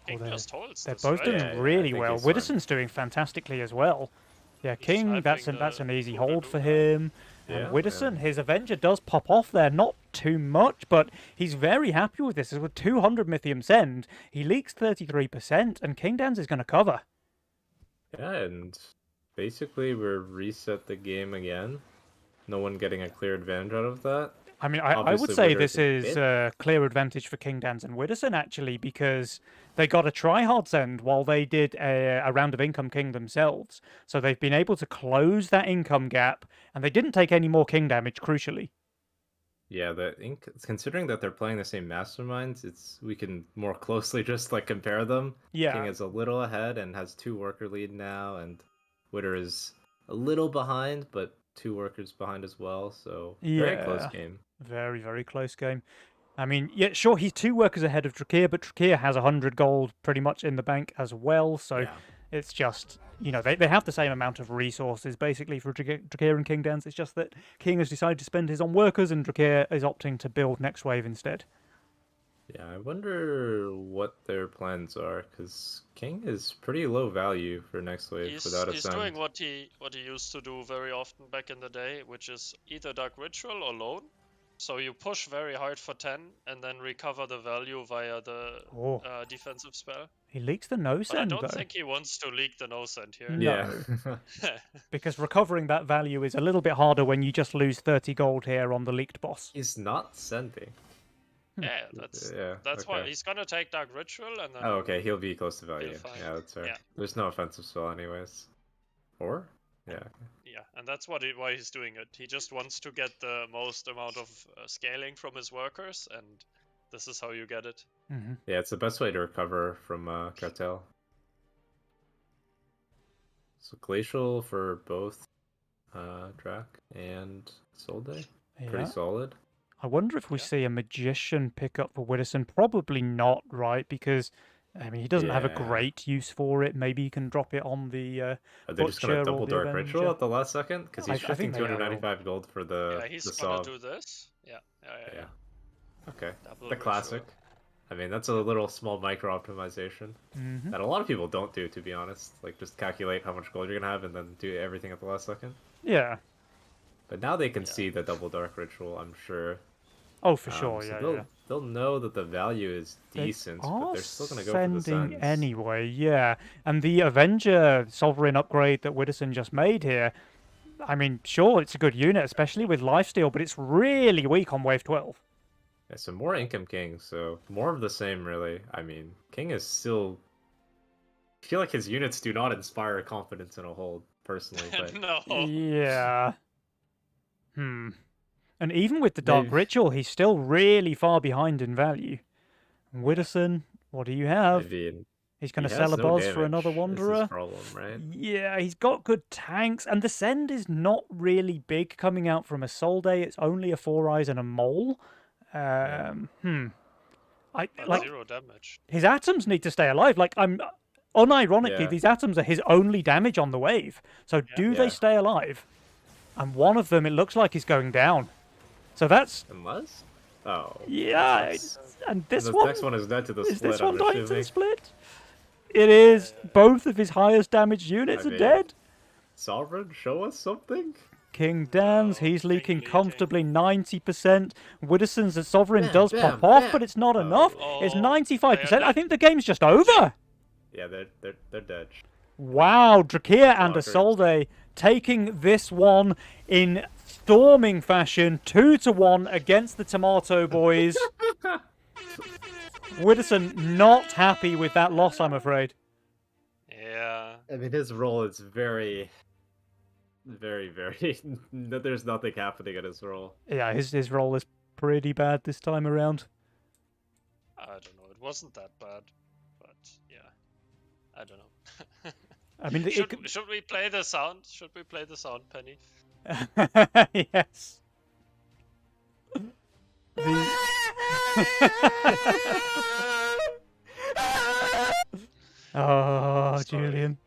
King they're- just holds. They're this, both right? doing Yeah, I really think well. he's fine. Widdowson's doing fantastically as well. Yeah, He's King, that's sniping that's the an easy Luda hold for Luda. him. Yeah, And Widdowson, yeah. his Avenger does pop off there, not too much, but he's very happy with this. With 200 Mythium Send, he leaks 33%, and King Dan's is going to cover. Yeah, and basically we're reset the game again. No one getting a clear advantage out of that. I mean, I would Obviously, say Widder this is a is bit- a clear advantage for King Dan's and Widdowson, actually, because they got a try-hard send while they did a round of income King themselves. So they've been able to close that income gap, and they didn't take any more King damage, crucially. Yeah, considering that they're playing the same masterminds, we can more closely just like compare them. Yeah. King is a little ahead and has 2 worker lead now, and Widder is a little behind, but 2 workers behind as well. So very close Yeah. game. Very, very close game. I mean, yeah, sure, he's 2 workers ahead of Drakier, but Drakier has 100 gold pretty much in the bank as well. So Yeah. it's just, they have the same amount of resources basically for Drakier and King Dance. It's just that King has decided to spend his on workers and Drakier is opting to build next wave instead. Yeah, I wonder what their plans are, because King is pretty low value for next wave without a He's send. doing what he used to do very often back in the day, which is either Dark Ritual or Lone. So you push very hard for 10 and then recover the value via the Oh, defensive spell. he leaks the no But I send don't though. think he wants to leak the no send here. No. Yeah. Because recovering that value is a little bit harder when you just lose 30 gold here on the leaked boss. He's not sending. Yeah, that's why okay. he's gonna take Dark Ritual and then. Oh, okay, he'll be close to value. fine. Yeah, that's fair. Yeah. There's no offensive spell anyways. Or? Yeah. Yeah, and that's why he's doing it. He just wants to get the most amount of scaling from his workers, and this is how you get it. Hmm. Yeah, it's the best way to recover from Cartel. So Glacial for both Drac and Solday. Yeah. Pretty solid. I wonder if we Yeah. see a magician pick up for Widdowson. Probably not, right? Because I mean, he doesn't have a Yeah. great use for it. Maybe he can drop it on the Are they just gonna Butcher or double the Dark Ritual Avenger. at the last second? Because he's I shifting think they will. 295 gold for Yeah, the he's gonna Sov. do this. Yeah. Yeah. Okay. Double The ritual. classic. I mean, that's a little small micro optimization Hmm. that a lot of people don't do, to be honest. Like, just calculate how much gold you're gonna have and then do everything at the last second. Yeah. But now they can Yeah. see the double Dark Ritual, I'm sure. Oh, for sure. So Yeah, they'll yeah. they'll know that the value is They decent, but are they're still gonna go for the sending Sens. anyway. Yeah, and the Avenger Sovereign upgrade that Widdowson just made here. I mean, sure, it's a good unit, especially with lifesteal, but it's really weak on wave 12. Yeah, so more Income King, so more of the same, really. I mean, King is still. I feel like his units do not inspire confidence in a hold, personally, but No. Yeah. Hmm. And even with the Dark Maybe- Ritual, he's still really far behind in value. Widdowson, what do you I have? mean, He's going to he sell has a no Buzz for another damage, is his Wanderer. problem, right? Yeah, he's got good tanks, and the Send is not really big coming out from a Solday. It's only a Four Eyes and a Mole. Yeah. I But like 0 damage. his atoms need to stay alive. Like I'm, unironically, Yeah. these atoms are his only damage on the wave. So do they Yeah. stay alive? And one of them, it looks like, is going down. So that's Unless? Oh. yeah. that's- And this the one next one is dead to the is split, this one I'm dying to the assuming. split? It is. Both of his highest damaged units I are mean, dead. Sovereign, show us something? King Dan's, Oh, he's King leaking leaking. comfortably 90%. Widdowson's Sovereign Bam, does bam, pop off, bam. but it's not Oh. enough. It's Oh, 95%. they I are think the game's just over. Yeah, they're dead. Wow, Drakir and Blockers. Isolde taking this one in storming fashion, 2-1 against the Tomato Boys. Widdowson not happy with that loss, I'm afraid. Yeah. I mean, his role is very, very. There's nothing happening at his role. Yeah, his role is pretty bad this time around. I don't know. It wasn't that bad, but yeah. I don't know. I mean, Should we play the sound? Should we play the sound, Penny? yes. Oh, Sorry. Julian.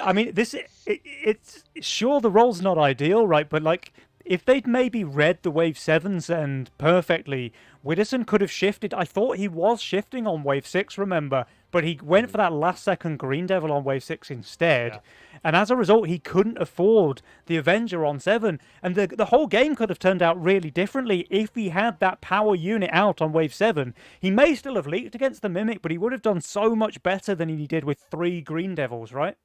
I mean, it's sure the roll's not ideal, right? But like, if they'd maybe read the wave 7s and perfectly, Widdowson could have shifted. I thought he was shifting on wave 6, remember? But he went for that last second Green Devil on wave 6 instead. Yeah. And as a result, he couldn't afford the Avenger on 7. And the whole game could have turned out really differently if he had that power unit out on wave 7. He may still have leaked against the Mimic, but he would have done so much better than he did with 3 Green Devils, right?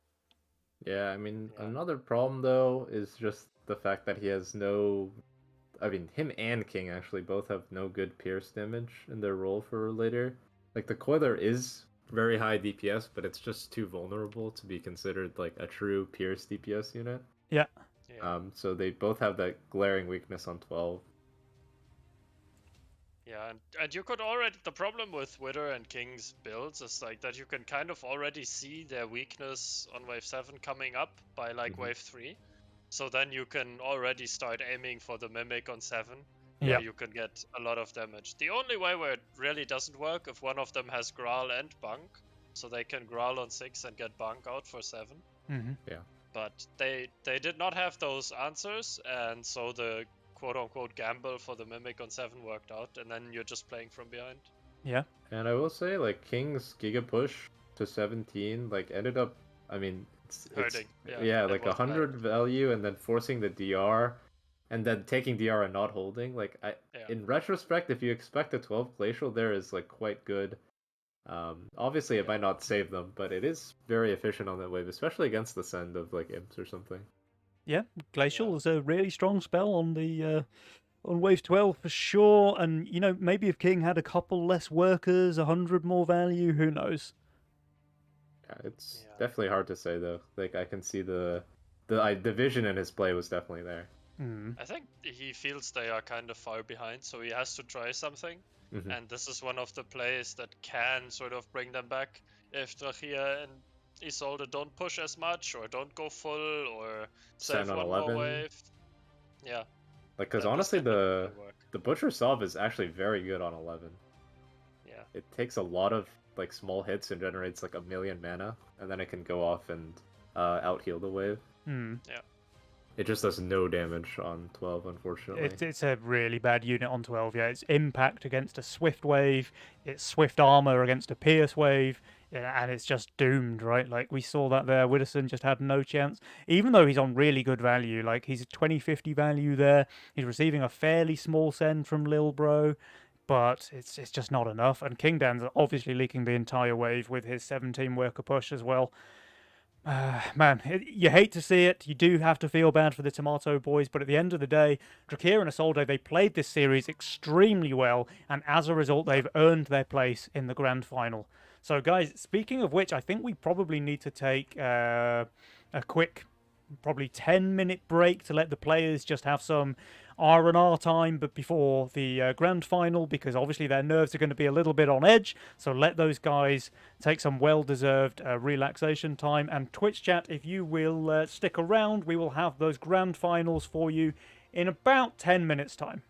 Yeah, I mean, Yeah. another problem though is just the fact that he has no. I mean, him and King actually both have no good pierce damage in their role for later. Like the Coiler is very high DPS, but it's just too vulnerable to be considered like a true pierce DPS unit. Yeah. Yeah. So they both have that glaring weakness on 12. Yeah, and you could already. The problem with Wither and King's builds is like that you can kind of already see their weakness on wave 7 coming up by like Mhm. wave 3. So then you can already start aiming for the Mimic on 7. Yeah. Where you can get a lot of damage. The only way where it really doesn't work if one of them has Growl and Bunk. So they can Growl on 6 and get Bunk out for 7. Mm-hmm. But they did not have those answers, and so the quote-unquote gamble for the Mimic on 7 worked out, and then you're just playing from behind. Yeah. And I will say, like, King's Giga Push to 17, like, ended up, I mean, it's Hurting, yeah, yeah, it like was bad. 100 value and then forcing the DR and then taking DR and not holding. Like, Yeah. in retrospect, if you expect a 12 Glacial there is, like, quite good. Obviously, it might not save them, but it is very efficient on that wave, especially against the send of, like, Imps or something. Yeah, Glacial Yeah. is a really strong spell on the on wave 12 for sure. And you know, maybe if King had a couple less workers, 100 more value, who knows? Yeah, it's Yeah. definitely hard to say, though. Like, I can see the vision in his play was definitely there. Mm. I think he feels they are kind of far behind, so he has to try something. Mhm. And this is one of the plays that can sort of bring them back if Drachia and Isolde don't push as much, or don't go full, or save Stand on one 11. more wave. Yeah. Like, because then this honestly, can definitely work. the Butcher Sov is actually very good on 11. Yeah. It takes a lot of like small hits and generates like 1,000,000 mana, and then it can go off and out heal the wave. Hmm. It just does no damage on 12, unfortunately. It's a really bad unit on 12, yeah. It's impact against a swift wave, it's swift armor against a pierce wave, yeah, and it's just doomed, right? Like, we saw that there. Widdowson just had no chance, even though he's on really good value. Like, he's 2050 value there. He's receiving a fairly small send from Lil Bro, but it's just not enough. And King Dan's obviously leaking the entire wave with his 17 worker push as well. Man, you hate to see it. You do have to feel bad for the Tomato Boys, but at the end of the day, Drakir and Isolde, they played this series extremely well, and as a result, they've earned their place in the grand final. So, guys, speaking of which, I think we probably need to take a quick, probably 10-minute break to let the players just have some R&R time, but before the grand final, because obviously their nerves are going to be a little bit on edge. So let those guys take some well-deserved relaxation time. And Twitch chat, if you will stick around, we will have those grand finals for you in about 10 minutes time.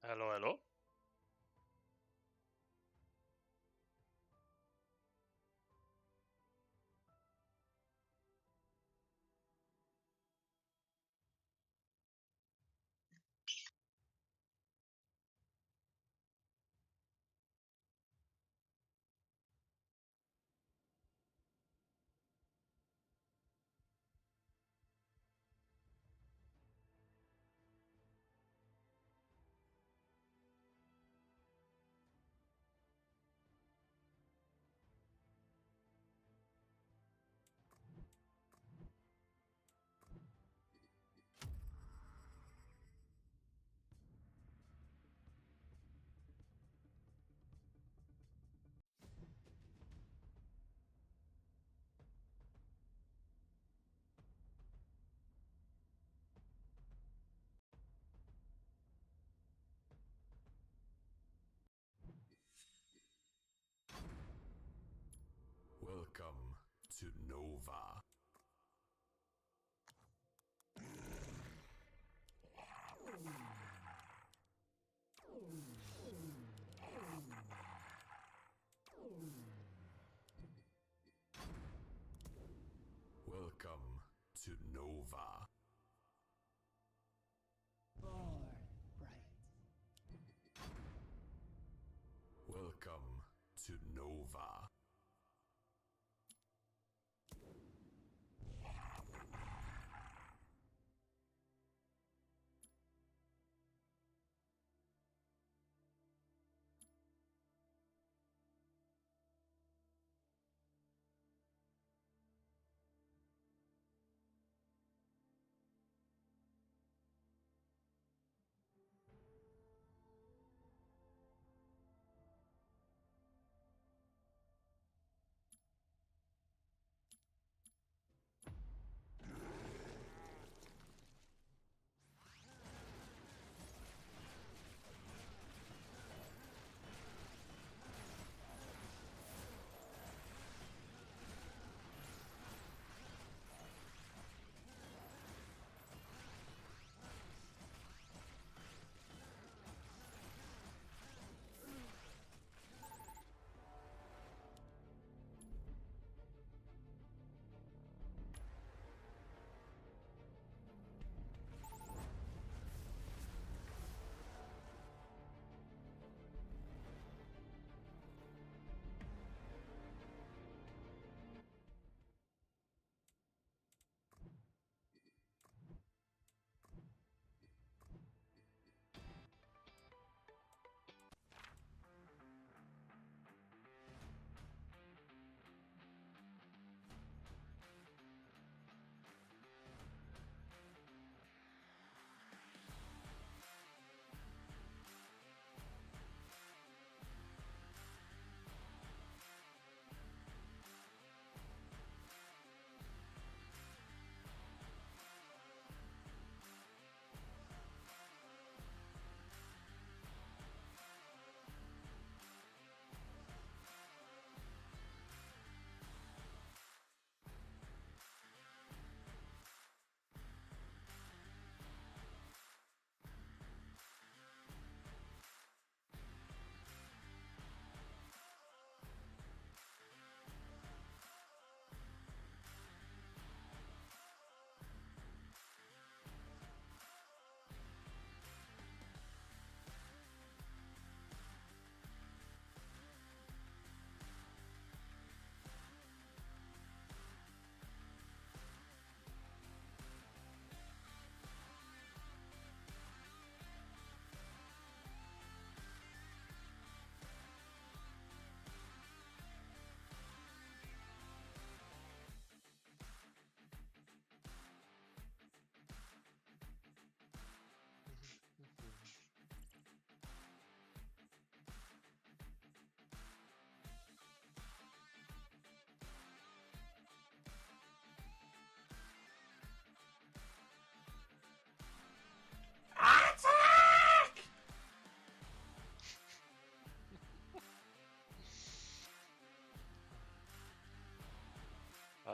Hello, hello. Welcome to Nova. Welcome to Nova. Welcome to Nova.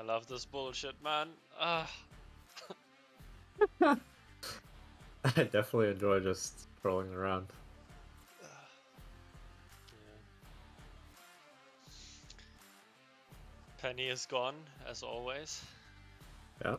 I love this bullshit, man. Ah, I definitely enjoy just trolling around. yeah. Penny is gone, as always. Yeah.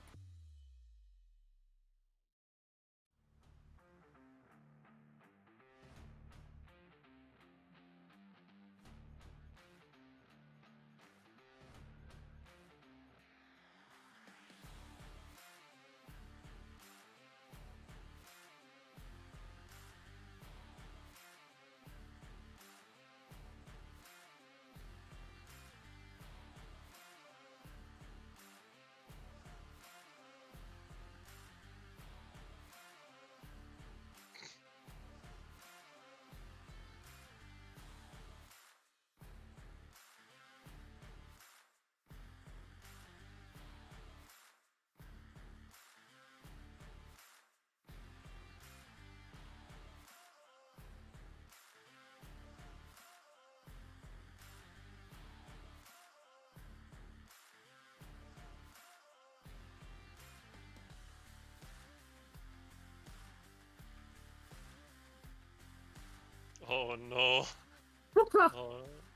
Oh no.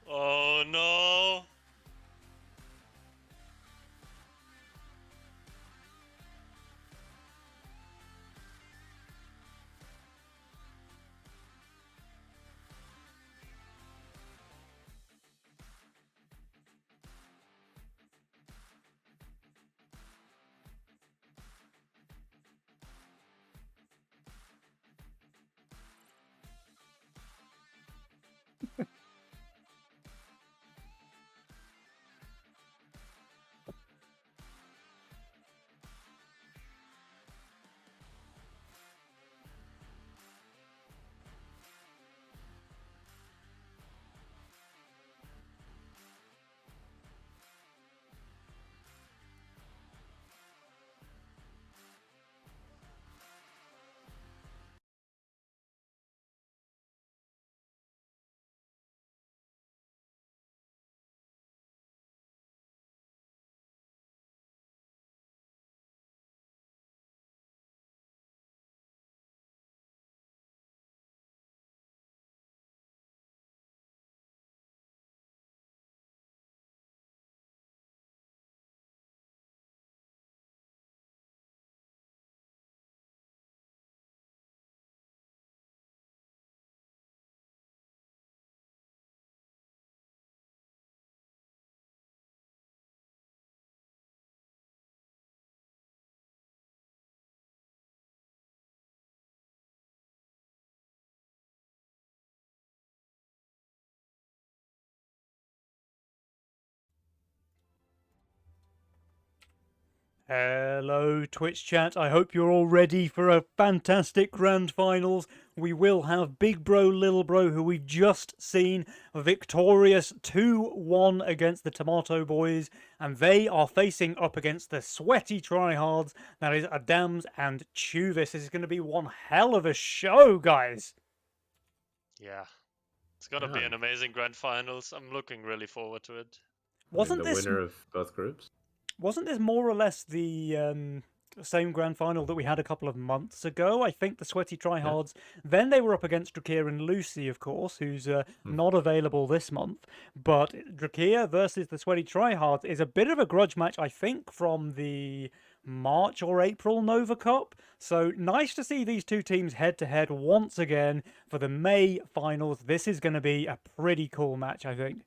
Oh no. Hello, Twitch chat. I hope you're all ready for a fantastic grand finals. We will have Big Bro, Little Bro, who we've just seen victorious 2-1 against the Tomato Boys, and they are facing up against the sweaty tryhards. That is Adams and Chuvis. This is going to be one hell of a show, guys. Yeah. It's gonna be Yeah. an amazing grand finals. I'm looking really forward to it. Wasn't the this winner of both groups? Wasn't this more or less the same grand final that we had a couple of months ago? I think the Sweaty Tryhards. Then they were up against Drakir and Lucy, of course, who's not available this month. But Drakir versus the Sweaty Tryhards is a bit of a grudge match, I think, from the March or April Nova Cup. So nice to see these two teams head to head once again for the May finals. This is going to be a pretty cool match, I think.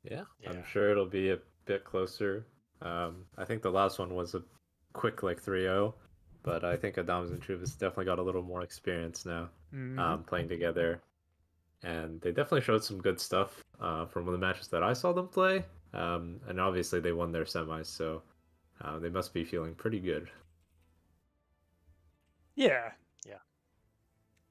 Yeah, Yeah. I'm sure it'll be a bit closer. I think the last one was a quick like 3-0, but I think Adams and Chuvis definitely got a little more experience now playing together, and they definitely showed some good stuff from the matches that I saw them play. And obviously they won their semis, so they must be feeling pretty good. Yeah. Yeah.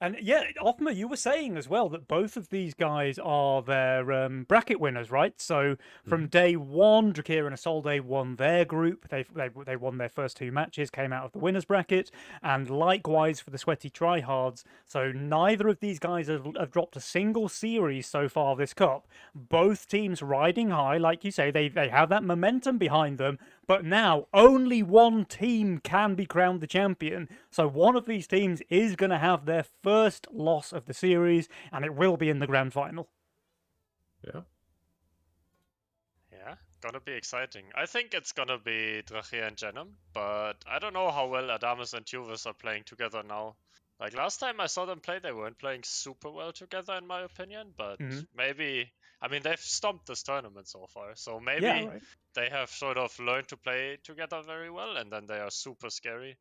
And yeah, Offma, you were saying as well that both of these guys are their bracket winners, right? So from day one, Drakir and Isolde won their group. They won their first two matches, came out of the winners bracket, and likewise for the Sweaty Tryhards. So neither of these guys have dropped a single series so far this cup. Both teams riding high, like you say, they have that momentum behind them. But now only one team can be crowned the champion. So one of these teams is going to have their first loss of the series, and it will be in the grand final. Yeah. Yeah, gonna be exciting. I think it's gonna be Drachia and Jenem, but I don't know how well Adamus and Juvis are playing together now. Like last time I saw them play, they weren't playing super well together, in my opinion. But Mhm. maybe, I mean, they've stomped this tournament so far, so maybe Yeah, right. they have sort of learned to play together very well, and then they are super scary.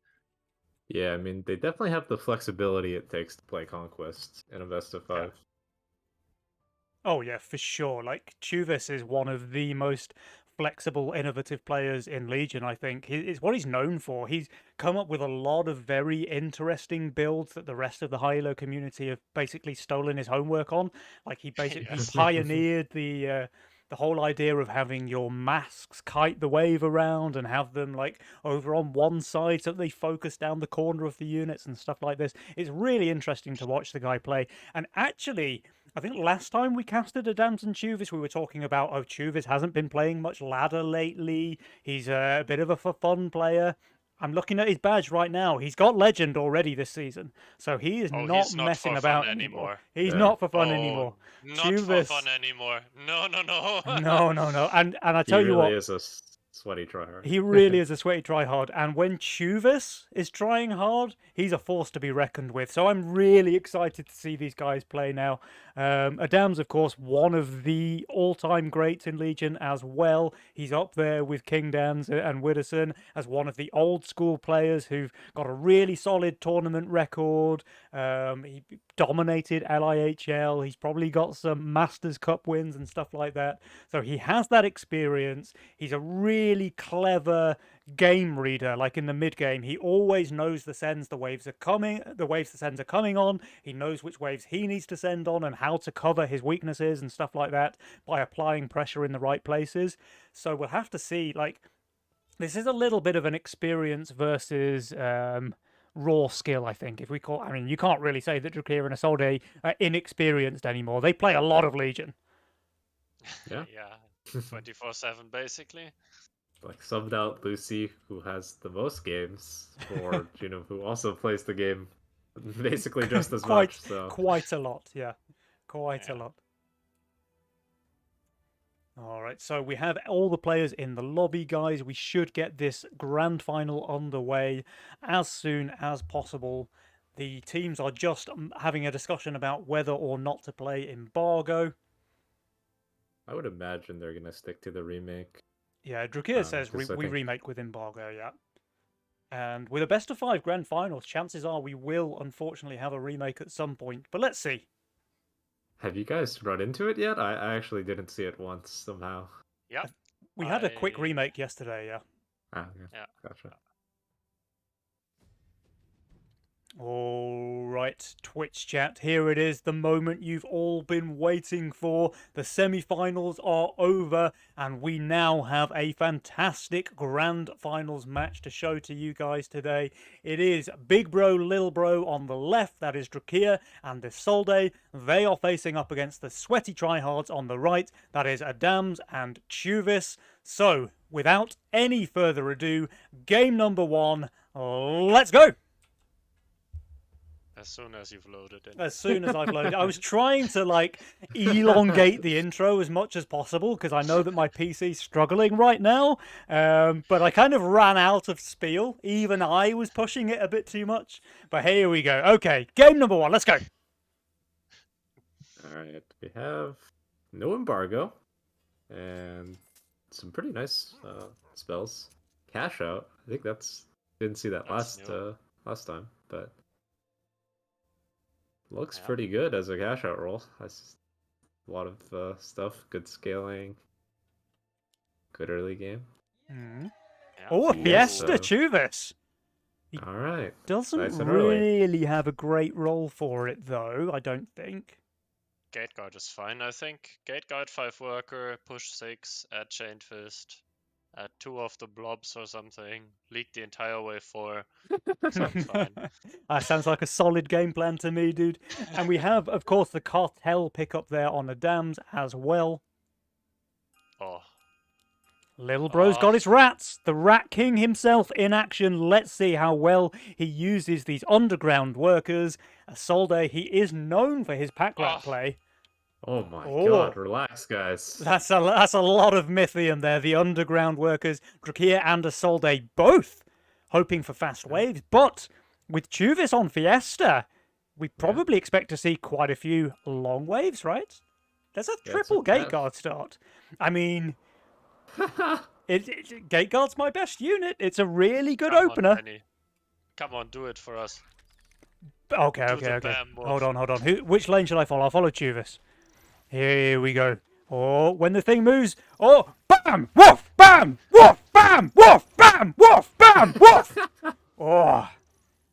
Yeah, I mean, they definitely have the flexibility it takes to play Conquest in a best of 5. Oh yeah, for sure. Like Chuvis is one of the most flexible, innovative players in Legion. I think it's what he's known for. He's come up with a lot of very interesting builds that the rest of the Hilo community have basically stolen his homework on. Like he basically Yes. pioneered the whole idea of having your masks kite the wave around and have them like over on one side so that they focus down the corner of the units and stuff like this. It's really interesting to watch the guy play. And actually, I think last time we casted Adams and Chuvis, we were talking about, oh, Chuvis hasn't been playing much ladder lately. He's a bit of a for fun player. I'm looking at his badge right now. He's got legend already this season, so he is Oh, not he's not messing for about fun anymore. anymore. He's Yeah. not for fun Oh, anymore. Not for Chuvis- fun anymore. No, no, no. No, no, no. And I He tell you really what, is a sweaty tryhard. he really is a sweaty tryhard, and when Chuvis is trying hard, he's a force to be reckoned with. So I'm really excited to see these guys play now. Adams, of course, one of the all-time greats in Legion as well. He's up there with King Dans and Widdowson as one of the old-school players who've got a really solid tournament record. He dominated LIHL. He's probably got some Masters Cup wins and stuff like that. So he has that experience. He's a really clever game reader. Like in the mid game, he always knows the sends the waves are coming, the waves the sends are coming on. He knows which waves he needs to send on and how to cover his weaknesses and stuff like that by applying pressure in the right places. So we'll have to see. Like this is a little bit of an experience versus raw skill, I think. If we call, I mean, you can't really say that Drakir and Isolde are inexperienced anymore. They play a lot of Legion. Yeah. Yeah, 24/7 basically. Like subbed out Lucy, who has the most games, for Juno, who also plays the game basically just as much. So Quite a lot, yeah. Quite a Yeah. lot. All right, so we have all the players in the lobby, guys. We should get this grand final underway as soon as possible. The teams are just having a discussion about whether or not to play Embargo. I would imagine they're gonna stick to the remake. Yeah, Drakir says 'cause I we think- remake with Embargo, yeah. And with a best of 5 grand finals, chances are we will unfortunately have a remake at some point. But let's see. Have you guys run into it yet? I actually didn't see it once somehow. Yep. We had a quick I- remake yesterday, yeah. Ah, yeah. Yeah. Gotcha. All right, Twitch chat, here it is, the moment you've all been waiting for. The semi-finals are over, and we now have a fantastic grand finals match to show to you guys today. It is Big Bro, Lil Bro on the left, that is Drakir and Isolde. They are facing up against the sweaty tryhards on the right, that is Adams and Chuvis. So, without any further ado, game number 1, let's go! As soon as you've loaded in. As soon as I've loaded, I was trying to like elongate the intro as much as possible because I know that my PC's struggling right now. But I kind of ran out of spiel. Even I was pushing it a bit too much. But here we go. Okay, game number 1. Let's go. All right, we have no embargo and some pretty nice spells. Cash out. I think didn't see that That's last time, but looks Yeah. pretty good as a cash out roll. That's a lot of stuff. Good scaling. Good early game. Mm. Yeah. Oh, Yes, Fiesta Chuvis. He All right. doesn't nice and early. really have a great role for it, though, I don't think. Gate guard is fine, I think. Gate guard 5 worker, push 6, add chain fist, add 2 of the blobs or something, leak the entire wave 4. Sounds fine. That sounds like a solid game plan to me, dude. And we have, of course, the cartel pickup there on Adams as well. Oh, Little bro's got his rats. The Rat King himself in action. Let's see how well he uses these underground workers. Isolde, he is known for his pack rat Oh. play. Oh my Oh. god, relax, guys. That's a lot of Mythium there. The underground workers, Drakir and Isolde, both hoping for fast waves. But with Chuvis on Fiesta, we probably expect to see quite a few long waves, right? There's a triple gate guard start. I mean, gate guard's my best unit. It's a really good Come opener. On, Penny. Come on, do it for us. Okay. the bam move. Hold on. Which lane shall I follow? I'll follow Chuvis. Here we go. Oh, when the thing moves. Oh, bam! Woof! Bam! Woof! Bam! Woof! Bam! Woof! Bam! Woof! Oh,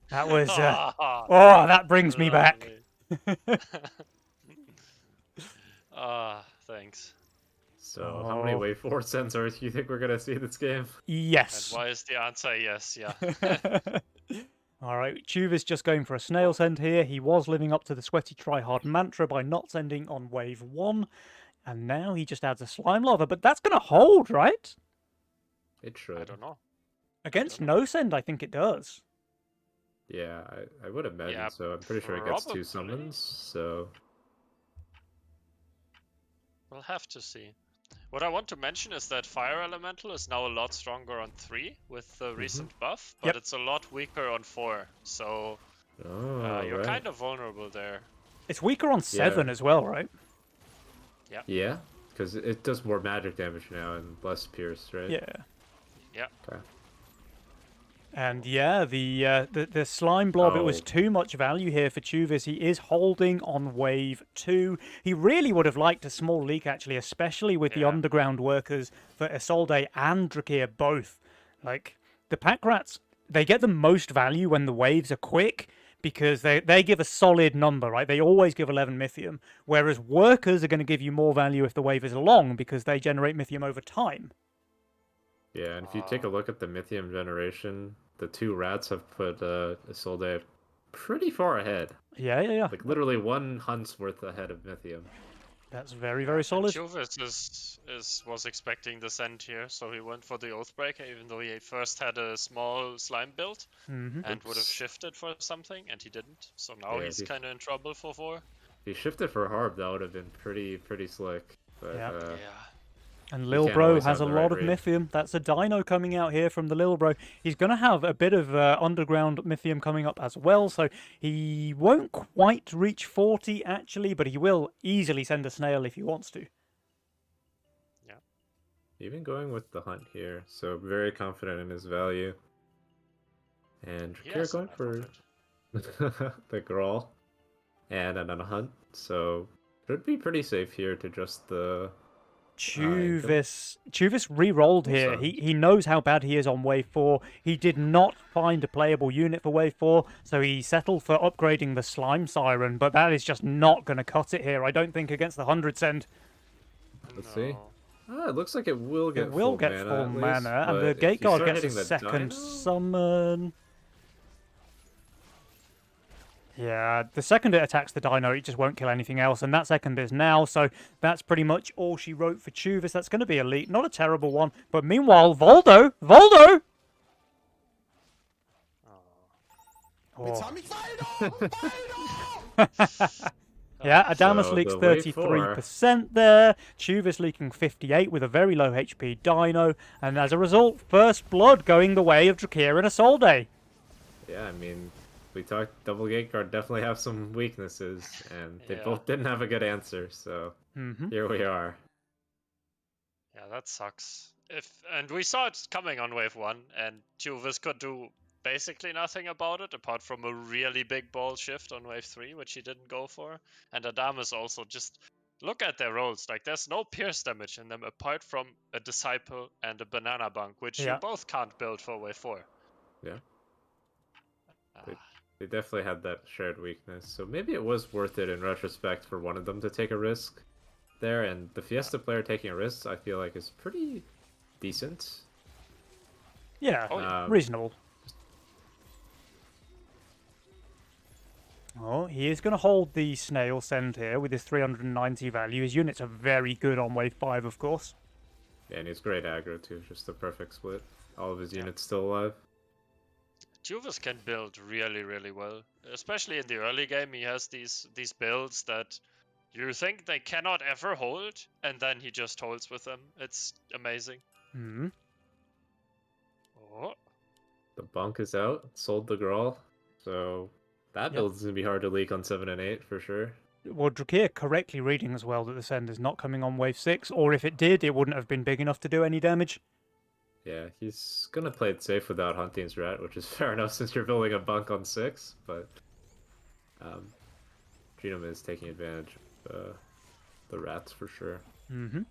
that was. Oh, that brings me back. Thanks. So, how many Oh. wave 4 sensors do you think we're gonna see this game? Yes. And why is the answer yes? Yeah. All right, Chuvis just going for a snail send here. He was living up to the sweaty tryhard mantra by not sending on wave 1. And now he just adds a slime lava, but that's going to hold, right? It should. I don't know. Against no send, I think it does. Yeah, I would imagine Yeah, so. I'm pretty sure it gets 2 probably. summons, so... We'll have to see. What I want to mention is that Fire Elemental is now a lot stronger on 3 with the recent buff, but Yep. it's a lot weaker on 4. So Oh, you're right. kind of vulnerable there. It's weaker on 7 as well, right? Yeah, because it does more magic damage now and less pierce, right? Yeah. Yeah. Okay. And yeah, the slime blob, it was Oh. too much value here for Chuvis. He is holding on wave 2. He really would have liked a small leak, actually, especially with the Yeah. underground workers for Isolde and Drakir both. Like, the pack rats, they get the most value when the waves are quick because they give a solid number, right? They always give 11 Mythium, whereas workers are going to give you more value if the wave is long because they generate Mythium over time. Yeah, and if you take a look at the Mythium generation, the 2 rats have put Isolde pretty far ahead. Yeah. Like, literally 1 hunt's worth ahead of Mythium. That's very, very solid. Chuvis was expecting the send here, so he went for the Oathbreaker, even though he first had a small slime build Hmm. and would have Oops. shifted for something, and he didn't. So now Yeah, he's he- kind of in trouble for 4. If he shifted for Harb, that would have been pretty slick. But, Yeah. Yeah. And You Lil can't Bro always has a have the lot right of read. Mythium. That's a dino coming out here from the Lil Bro. He's going to have a bit of underground Mythium coming up as well, so he won't quite reach 40 actually, but he will easily send a snail if he wants to. Even going with the hunt here, so very confident in his value. And He Drakir has going enough for of it. the Grawl and another hunt, so should be pretty safe here to just the... Chuvis re-rolled here. Awesome. He knows how bad he is on wave 4. He did not find a playable unit for wave 4, so he settled for upgrading the Slime Siren, but that is just not going to cut it here, I don't think, against the 100 send. Let's see. No. It looks like it will get It will full get mana, full at least, mana, and but the if Gate you Guard start gets a hitting the second dino- summon. Yeah, the second it attacks the dino, it just won't kill anything else, and that second is now, so that's pretty much all she wrote for Chuvis. That's going to be elite, not a terrible one, but meanwhile, Voldo! Oh. Yeah, Adamus So leaks the wave 33% there. Chuvis leaking 58 with a very low HP dino. And as a result, First Blood going the way of Drakir and Isolde. Yeah, I mean, we talked double gate guard definitely have some weaknesses, and they Yeah. both didn't have a good answer, so here we are. Yeah, that sucks. And we saw it coming on wave 1, and Chuvis could do basically nothing about it, apart from a really big ball shift on wave 3, which he didn't go for. And Adamus also, just look at their rolls. Like, there's no pierce damage in them, apart from a Disciple and a Banana Bunk, which Yeah. you both can't build for wave 4. Yeah. Ah, They definitely had that shared weakness, so maybe it was worth it in retrospect for one of them to take a risk there, and the Fiesta player taking a risk, I feel like, is pretty decent. Yeah, Oh, yeah. reasonable. Oh, he is going to hold the snail send here with his 390 value. His units are very good on wave 5, of course. Yeah, and he's great aggro too. Just the perfect split. All of his Yeah. units still alive. Juvis can build really, really well. Especially in the early game, he has these builds that you think they cannot ever hold, and then he just holds with them. It's amazing. Hmm. Oh, The bunk is out. Sold the Grawl. So that Yep. build's gonna be hard to leak on 7 and 8 for sure. Well, Drakir correctly reading as well that the send is not coming on wave 6, or if it did, it wouldn't have been big enough to do any damage. Yeah, he's gonna play it safe without Hunting's Rat, which is fair enough since you're building a bunk on 6, but Genome is taking advantage of the rats for sure. Hmm.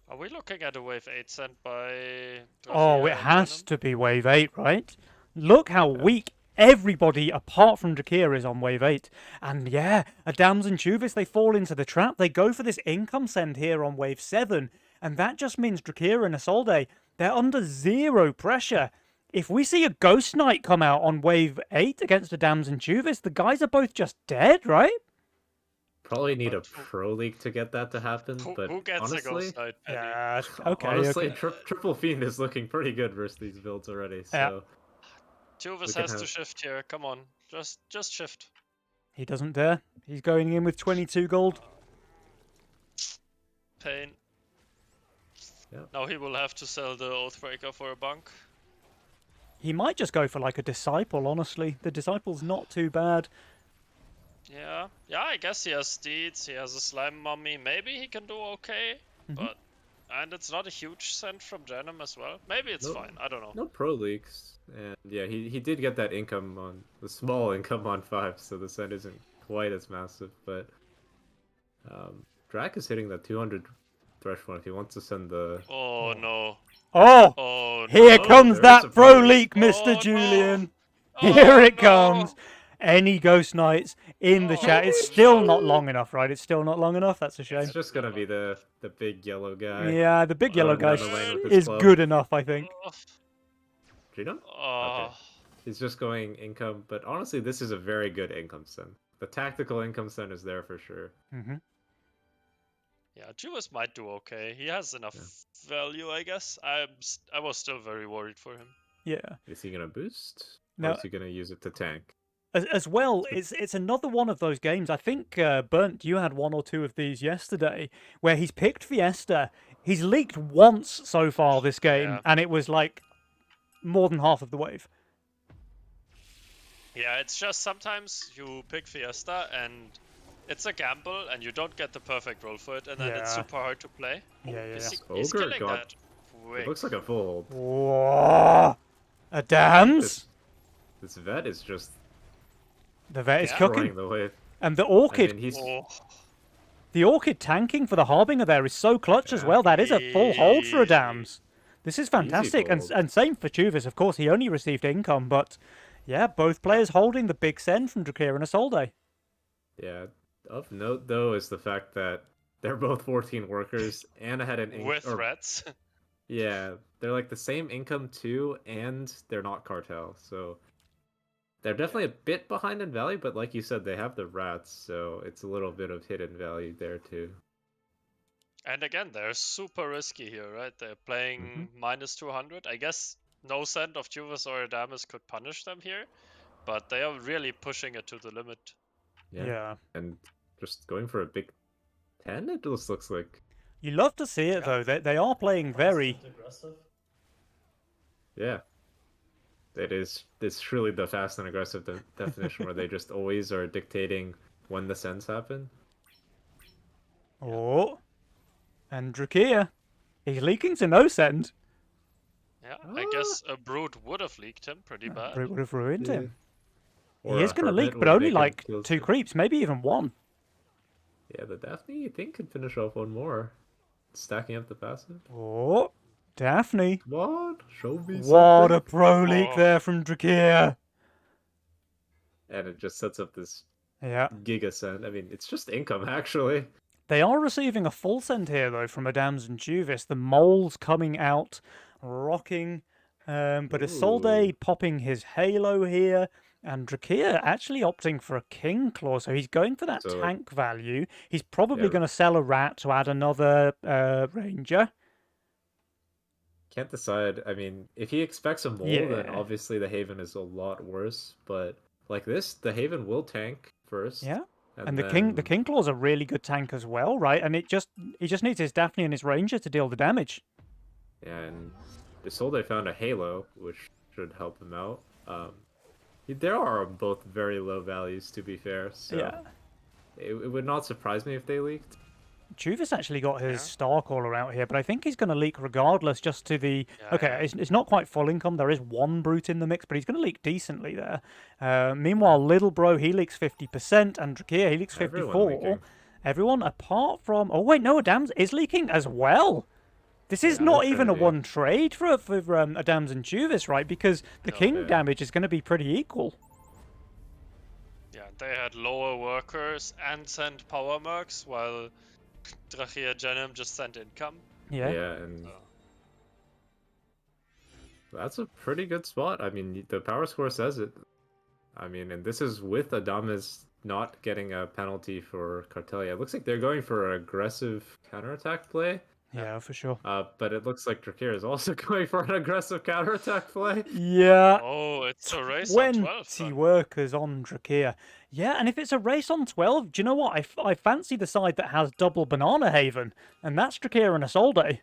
are we looking at a wave 8 sent by... Oh, Drakir it and has Venom? to be wave 8, right? Look how weak everybody apart from Drakir is on wave 8. And yeah, Adams and Chuvis, they fall into the trap. They go for this income send here on wave 7. And that just means Drakir and Isolde, they're under zero pressure. If we see a Ghost Knight come out on wave 8 against Adams and Chuvis, the guys are both just dead, right? Probably need a But who- pro league to get that to happen, but Who gets honestly, a Ghost Knight, Penny? Yeah, okay, honestly, okay. Triple Fiend is looking pretty good versus these builds already. Yeah. So Juvis can has to have- shift here. Come on, just shift. He doesn't dare. He's going in with 22 gold. Pain. Yep. Now he will have to sell the Oathbreaker for a bunk. He might just go for like a Disciple, honestly. The Disciple's not too bad. Yeah, I guess he has steeds, he has a slime mummy, maybe he can do okay, but... And it's not a huge send from Janum as well. Maybe it's Nope. fine, I don't know. no pro leagues, and yeah, he did get that income on the small income on 5, so the set isn't quite as massive. But Drac is hitting that 200 threshold if he wants to send the. Oh no. Oh! Oh Here no. comes there is a that pro pro leak, Oh, Mr. no. Julian. Oh, Here it no. comes. Any Ghost Knights in the Oh, chat. It's no. still not long enough, right? It's still not long enough. That's a shame. It's just gonna be the big yellow guy. Yeah, the big yellow Running guy down the lane with his is club. good enough, I think. Oh, Genome? oh. He's just going income, but honestly, this is a very good income send. The tactical income send is there for sure. Hmm. Yeah, Juvis might do okay. He has enough value, I guess. I was still very worried for him. Yeah. Is he gonna boost? No. Or is he gonna use it to tank? As well, it's another one of those games. I think, Burnt, you had one or two of these yesterday, where he's picked Fiesta. He's leaked once so far this game, Yeah. and it was like more than half of the wave. Yeah, it's just sometimes you pick Fiesta and it's a gamble and you don't get the perfect roll for it, and then it's Yeah. super hard to play. Yeah, He's Ogre killing got- that quick. It looks like a full hold. Whoa! A dams? This vet is just The vet is Yeah. cooking. throwing the wave. And the I Orchid, mean, he's Oh, the Orchid tanking for the Harbinger there is so clutch as Yeah. well. That is a full hold for a Easy. dams. This is fantastic. gold. And same for Chuvis, of course. He only received income, but yeah, both players holding the big send from Drakir and Isolde. yeah. Of note though is the fact that they're both 14 workers and had an with threats. Yeah, they're like the same income too, and they're not cartel, so they're definitely a bit behind in value. But like you said, they have the rats, so it's a little bit of hidden value there too. And again, they're super risky here, right? They're playing minus 200. I guess no send of Juvis or Adamus could punish them here, but they are really pushing it to the limit. Yeah. And just going for a big 10, it just looks like. You love to see it, though. They are playing very... aggressive. Yeah. It's truly the fast and aggressive definition where they just always are dictating when the sends happen. Oh. And Drakir. He's leaking to no send. Yeah, I guess a Brood would have leaked him pretty bad. It would have ruined Yeah. him. Or He is a going to hermit leak, but would only make him like feel 2 safe. creeps, maybe even 1. Yeah, the Daphne, you think, could finish off one more. Stacking up the passive. Oh. Daphne. What? Show me What a something. pro leak Oh. there from Drakir. And it just sets up this Yeah. giga send. I mean, it's just income, actually. They are receiving a full send here, though, from Adams and Juvis. The mole's coming out, rocking. But Isolde Ooh. popping his halo here. And Drakir actually opting for a King Claw, so he's going for that So- tank value. He's probably Yeah. going to sell a Rat to add another Ranger. Can't decide. I mean, if he expects a mole, then Yeah. obviously the Haven is a lot worse. But like this, the Haven will tank first. Yeah. And then... the King Claw's a really good tank as well, right? And he just needs his Daphne and his Ranger to deal the damage. Yeah, and Isolde found a Halo, which should help him out. There are both very low values, to be fair. So Yeah. it would not surprise me if they leaked. Chuvis actually got his Yeah. Star Caller out here, but I think he's going to leak regardless, just to the... Yeah, Okay, yeah. it's not quite full income. There is one Brute in the mix, but he's going to leak decently there. Meanwhile, Little Bro, he leaks 50%, and Drakir, he leaks 54%. Everyone leaking. Everyone apart from... Oh, wait, no, Adams is leaking as well. This is Yeah, not that's even a gonna be- one trade for Adams and Chuvis, right? Because the No. King Yeah. damage is going to be pretty equal. Yeah, they had lower workers and sent power mercs, while Drachia Genim just sent income. Yeah. Yeah, and So, that's a pretty good spot. I mean, the power score says it. I mean, and this is with Adamas not getting a penalty for Cartelia. It looks like they're going for an aggressive counterattack play. Yeah, for sure. But it looks like Drakir is also going for an aggressive counterattack play. Yeah. oh, it's a race on 12. 20 then. workers on Drakir. Yeah, and if it's a race on 12, do you know what? I fancy the side that has double Banana Haven, and that's Drakir and Isolde.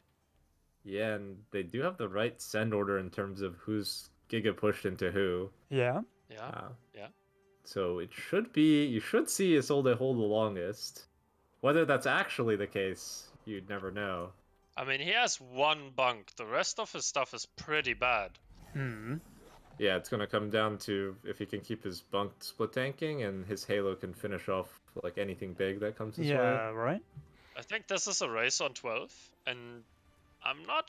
Yeah, and they do have the right send order in terms of who's Giga pushed into who. Yeah. Yeah. Yeah. So it should be, you should see Isolde hold the longest. Whether that's actually the case, you'd never know. I mean, he has one bunk. The rest of his stuff is pretty bad. Hmm. Yeah, it's gonna come down to if he can keep his bunk split tanking and his Halo can finish off like anything big that comes his way. Yeah, right. I think this is a race on 12, and I'm not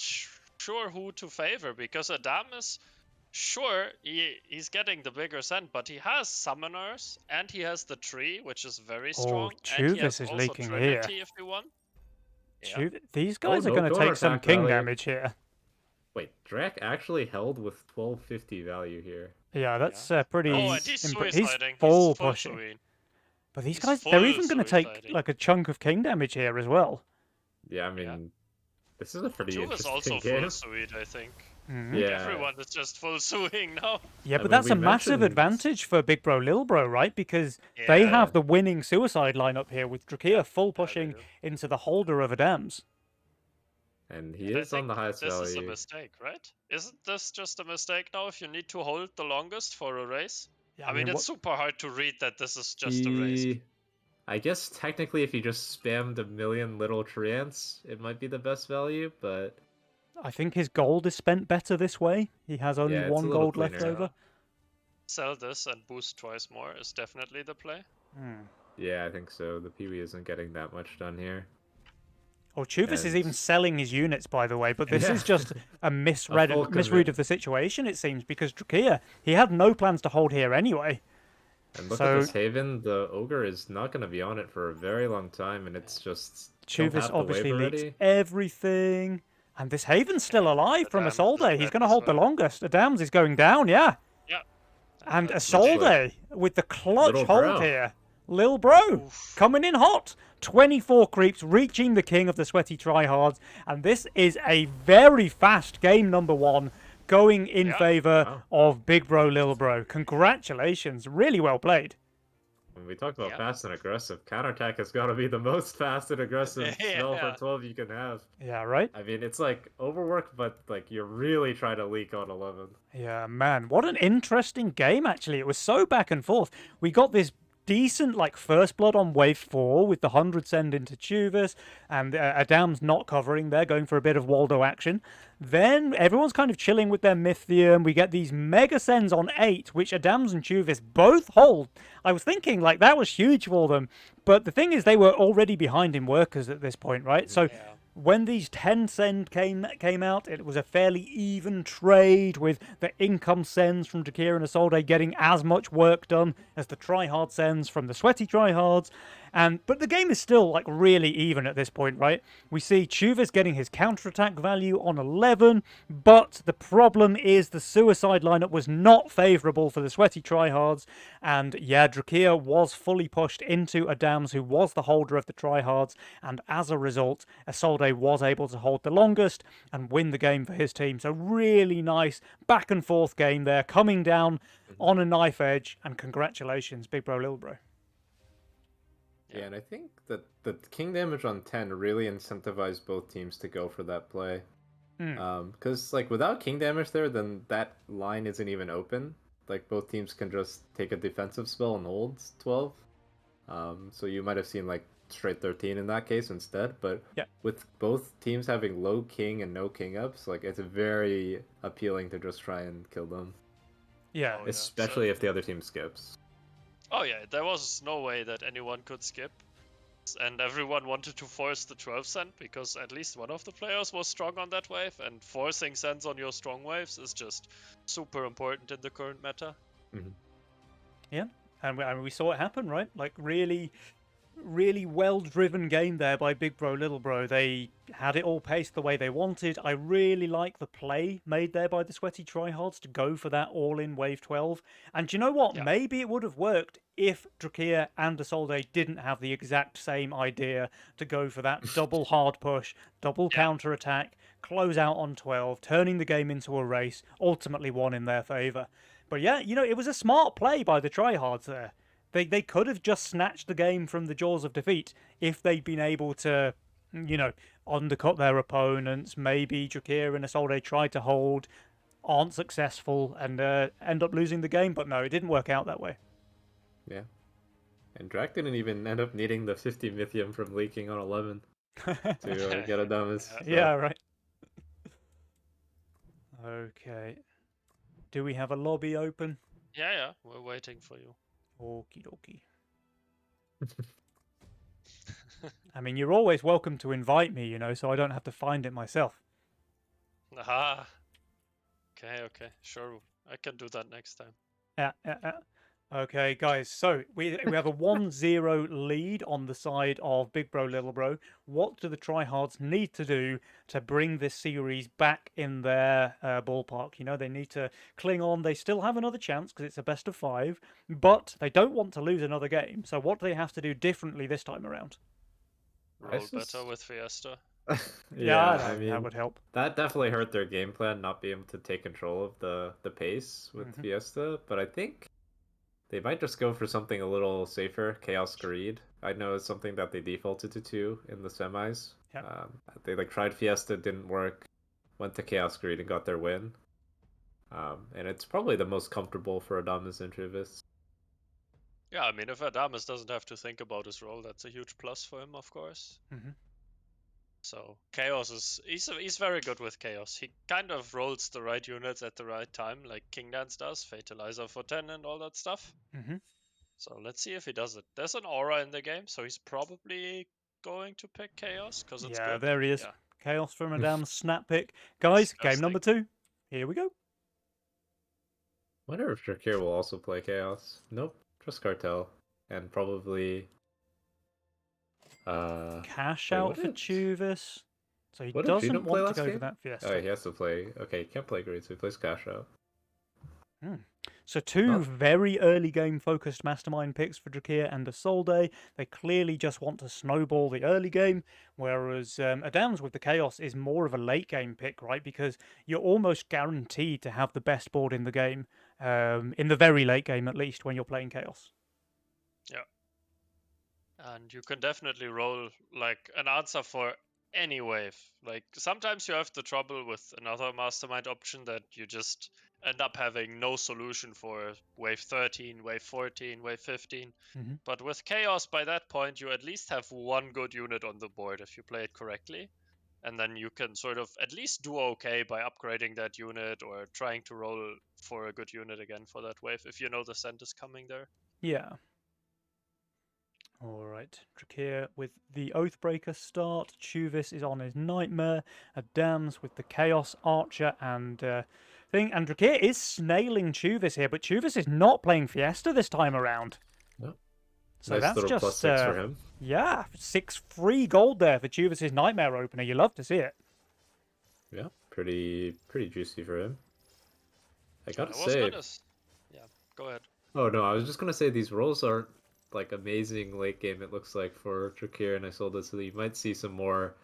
sure who to favor because Adamas, sure, he's getting the bigger send, but he has summoners and he has the tree, which is very strong. and he has Chuvis is also leaking here. Trinity if you want. Yeah. These guys are no going to take some counterattack King value. damage here. Wait, Drak actually held with 1250 value here. Yeah, that's pretty... Oh, and he's he's suiciding. full He's full pushing. sweet. But these he's guys, they're full even going to take suiciding. like a chunk of King damage here as well. Yeah, I mean, this is a pretty Chuva's also interesting full game. sweet, I think. Mhm. Yeah, Everyone is just full suing now. Yeah, I but mean, that's we a massive mentioned- advantage for Big Bro, Lil Bro, right? Because they Yeah. have the winning suicide lineup here with Drakir full Yeah, they pushing do. into the holder of Adams. and he I is on the think highest this is a value. mistake, right? Isn't this just a mistake now if you need to hold the longest for a race? Yeah, I mean, what- it's super hard to read that this is just a race. I guess technically, if you just spammed a million little treants, it might be the best value, but I think his gold is spent better this way. He has only Yeah, it's a one little gold left cleaner. over. Sell this and boost twice more is definitely the play. Hmm. yeah, I think so. The Peewee isn't getting that much done here. Oh, Chuvis is even And- selling his units, by the way, but this Yeah. is just a misread full misread commit. of the situation, it seems, because Drakir, he had no plans to hold here anyway. And look So- at this Haven. The Ogre is not going to be on it for a very long time, and it's just don't Chuvis have the obviously wave leaks already. everything. And this Haven's still alive from Adams is Isolde. He's dead going to as hold the well. longest. Adams is going down, yeah. Yeah. And That's Isolde legit. with the clutch Little hold bro. here. Lil Bro coming in hot. 24 creeps, reaching the king of the sweaty tryhards. And this is a very fast game number one, going in Yeah. favor Wow. of Big Bro, Lil Bro. Congratulations. Really well played. When we talked about Yeah. fast and aggressive, counterattack has got to be the most fast and aggressive spell Yeah. for 12 you can have. Yeah, right? I mean, it's like overworked, but like you're really trying to leak on 11. Yeah, man, what an interesting game, actually. It was so back and forth. We got this decent, like, first blood on wave 4 with the 100 send into Chuvis, and Adam's not covering there, going for a bit of Waldo action. Then everyone's kind of chilling with their Mythium. We get these mega sends on 8, which Adams and Chuvis both hold. I was thinking, like, that was huge for them. But the thing is, they were already behind in workers at this point, right? So Yeah. when these 10 send came out, it was a fairly even trade with the income sends from Drakir and Isolde getting as much work done as the tryhard sends from the sweaty tryhards. But the game is still like really even at this point, right? We see Chuvis getting his counterattack value on 11, but the problem is the suicide lineup was not favourable for the sweaty tryhards, and yeah, Drakir was fully pushed into Adams, who was the holder of the tryhards, and as a result, Isolde was able to hold the longest and win the game for his team. So really nice back and forth game there, coming down on a knife edge, and congratulations, big bro, little bro. Yeah, and I think that the king damage on 10 really incentivized both teams to go for that play. Because like without king damage there, then that line isn't even open. Like both teams can just take a defensive spell and hold 12. So you might have seen like straight 13 in that case instead. But Yeah. with both teams having low king and no king ups, like it's very appealing to just try and kill them. Yeah. Oh, yeah. Especially if the other team skips. Oh yeah, there was no way that anyone could skip. And everyone wanted to force the 12 cent because at least one of the players was strong on that wave, and forcing cents on your strong waves is just super important in the current meta. Yeah, and we saw it happen, right? Like really well-driven game there by Big Bro, Little Bro. They had it all paced the way they wanted. I really like the play made there by the Sweaty Tryhards to go for that all-in Wave 12. And do you know what? Yeah. Maybe it would have worked if Drakir and Isolde didn't have the exact same idea to go for that double hard push, double counter-attack, close out on 12, turning the game into a race, ultimately won in their favour. But yeah, it was a smart play by the Tryhards there. They could have just snatched the game from the jaws of defeat if they'd been able to, undercut their opponents. Maybe Drakir and Isolde tried to hold, aren't successful, and end up losing the game. But no, it didn't work out that way. Yeah. And Drak didn't even end up needing the 50 Mythium from leaking on 11 to get Adamas. So. Yeah, right. Okay. Do we have a lobby open? Yeah, we're waiting for you. Okie dokie. I mean, you're always welcome to invite me, so I don't have to find it myself. Aha. Okay, sure. I can do that next time. Yeah. Okay, guys, so we have a 1-0 lead on the side of Big Bro, Little Bro. What do the Tryhards need to do to bring this series back in their ballpark? They need to cling on. They still have another chance because it's a best of 5, but they don't want to lose another game. So what do they have to do differently this time around? Roll better with Fiesta. Yeah, I mean, that would help. That definitely hurt their game plan, not being able to take control of the pace with Fiesta. But I think they might just go for something a little safer. Chaos Greed. I know it's something that they defaulted to in the semis. Yeah. They tried Fiesta, didn't work. Went to Chaos Greed and got their win. And it's probably the most comfortable for Adamas and Chuvis. Yeah, I mean, if Adamas doesn't have to think about his role, that's a huge plus for him, of course. So Chaos he's very good with Chaos. He kind of rolls the right units at the right time, like King Dance does, Fatalizer for 10 and all that stuff. So let's see if he does it. There's an aura in the game, so he's probably going to pick Chaos because it's good. There he is. Yeah. Chaos from Adam's snap pick. Guys, game Disgusting. number 2. Here we go. Wonder if Drakir will also play Chaos. Nope, just Cartel. And probably... Cash wait, out what for did- Chuvis. So he what did doesn't Juno play want to last go for game? that Fiesta. Oh, he has to play... Okay, he can't play Greed, so he plays Cash out. So two very early game focused mastermind picks for Drakir and Isolde. They clearly just want to snowball the early game, whereas Adams with the Chaos is more of a late game pick, right? Because you're almost guaranteed to have the best board in the game, in the very late game at least, when you're playing Chaos. Yeah. And you can definitely roll like an answer for any wave. Like sometimes you have the trouble with another mastermind option that you just end up having no solution for wave 13, wave 14, wave 15. But with Chaos, by that point, you at least have one good unit on the board if you play it correctly. And then you can sort of at least do okay by upgrading that unit or trying to roll for a good unit again for that wave if you know the scent is coming there. Yeah. All right, Drakir with the Oathbreaker start. Chuvis is on his Nightmare. Adams with the Chaos Archer and thing. And Drakir is snailing Chuvis here, but Chuvis is not playing Fiesta this time around. No. So Nice that's little just +6 for him. yeah, 6 free gold there for Chuvas' Nightmare opener. You love to see it. Yeah, pretty juicy for him. I gotta I was say, gonna. Yeah, go ahead. oh no, I was just gonna say these rolls aren't like amazing late game. It looks like for Drakir and Isolde, so you might see some more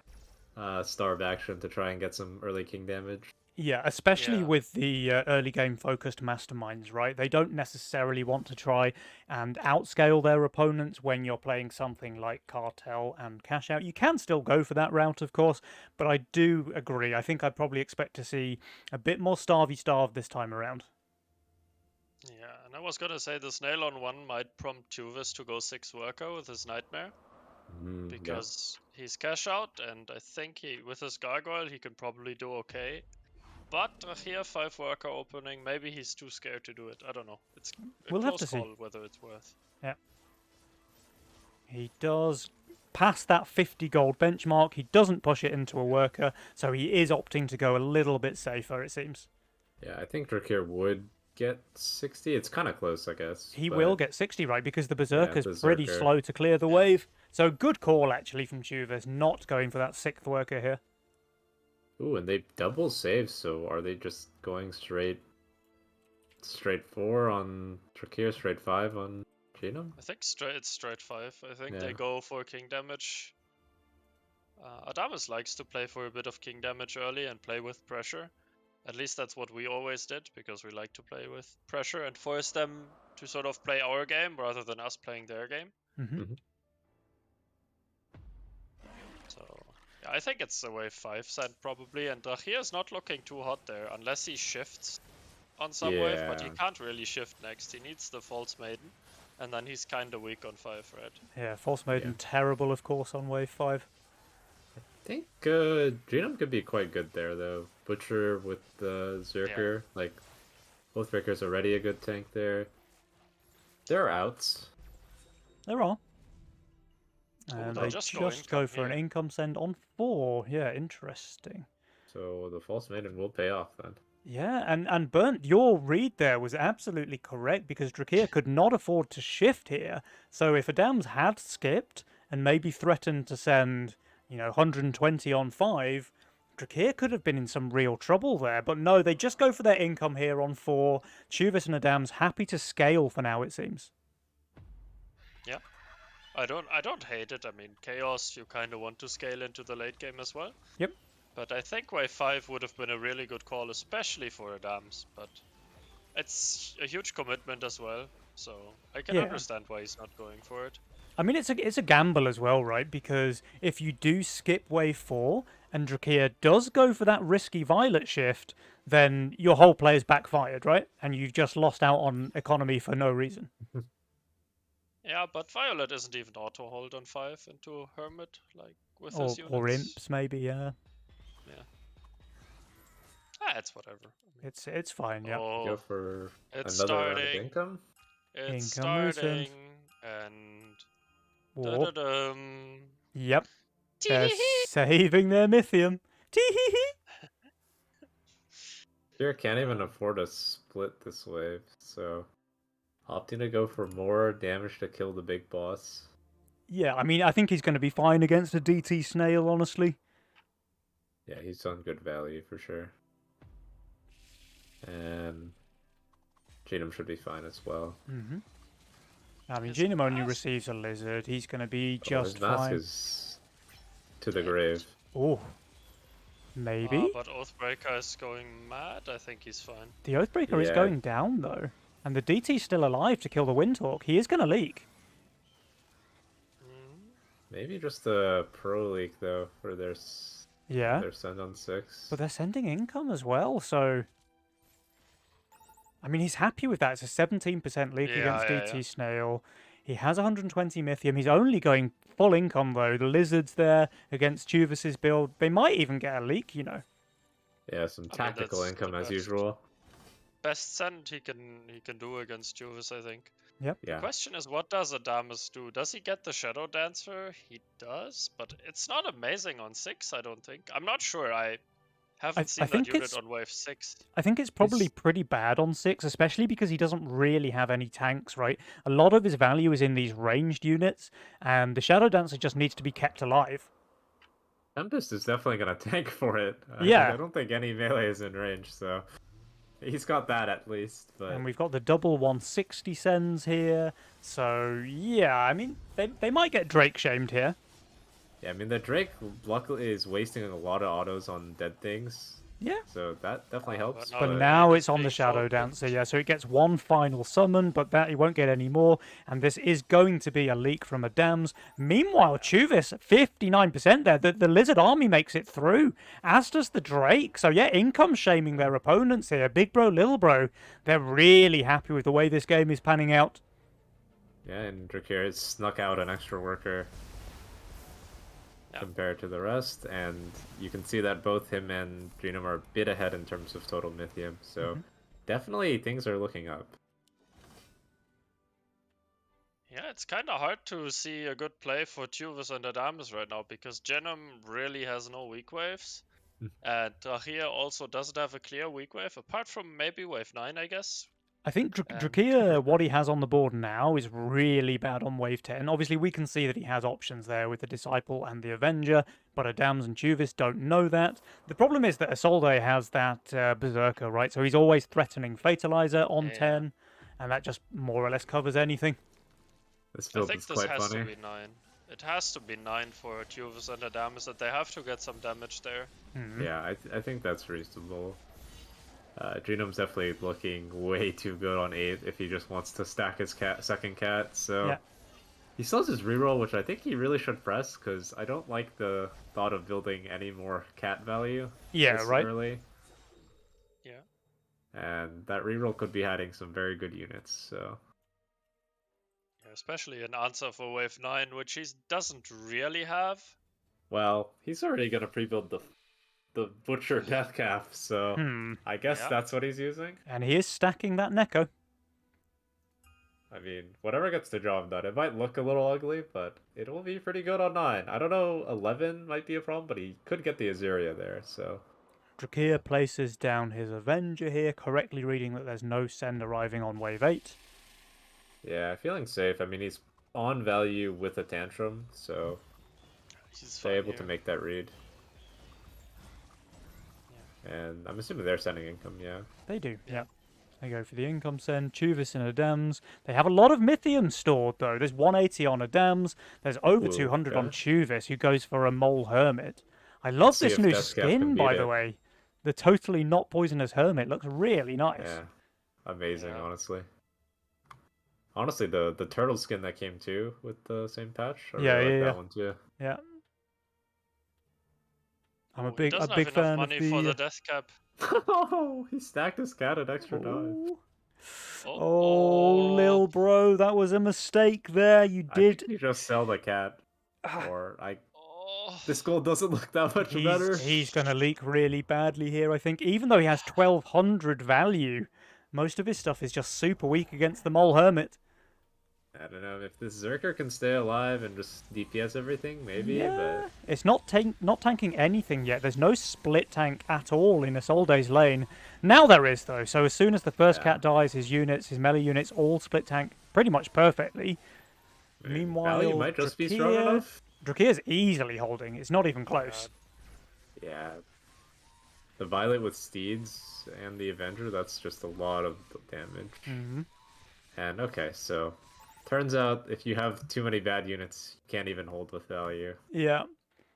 starve action to try and get some early king damage. Yeah, especially Yeah. with the early game focused masterminds, right? They don't necessarily want to try and outscale their opponents when you're playing something like Cartel and Cash Out. You can still go for that route, of course, but I do agree. I think I'd probably expect to see a bit more starve this time around. Yeah, and I was gonna say the snail on 1 might prompt Juvis to go 6 worker with his nightmare. Yeah. Because he's cash out, and I think with his gargoyle he can probably do okay. But here 5 worker opening, maybe he's too scared to do it. I don't know. It's a We'll have close to see. call whether it's worth. Yeah. He does pass that 50 gold benchmark. He doesn't push it into a worker, so he is opting to go a little bit safer, it seems. Yeah, I think Drakir would get 60. It's kind of close, I guess. He but will get 60, right? Because the Berserker's pretty Berserker. slow to clear the wave. So good call, actually, from Chuvas, not going for that 6th worker here. Ooh, and they double save, so are they just going straight 4 on Drakir, straight 5 on Genome? I think it's straight 5. I think Yeah. they go for king damage. Adamus likes to play for a bit of king damage early and play with pressure. At least that's what we always did, because we like to play with pressure and force them to sort of play our game rather than us playing their game. Mm-hmm. So, yeah, I think it's a wave 5 send probably, and Drachir is not looking too hot there, unless he shifts on some wave, but he Yeah. can't really shift next. He needs the False Maiden, and then he's kinda weak on 5 red. Yeah, False Maiden, Yeah. terrible, of course, on wave 5. I think Genome could be quite good there, though. Butcher with the Zerker, like, both Rickers already a good tank there. There are outs. There are. Oh, And they'll they just just go go for an here. income send on 4. Yeah, interesting. So the False Maiden will pay off then. Yeah, and Burnt, your read there was absolutely correct because Drakir could not afford to shift here. So if Adams had skipped and maybe threatened to send, 120 on 5, Drakir could have been in some real trouble there. But no, they just go for their income here on 4. Chuvas and Adams happy to scale for now, it seems. I don't hate it. I mean, Chaos, you kind of want to scale into the late game as well. Yep. But I think wave 5 would have been a really good call, especially for Adams. But it's a huge commitment as well, so I can Yeah. understand why he's not going for it. I mean, it's a gamble as well, right? Because if you do skip wave 4 and Drakir does go for that risky Violet shift, then your whole play's backfired, right? And you've just lost out on economy for no reason. Yeah, but Violet isn't even auto hold on 5 into Hermit, like with Or, his units. or imps, maybe, yeah. It's whatever. I mean, It's fine, yeah. Oh, Go for it's another round of starting. income. It's Income recent. starting, and Warp. da-da-dum. Yep. They're saving their Mythium. Tee-hee-hee. Here can't even afford a split this wave, so opting to go for more damage to kill the big boss. Yeah, I mean, I think he's going to be fine against a DT Snail, honestly. Yeah, he's on good value for sure. And Genome should be fine as well. Mm-hmm. I mean, His Genome only mask- receives a lizard. He's going to be Oh, just his mask fine. is to the grave. Oh, maybe? But Oathbreaker is going mad. I think he's fine. The Oathbreaker is Yeah. going down, though. And the DT's still alive to kill the Windhawk. He is going to leak. Maybe just a pro leak though for their Yeah. their send on 6. But they're sending income as well, so... I mean, he's happy with that. It's a 17% leak against DT Snail. He has 120 Mythium. He's only going full income, though. The Lizard's there against Chuvas' build. They might even get a leak, Yeah, some I mean, tactical that's income the as best. usual. Best send he can do against Juvis, I think. Yep. Yeah. Question is, what does Adamus do? Does he get the Shadow Dancer? He does, but it's not amazing on 6, I don't think. I'm not sure. I Haven't I seen that think unit it's on wave 6. I think it's probably pretty bad on 6, especially because he doesn't really have any tanks, right? A lot of his value is in these ranged units, and the Shadow Dancer just needs to be kept alive. Tempest is definitely gonna tank for it. Yeah. I don't think any melee is in range, so he's got that at least. But And we've got the double 160 sends here, so yeah, I mean, they might get Drake shamed here. yeah, I mean the Drake luckily is wasting a lot of autos on dead things, Yeah. so that definitely helps. now But the now raid it's is on the being Shadow focused. Dancer, yeah, so it gets one final summon, but that he won't get any more, and this is going to be a leak from a Dams. Meanwhile, Chuvis, 59% there. The Lizard Army makes it through, as does the Drake. So yeah, income shaming their opponents here. Big Bro, Little Bro, they're really happy with the way this game is panning out. Yeah, and Drakir has snuck out an extra worker Yeah. compared to the rest, and you can see that both him and Genome are a bit ahead in terms of total Mythium, so definitely things are looking up. Yeah, it's kind of hard to see a good play for Tuvus and Adamus right now because Genom really has no weak waves. And Drachia also doesn't have a clear weak wave, apart from maybe wave 9, I guess. I think And- Drakia, what he has on the board now is really bad on wave 10. Obviously, we can see that he has options there with the Disciple and the Avenger, but Adams and Chuvis don't know that. The problem is that Isolde has that Berserker, right? So he's always threatening Fatalizer on Yeah. 10, and that just more or less covers anything. This I build think is this quite has funny. to be 9. It has to be 9 for Tuvus and Adamus, that they have to get some damage there. Yeah, I think that's reasonable. Genome's definitely looking way too good on 8 if he just wants to stack his second cat, so... Yeah. He still has his reroll, which I think he really should press, because I don't like the thought of building any more cat value Yeah, this right. early. Yeah. And that reroll could be adding some very good units, so... Especially an answer for wave 9, which he doesn't really have. Well, he's already gonna pre-build the Butcher Death Calf, so I guess Yeah. that's what he's using. And he is stacking that Neko. I mean, whatever gets the job done. It might look a little ugly, but it will be pretty good on 9. I don't know, 11 might be a problem, but he could get the Azuria there, so... Drakia places down his Avenger here, correctly reading that there's no send arriving on wave 8. Yeah, feeling safe. I mean, he's on value with a Tantrum, so He's they're fine able to here. make that read. And I'm assuming they're sending income, yeah. They do, yeah. They go for the income send, Chuvis and Adams. They have a lot of Mythium stored, though. There's 180 on Adams. There's over Ooh, 200 on okay. Chuvis, who goes for a Mole Hermit. I love see this if new Deathcap can skin, beat by the it. way. The totally not poisonous Hermit looks really nice. Yeah, amazing, Yeah. honestly. Honestly, the turtle skin that came too with the same patch, I Yeah, really like yeah, that yeah. one too. Yeah. I'm Oh, a he big doesn't have enough fan money of the... for the death cap. Oh, he stacked his cat at extra dive. Ooh. Oh, Oh, Lil Bro, that was a mistake there. You I did... think you just sell the cat, Ah. or Oh. this goal doesn't look that much better. He's going to leak really badly here, I think. Even though he has 1200 value, most of his stuff is just super weak against the Mole Hermit. I don't know if this Zerker can stay alive and just DPS everything, maybe, Yeah, but it's not tanking anything yet. There's no split tank at all in Isolde's lane. Now there is, though. So as soon as the first Yeah. cat dies, his units, his melee units, all split tank pretty much perfectly. I mean, Meanwhile, value might just be strong enough. Drakia's easily holding. It's not even close. Yeah. The Violet with Steeds and the Avenger, that's just a lot of damage. Mhm. And okay, so turns out if you have too many bad units, you can't even hold with value. Yeah.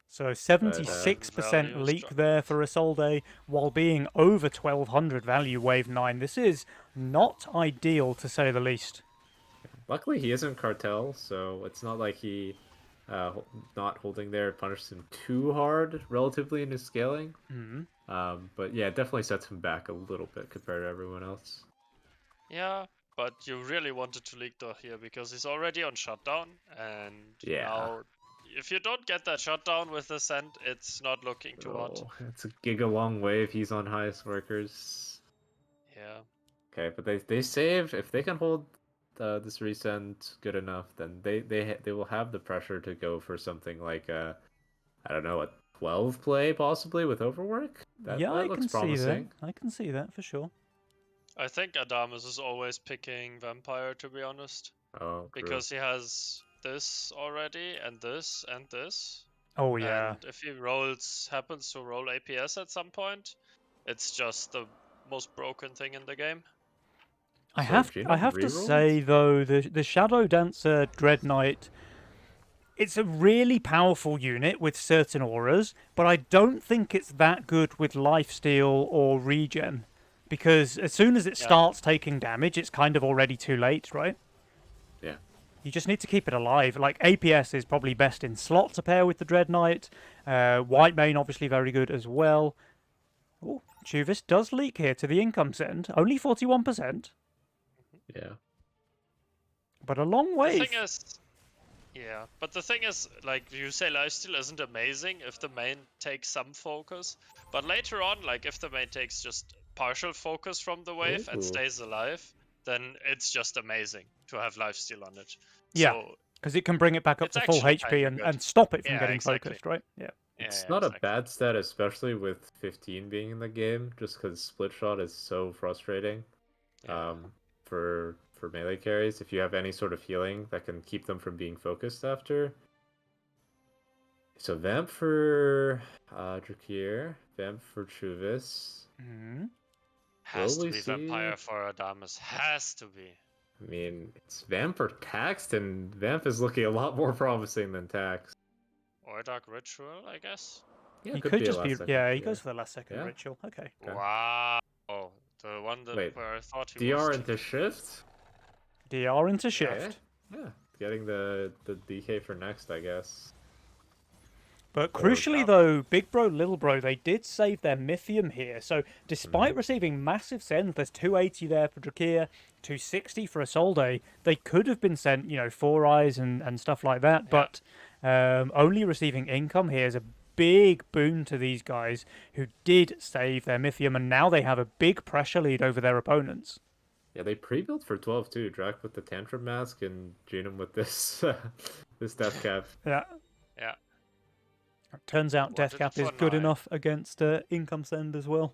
So 76% Value is leak strong there for Isolde, while being over 1200 value wave 9. This is not ideal, to say the least. Luckily, he isn't Cartel, so it's not like he not holding there punishes him too hard relatively in his scaling. But yeah, it definitely sets him back a little bit compared to everyone else. Yeah, but you really wanted to leak Dor here because he's already on shutdown, and Yeah. now if you don't get that shutdown with the send, it's not looking too hot. Oh, it's a giga long wave. He's on highest workers. Yeah. Okay, but they save if they can hold this resend good enough, then they will have the pressure to go for something like I don't know, a 12 play possibly with overwork. That I looks can promising. see that. I can see that for sure. I think Adamus is always picking Vampire, to be honest, Oh, because he has this already, and this, and this. Oh yeah. And if he happens to roll APS at some point, it's just the most broken thing in the game. I So have Genome to rerolled? say though, the Shadow Dancer Dread Knight, it's a really powerful unit with certain auras, but I don't think it's that good with lifesteal or regen, because as soon as it Yeah. starts taking damage, it's kind of already too late, right? Yeah. You just need to keep it alive. Like APS is probably best in slot to pair with the Dread Knight. White Mane obviously very good as well. Oh, Chuvis does leak here to the income send, only 41%, Yeah. but a long The way. thing is, yeah, but the thing is, like you say, lifesteal isn't amazing if the main takes some focus, but later on, like if the main takes just partial focus from the wave and Ooh. stays alive, then it's just amazing to have lifesteal on it. Yeah. So, Because it can bring it back up It's to full actually HP kinda and, good. and stop it from Yeah, getting exactly. focused, right? Yeah. It's yeah, not exactly. a bad stat, especially with 15 being in the game, just because split shot is so frustrating. Yeah. For melee carries, if you have any sort of healing that can keep them from being focused after. So Vamp for Drakir, Vamp for Chuvis. Hmm. Has Will to we be see- Vampire for Adamus. Has to be. I mean, it's Vamp or Taxed, and Vamp is looking a lot more promising than Taxed. Or Dark Ritual, I guess. Yeah, He it could could be a just be. last second Yeah, he cure. goes for the last second Yeah. ritual. Okay. Okay. Wow. The one that Wait, where I thought he DR was. into Shift? DR into shift. Yeah, getting the DK for next, I guess. But Or crucially, up. though, Big Bro, Little Bro, they did save their Mythium here. So despite receiving massive sends, there's 280 there for Drakir, 260 for Isolde. They could have been sent, 4 eyes and stuff like that. Yeah. But only receiving income here is a big boon to these guys who did save their Mythium, and now they have a big pressure lead over their opponents. Yeah, they pre-built for 12 too. Drac with the Tantrum Mask and Genome with this this Death Cap. Yeah. Yeah. Turns out What Death did Cap it is for good 9? enough against income send as well.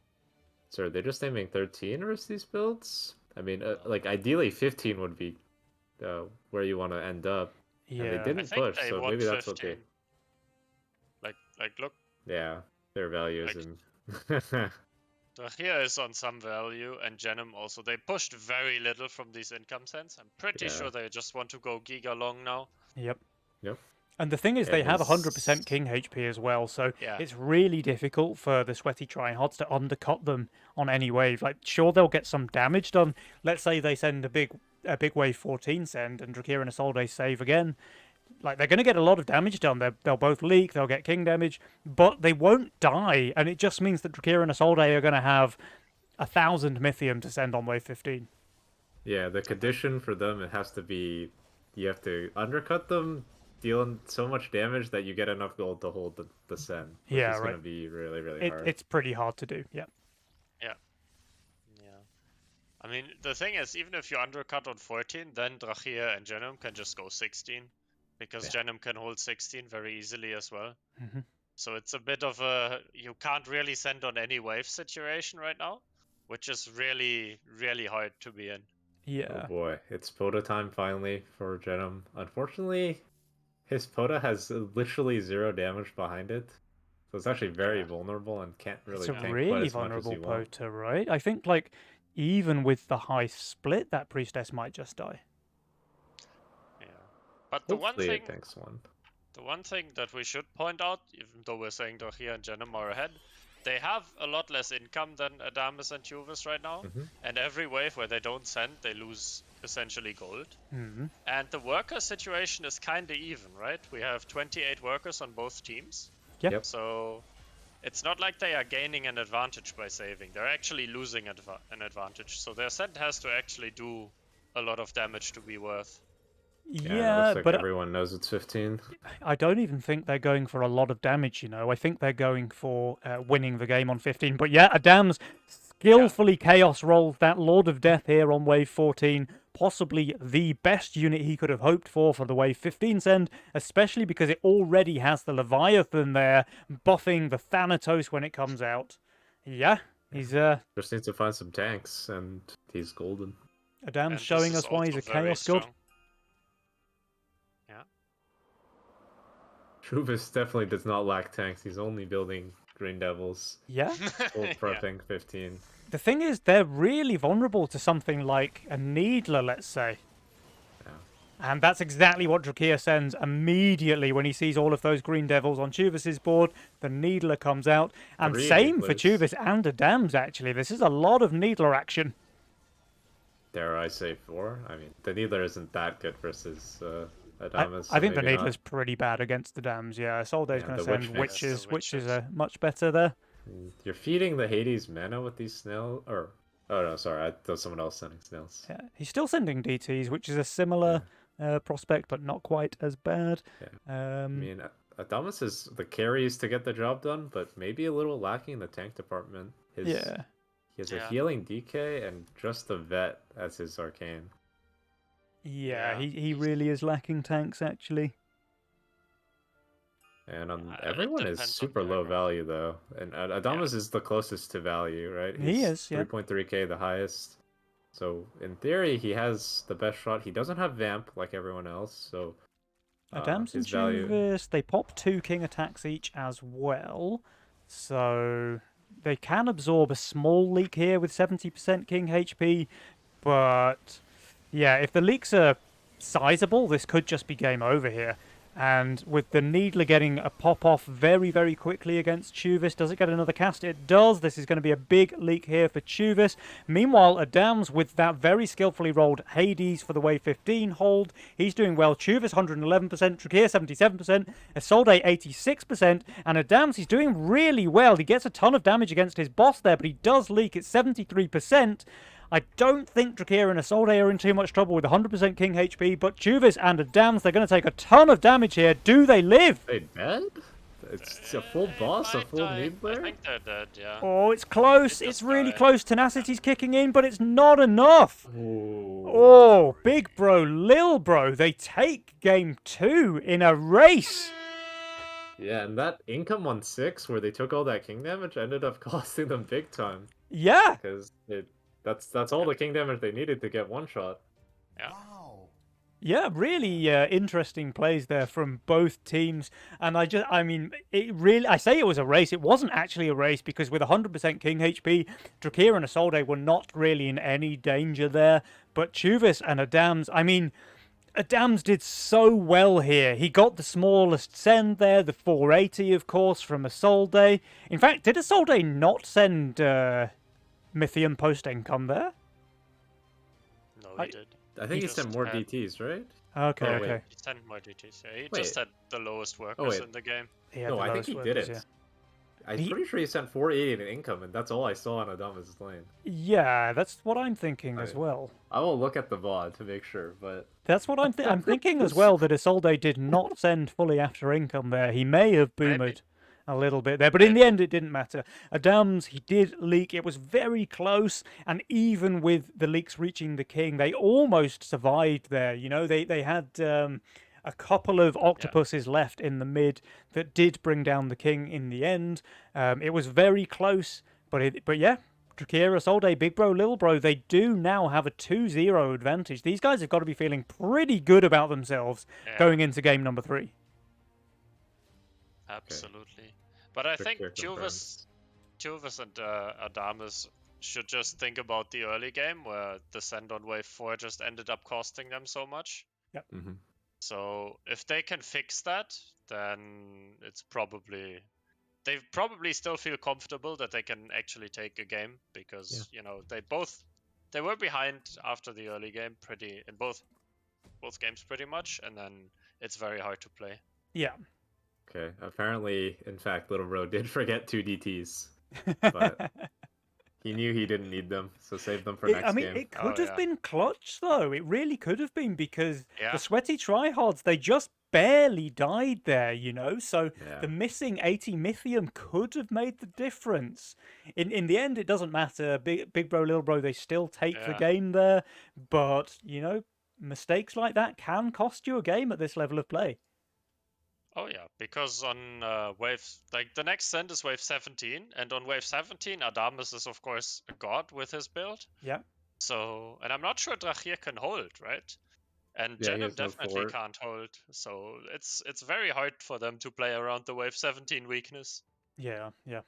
So are they just aiming 13 versus these builds? I mean, like ideally 15 would be where you want to end up. Yeah. And they I didn't think push, they so want maybe 15. that's what they. Like look, Yeah, their value is Like- in. Drahir is on some value, and Genom also. They pushed very little from these income sends. I'm pretty Yeah. sure they just want to go Giga long now. Yep. Yep. And the thing is, Yeah, they have his- 100% King HP as well, so Yeah. it's really difficult for the Sweaty Tryhards to undercut them on any wave. Like, sure, they'll get some damage done. Let's say they send a big wave 14 send, and Drakir and Isolde save again. Like, they're going to get a lot of damage done. They'll both leak, they'll get King damage, but they won't die, and it just means that Drakir and Isolde are going to have 1,000 Mythium to send on wave 15. Yeah, the condition for them, it has to be, you have to undercut them, dealing so much damage that you get enough gold to hold the send. Which Yeah, is right. going to be really, really hard. It's pretty hard to do, yeah. Yeah. I mean, the thing is, even if you undercut on 14, then Drahir and Genom can just go 16. Because Yeah. Genom can hold 16 very easily as well. Mhm. So it's a bit of a... You can't really send on any wave situation right now. Which is really, really hard to be in. Yeah. Oh boy, it's Poda time finally for Genom. Unfortunately, his Poda has literally 0 damage behind it. So it's actually very Yeah. vulnerable and can't really It's a tank quite really as much as vulnerable you want. Pota, right? I think, like, even with the high split, that priestess might just die. Yeah. But the one Hopefully thing... it tanks one. The one thing that we should point out, even though we're saying Drahir and Genom are ahead, they have a lot less income than Adamus and Juvis right now. Mhm. And every wave where they don't send, they lose essentially gold. Hmm. And the worker situation is kinda even, right? We have 28 workers on both teams. Yeah. Yep. So it's not like they are gaining an advantage by saving. They're actually losing an advantage. So their send has to actually do a lot of damage to be worth. Yeah, Yeah, it looks like but everyone knows it's 15. I don't even think they're going for a lot of damage, I think they're going for winning the game on 15. But yeah, Adams skillfully chaos rolled that Lord of Death here on wave 14. Possibly the best unit he could have hoped for the wave 15 send, especially because it already has the Leviathan there, buffing the Thanatos when it comes out. Yeah, he's Just needs to find some tanks, and he's golden. Adam's And this showing is us why he's also a very chaos god. strong. Yeah. Truvis definitely does not lack tanks. He's only building Green Devils. Yeah. Full Yeah. prepping 15. The thing is, they're really vulnerable to something like a Needler, let's say. Yeah. And that's exactly what Drakir sends immediately when he sees all of those Green Devils on Chuvis's board. The Needler comes out. And 3 same for Needlers. Chuvis and Adams, actually. This is a lot of Needler action. Dare I say 4? I mean, the Needler isn't that good versus Adamas. I think the maybe not. Needler's pretty bad against the Dams, yeah. Solday's Yeah, going to the Witch send Mix. Witches. The Witches Witches. are much better there. You're feeding the Hades mana with these snails, or oh no, sorry, that was someone else sending snails. Yeah. He's still sending DTs, which is a similar prospect, but not quite as bad. I mean, Adamas is the carries to get the job done, but maybe a little lacking in the tank department. He has a Yeah. healing DK and just a vet as his arcane. Yeah, Yeah. he really is lacking tanks, actually. And It everyone is depends on super the low aggro. value though, and Adamas is the closest to value, right? He is, yeah. 3.3k the highest. So in theory, he has the best shot. He doesn't have vamp like everyone else, so Adams and his value. Juvis, they pop 2 king attacks each as well. So they can absorb a small leak here with 70% king HP. But yeah, if the leaks are sizable, this could just be game over here. And with the Needler getting a pop-off very, very quickly against Chuvis, does it get another cast? It does. This is going to be a big leak here for Chuvis. Meanwhile, Adams, with that very skillfully rolled Hades for the wave 15 hold, he's doing well. Chuvis, 111%, Drakir, 77%, Isolde, 86%, and Adams, he's doing really well. He gets a ton of damage against his boss there, but he does leak at 73%. I don't think Drakir and Isolde are in too much trouble with 100% king HP, but Chuvis and Adams, they're going to take a ton of damage here. Do they live? They dead? It's a full boss, a Might full die. I Needler? think they're dead, yeah. Oh, it's close. They It's just really die. close. Tenacity's kicking in, but it's not enough. Ooh. Oh, big bro, lil bro, they take game 2 in a race. Yeah, and that income on 6 where they took all that king damage ended up costing them big time. Yeah. Because that's all the king damage they needed to get one shot. Wow. Yeah, really interesting plays there from both teams. And I mean, I say it was a race. It wasn't actually a race because with 100% king HP, Drakir and Isolde were not really in any danger there. But Chuvis and Adams, I mean, Adams did so well here. He got the smallest send there, the 480, of course, from Isolde. In fact, did Isolde not send Mythium post-income there? No, I- he did. I think he just sent more had- DTs, right? Okay, Oh, wait. okay. He sent more DTs. Yeah, he Wait. just had the lowest workers wait. in the game. He had No, the I think lowest he workers, did yeah. it. I'm He- pretty sure he sent 480 in income, and that's all I saw on Adamas' lane. Yeah, that's what I'm thinking as Okay. well. I will look at the VOD to make sure, but That's what I'm thinking as well, that Isolde did not send fully after income there. He may have Maybe. boomered a little bit there, but in the end it didn't matter. Adams, he did leak. It was very close, and even with the leaks reaching the king, they almost survived there. You know, they had a couple of octopuses left in the mid that did bring down the king in the end. It was very close, but yeah. Drakir, Isolde, Big Bro, Little Bro, they do now have a 2-0 advantage. These guys have got to be feeling pretty good about themselves Yeah. going into game number 3. Absolutely. But I think Picture confirmed. Juvis and Adamas should just think about the early game where the send on wave 4 just ended up costing them so much. Mhm. So if they can fix that, then they probably still feel comfortable that they can actually take a game because you know they were behind after the early game in both games pretty much, and then it's very hard to play. Yeah. Okay. Apparently, in fact, Little Bro did forget 2 DTs. But he knew he didn't need them, so save them for next I mean, game. it could Oh, have yeah. been clutch, though. It really could have been because Yeah. the sweaty tryhards, they just barely died there, you know. So Yeah. the missing 80 Mythium could have made the difference. In the end, it doesn't matter. Big Bro, Little Bro, they still take the Yeah. game there. But, you know, mistakes like that can cost you a game at this level of play. Oh yeah, because on wave, like the next send is wave 17, and on wave 17, Adamus is of course a god with his build. Yeah. So, and I'm not sure Drachir can hold, right? And Yeah, he Jenem has no definitely fort. can't hold. So it's very hard for them to play around the wave 17 weakness. Yeah. Yeah,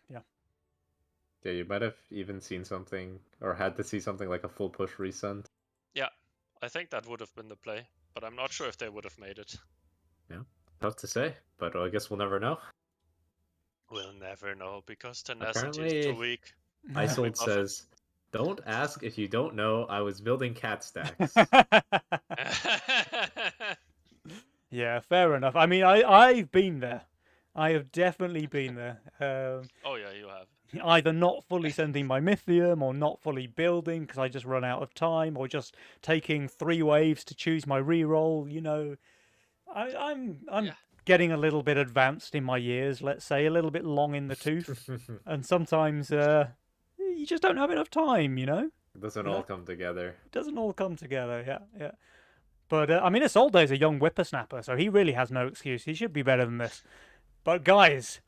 you might have even seen something, or had to see something like a full push resend. Yeah, I think that would have been the play, but I'm not sure if they would have made it. Tough to say, but I guess we'll never know. We'll never know because tenacity is Apparently, too weak. Isold buff it. says, "Don't ask if you don't know. I was building cat stacks." Yeah, fair enough. I mean, I've been there. I have definitely been there. Oh yeah, you have. Either not fully sending my Mythium or not fully building because I just run out of time, or just taking 3 waves to choose my reroll. You know, I'm Yeah. getting a little bit advanced in my years. Let's say a little bit long in the tooth, and sometimes you just don't have enough time. You know. It doesn't Yeah. all come together. It doesn't all come together, yeah. But, I mean, Isolde's a young whippersnapper, so he really has no excuse. He should be better than this. But, guys,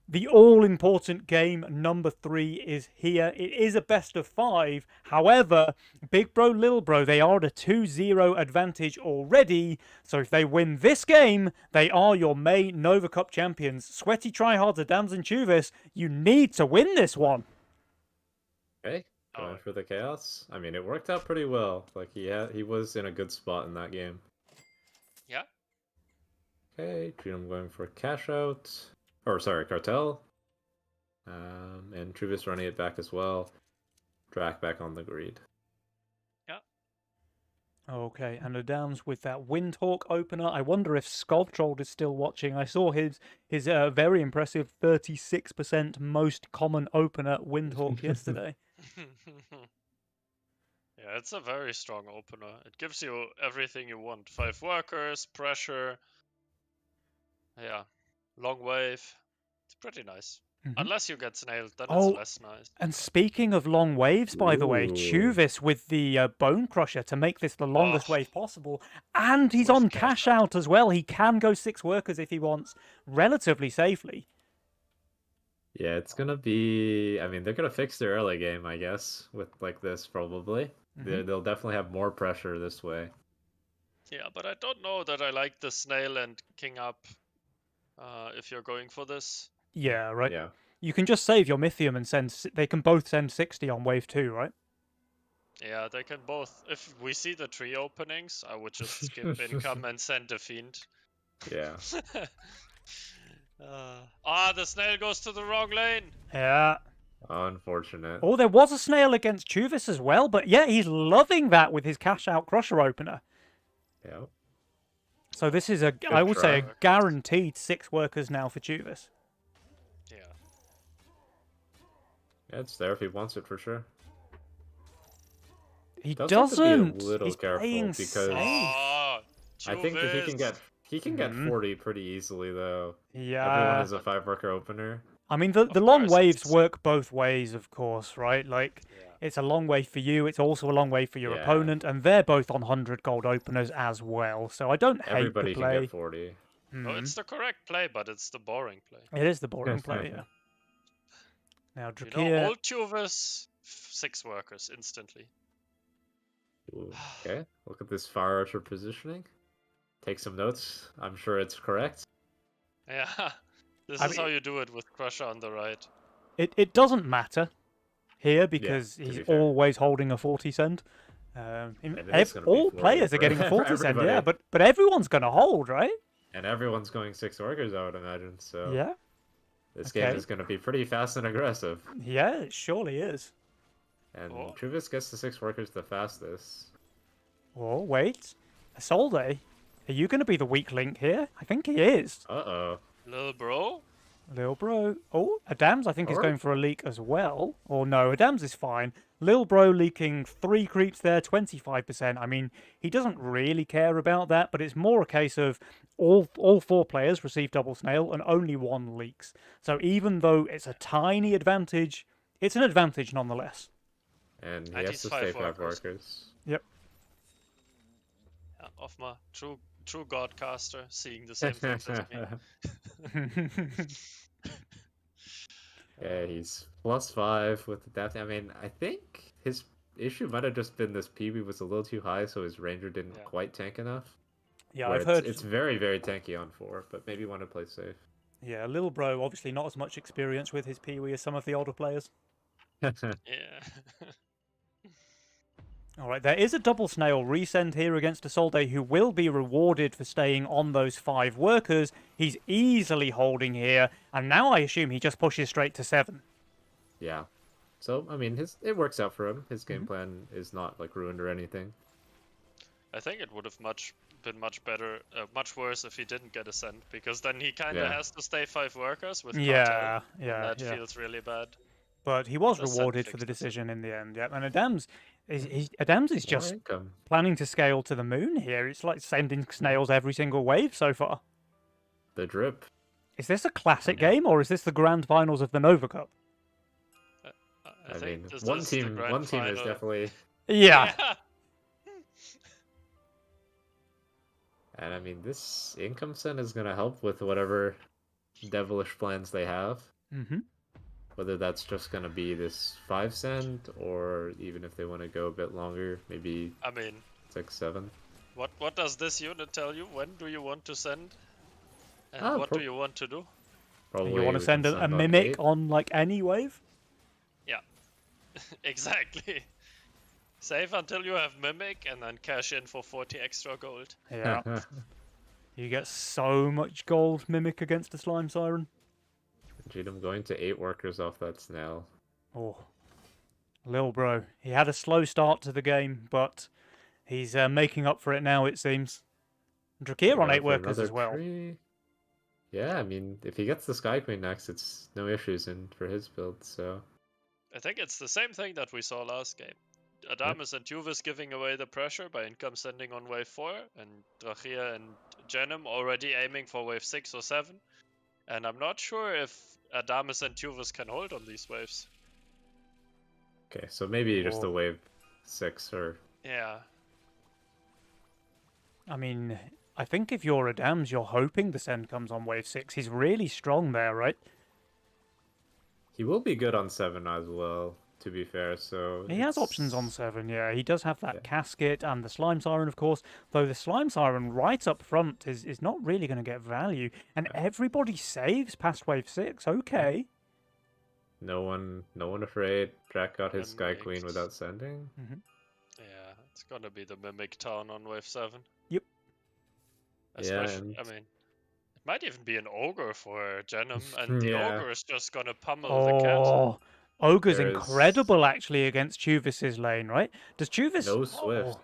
the all-important game number 3 is here. It is a best of 5. However, Big Bro, Little Bro, they are at a 2-0 advantage already. So if they win this game, they are your May Nova Cup champions. Sweaty Tryhards, Adams, and Chuvis, you need to win this one. Okay, going Oh. for the chaos. I mean, it worked out pretty well. Like he was in a good spot in that game. Yeah. Okay, Trinum going for cash out, or sorry, cartel. And Truvis running it back as well. Drac back on the greed. Okay, and Adams with that Windhawk opener. I wonder if Sculptrold is still watching. I saw his very impressive 36% most common opener Windhawk yesterday. Yeah, it's a very strong opener. It gives you everything you want. 5 workers, pressure. Yeah, long wave. It's pretty nice. Mhm. Unless you get snailed, then Oh, it's less nice. And speaking of long waves, by the way, Ooh. Chuvis with the Bone Crusher to make this the longest Oh. wave possible. And he's With on cash cash out as well. He can go 6 workers if he wants, relatively safely. Yeah, it's gonna be. I mean, they're gonna fix their early game, I guess, with like this probably. They'll definitely have more pressure this way. Yeah, but I don't know that I like the snail and king up if you're going for this. Yeah, right. Yeah. You can just save your Mythium and they can both send 60 on wave 2, right? Yeah, they can both. If we see the tree openings, I would just skip income and send a fiend. Yeah. The snail goes to the wrong lane. Yeah. Unfortunate. Oh, there was a snail against Chuvis as well, but yeah, he's loving that with his cash out Crusher opener. Yeah. So this is I would say, a try. guaranteed 6 workers now for Chuvis. Yeah. Yeah, it's there if he wants it for sure. He Does have to be a doesn't. little He's careful playing because- safe. Oh, I think that Chuvis. he can get Mhm. 40 pretty easily though. Everyone Yeah. is a 5 worker opener. I mean, the Of long course, waves it's- work both ways, of course, right? Like, Yeah. it's a long wave for you. It's also a long wave for your Yeah. opponent, and they're both on 100 gold openers as well. So I don't hate Everybody the can play. get 40. No, Mhm. it's the correct play, but it's the boring play. It is the boring play, yeah. Now, You Drakir. know, old Chuvis, 6 workers instantly. Ooh, okay, look at this Fire Archer positioning. Take some notes. I'm sure it's correct. Yeah. This I is mean- how you do it with Crusher on the right. It doesn't matter here because to he's be fair. always holding a 40 cent. And it is gonna be All 40 players are for getting a 40 cent, yeah, everybody. but everyone's going to hold, right? And everyone's going 6 workers, I would imagine. So Yeah, this game okay. is going to be pretty fast and aggressive. yeah, it surely is. And Oh. Truvis gets the 6 workers the fastest. Oh, wait. Isolde, are you going to be the weak link here? I think he is. Uh-oh. Little bro? Lil Bro. Oh, Adams, I think, is Alright. going for a leak as well. Or no, Adams is fine. Lil Bro leaking 3 creeps there, 25%. I mean, he doesn't really care about that, but it's more a case of all 4 players receive double snail and only 1 leaks. So even though it's a tiny advantage, it's an advantage nonetheless. And he And has he's to stay 5 5 workers. workers. Yep. Yeah, Offma, true godcaster, seeing the same things as me. Yeah, he's +5 with the depth. I mean, I think his issue might have just been this PB was a little too high, so his Ranger didn't Yeah. quite tank enough. Yeah, where I've heard. it's very, very tanky on 4, but maybe want to play safe. Yeah, Lil Bro obviously not as much experience with his Pee-wee as some of the older players. Yeah. All right, there is a double snail resend here against Isolde, who will be rewarded for staying on those 5 workers. He's easily holding here, and now I assume he just pushes straight to 7. Yeah. So, I mean, it works out for him. His game plan is not, like, ruined or anything. I think it would have been much better, much worse if he didn't get a send, because then he kind of Yeah. has to stay 5 workers with Yeah, Cartel, yeah, and that yeah. feels really bad. But he was The send rewarded for the fixed this. decision in the end. Yeah, and Adams is More just income. planning to scale to the moon here. It's like sending snails every single wave so far. The drip. Is this a classic game, or is this the grand finals of the Nova Cup? I I think mean, this one is the team, grand one team is final. definitely, Yeah. and I mean, this income send is gonna help with whatever devilish plans they have. Mm-hmm. Whether that's just gonna be this 5 cent, or even if they want to go a bit longer, maybe I mean, 6, 7. what does this unit tell you? When do you want to send? And Oh, what do you want to do? Probably You want we to can send a on mimic 8. on like any wave? Exactly. Save until you have Mimic, and then cash in for 40 extra gold. Yeah. You get so much gold mimic against a slime siren. Cheatham going to 8 workers off that snail. Oh, Lil Bro. He had a slow start to the game, but he's making up for it now, it seems. Drakir on Going 8 for workers another as well. tree. Yeah, I mean, if he gets the Sky Queen next, it's no issues in for his build. So I think it's the same thing that we saw last game. Adamus and Juvis giving away the pressure by income sending on wave 4, and Drachia and Jenem already aiming for wave 6 or 7. And I'm not sure if Adamus and Juvis can hold on these waves. okay, so maybe just a Whoa. wave 6 or Yeah. I mean, I think if you're Adams, you're hoping the send comes on wave 6. He's really strong there, right? he will be good on 7 as well. To be fair, so He has options on it's- 7, yeah. He does have that Yeah. casket and the slime siren, of course. Though the slime siren right up front is not really going to get value. And everybody saves past wave 6. Okay. No one afraid. Drac got his Sky Queen Mimics. without sending. Yeah, it's gonna be the Mimic Town on wave 7. Yep. Especially, and- I mean, it might even be an Ogre for Jenem, and the Yeah. Ogre is just gonna pummel the cat. Oh, Ogre's There's- incredible actually against Chuvis's lane, right? Does Chuvis... No Swift. Oh,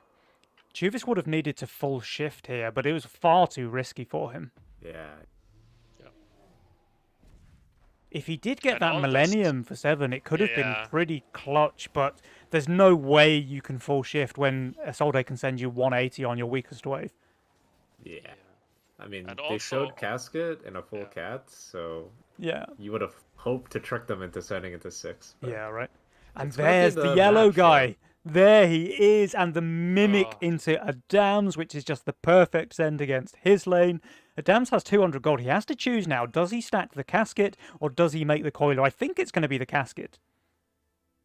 Chuvis would have needed to full shift here, but it was far too risky for him. Yeah. If he did get And that all this- Millennium for 7, it could have Yeah. been pretty clutch, but there's no way you can full shift when Isolde can send you 180 on your weakest wave. Yeah. I mean, And they showed also- Casket and a full Yeah. cat, so Yeah, you would have hoped to trick them into sending into 6. But yeah, right. And It's gonna be there's the the yellow match, though. guy. There he is, and the Mimic Oh. into Adams, which is just the perfect send against his lane. Adams has 200 gold. He has to choose now. Does he stack the casket, or does he make the coiler? I think it's going to be the casket.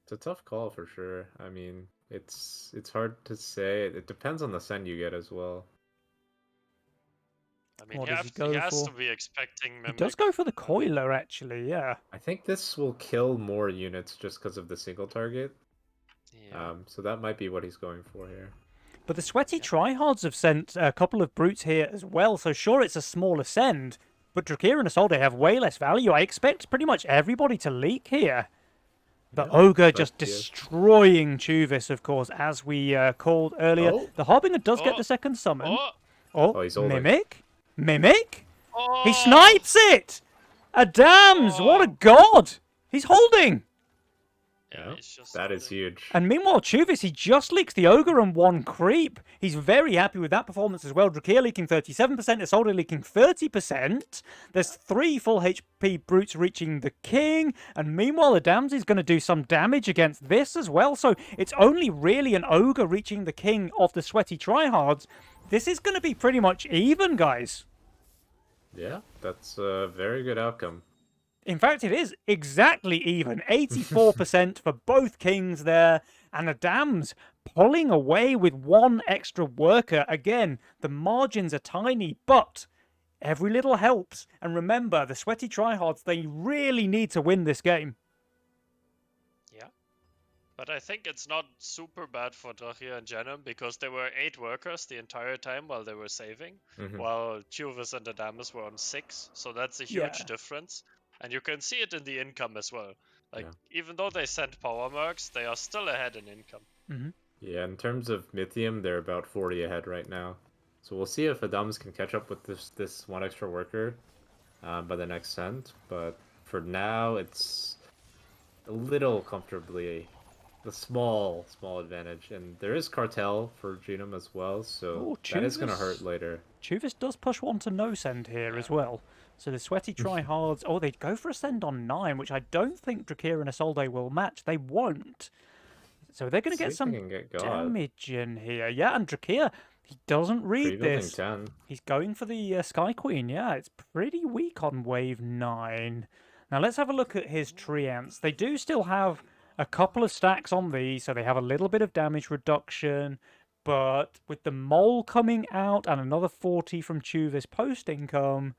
It's a tough call for sure. I mean, it's hard to say. It depends on the send you get as well. I mean, What he, does he have, he go has for? to be expecting He Mimic. does go for the coiler, actually, yeah. I think this will kill more units just because of the single target. Yeah. So that might be what he's going for here. But the sweaty tryhards have sent a couple of brutes here as well, so sure it's a smaller send, but Drakir and Isolde have way less value. I expect pretty much everybody to leak here. The Yeah, Ogre but just yeah. destroying Chuvis, of course, as we called earlier. Oh. The Harbinger does get Oh. the second summon. Oh! Oh, Oh, he's holding. Mimic? Mimic? Oh! He snipes it! Adams, what a Oh. god! He's holding! Yeah, Yeah, he's just that is holding. huge. And meanwhile, Chuvis, he just leaks the Ogre and 1 creep. He's very happy with that performance as well. Drakir leaking 37%, Isolde leaking 30%. There's 3 full HP brutes reaching the king. And meanwhile, Adams is going to do some damage against this as well. So it's only really an Ogre reaching the king of the Sweaty Tryhards. This is going to be pretty much even, guys. Yeah, that's a very good outcome. In fact, it is exactly even. 84% for both kings there. And Adams pulling away with 1 extra worker. Again, the margins are tiny, but every little helps. And remember, the Sweaty Tryhards, they really need to win this game. Yeah. But I think it's not super bad for Drachir and Jenem because there were 8 workers the entire time while they were saving, Mhm. while Chuvis and Adamus were on 6. So that's a huge Yeah. difference. And you can see it in the income as well. Like, Yeah. even though they sent power mercs, they are still ahead in income. Yeah, in terms of Mythium, they're about 40 ahead right now. So we'll see if Adams can catch up with this 1 extra worker by the next send. But for now, it's a little comfortably a small advantage. And there is Cartel for Genome as well, so Ooh, that is going to Chuvas. hurt later. Chuvis does push 1 to no send here as well. So the Sweaty Tryhards, oh, they'd go for a send on 9, which I don't think Drakir and Isolde will match. They won't. So they're going to See get if they some can get God. damage in here. Yeah, and Drakir, he doesn't read Pre-building this. 10. He's going for the Sky Queen. Yeah, it's pretty weak on wave 9. Now let's have a look at his Treants. They do still have a couple of stacks on these, so they have a little bit of damage reduction. But with the Mole coming out and another 40 from Chuvis post-income,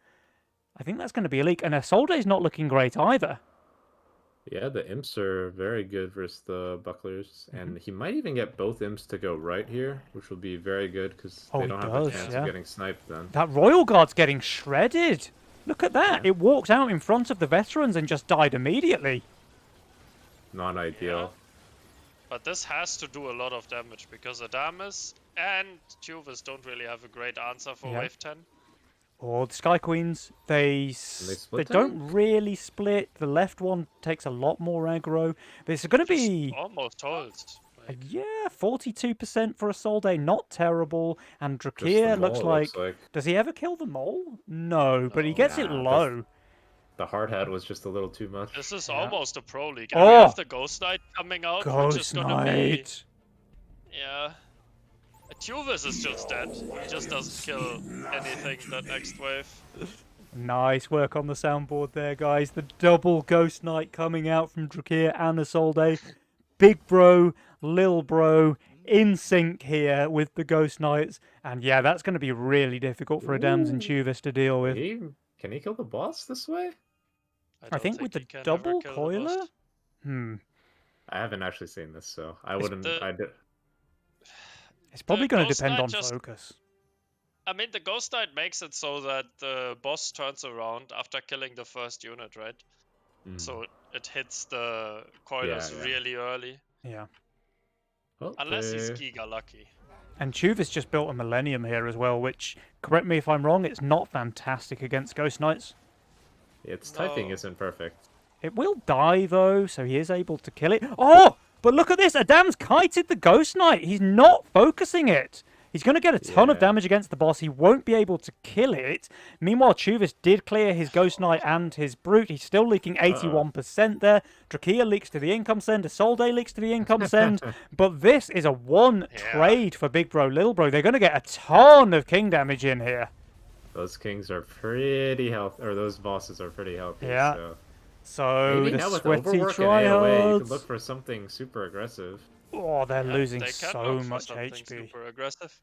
I think that's going to be a leak. And Isolde's not looking great either. Yeah, the imps are very good versus the bucklers, and he might even get both imps to go right here, which will be very good because Oh, they he don't have does, a chance yeah. of getting sniped then. That Royal Guard's getting shredded. Look at that. Yeah. It walked out in front of the veterans and just died immediately. Not ideal. But this has to do a lot of damage because Adamus and Chuvis don't really have a great answer for Yeah. wave 10. Or the Sky Queens, they split don't really split. The left one takes a lot more aggro. But it's going to Just be, almost holds. Like, yeah, 42% for Isolde. Not terrible. And Just the Drakir looks mole, like... looks Does he ever kill the mole? No, but he No. gets it Nah, low. The hard hat was just a little too much. this is Yeah. almost a pro league. And we Oh! have the Ghost Knight coming out, which is Ghost gonna be... Knight. Yeah. Chuvis is just dead. He just doesn't kill anything that next wave. Nice work on the soundboard there, guys. The double Ghost Knight coming out from Drakir and Isolde. Big Bro, Lil Bro, in sync here with the Ghost Knights. And yeah, that's going to be really difficult for Adams and Chuvis to deal with. Can he kill the boss this way? I don't think with the he can ever double kill the boss. coiler? I haven't actually seen this, so I Is wouldn't. the- It's probably going to Ghost depend Knight on just- focus. I mean, the Ghost Knight makes it so that the boss turns around after killing the first unit, right? Mm. So it hits the coilers Yeah. really early. Yeah. Well, Unless he's they- Giga lucky. And Chuvis just built a Millennium here as well, which, correct me if I'm wrong, it's not fantastic against Ghost Knights. its typing No. isn't perfect. It will die, though, so he is able to kill it. Oh! But look at this! Adam's kited the Ghost Knight! He's not focusing it! He's going to get a ton of Yeah. damage against the boss. He won't be able to kill it. Meanwhile, Chuvis did clear his Ghost Knight and his Brute. He's still leaking 81% there. Drakir leaks to the income send. Isolde leaks to the income send. But this is a one Yeah. trade for Big Bro, Little Bro. They're going to get a ton of king damage in here. Those kings are pretty healthy, or those bosses are pretty healthy. Yeah. So. So Maybe the now with sweaty overwork and AoE, you tryhards. could look for something super aggressive. Oh, they're Yeah, losing they can so look for much something HP. Super aggressive.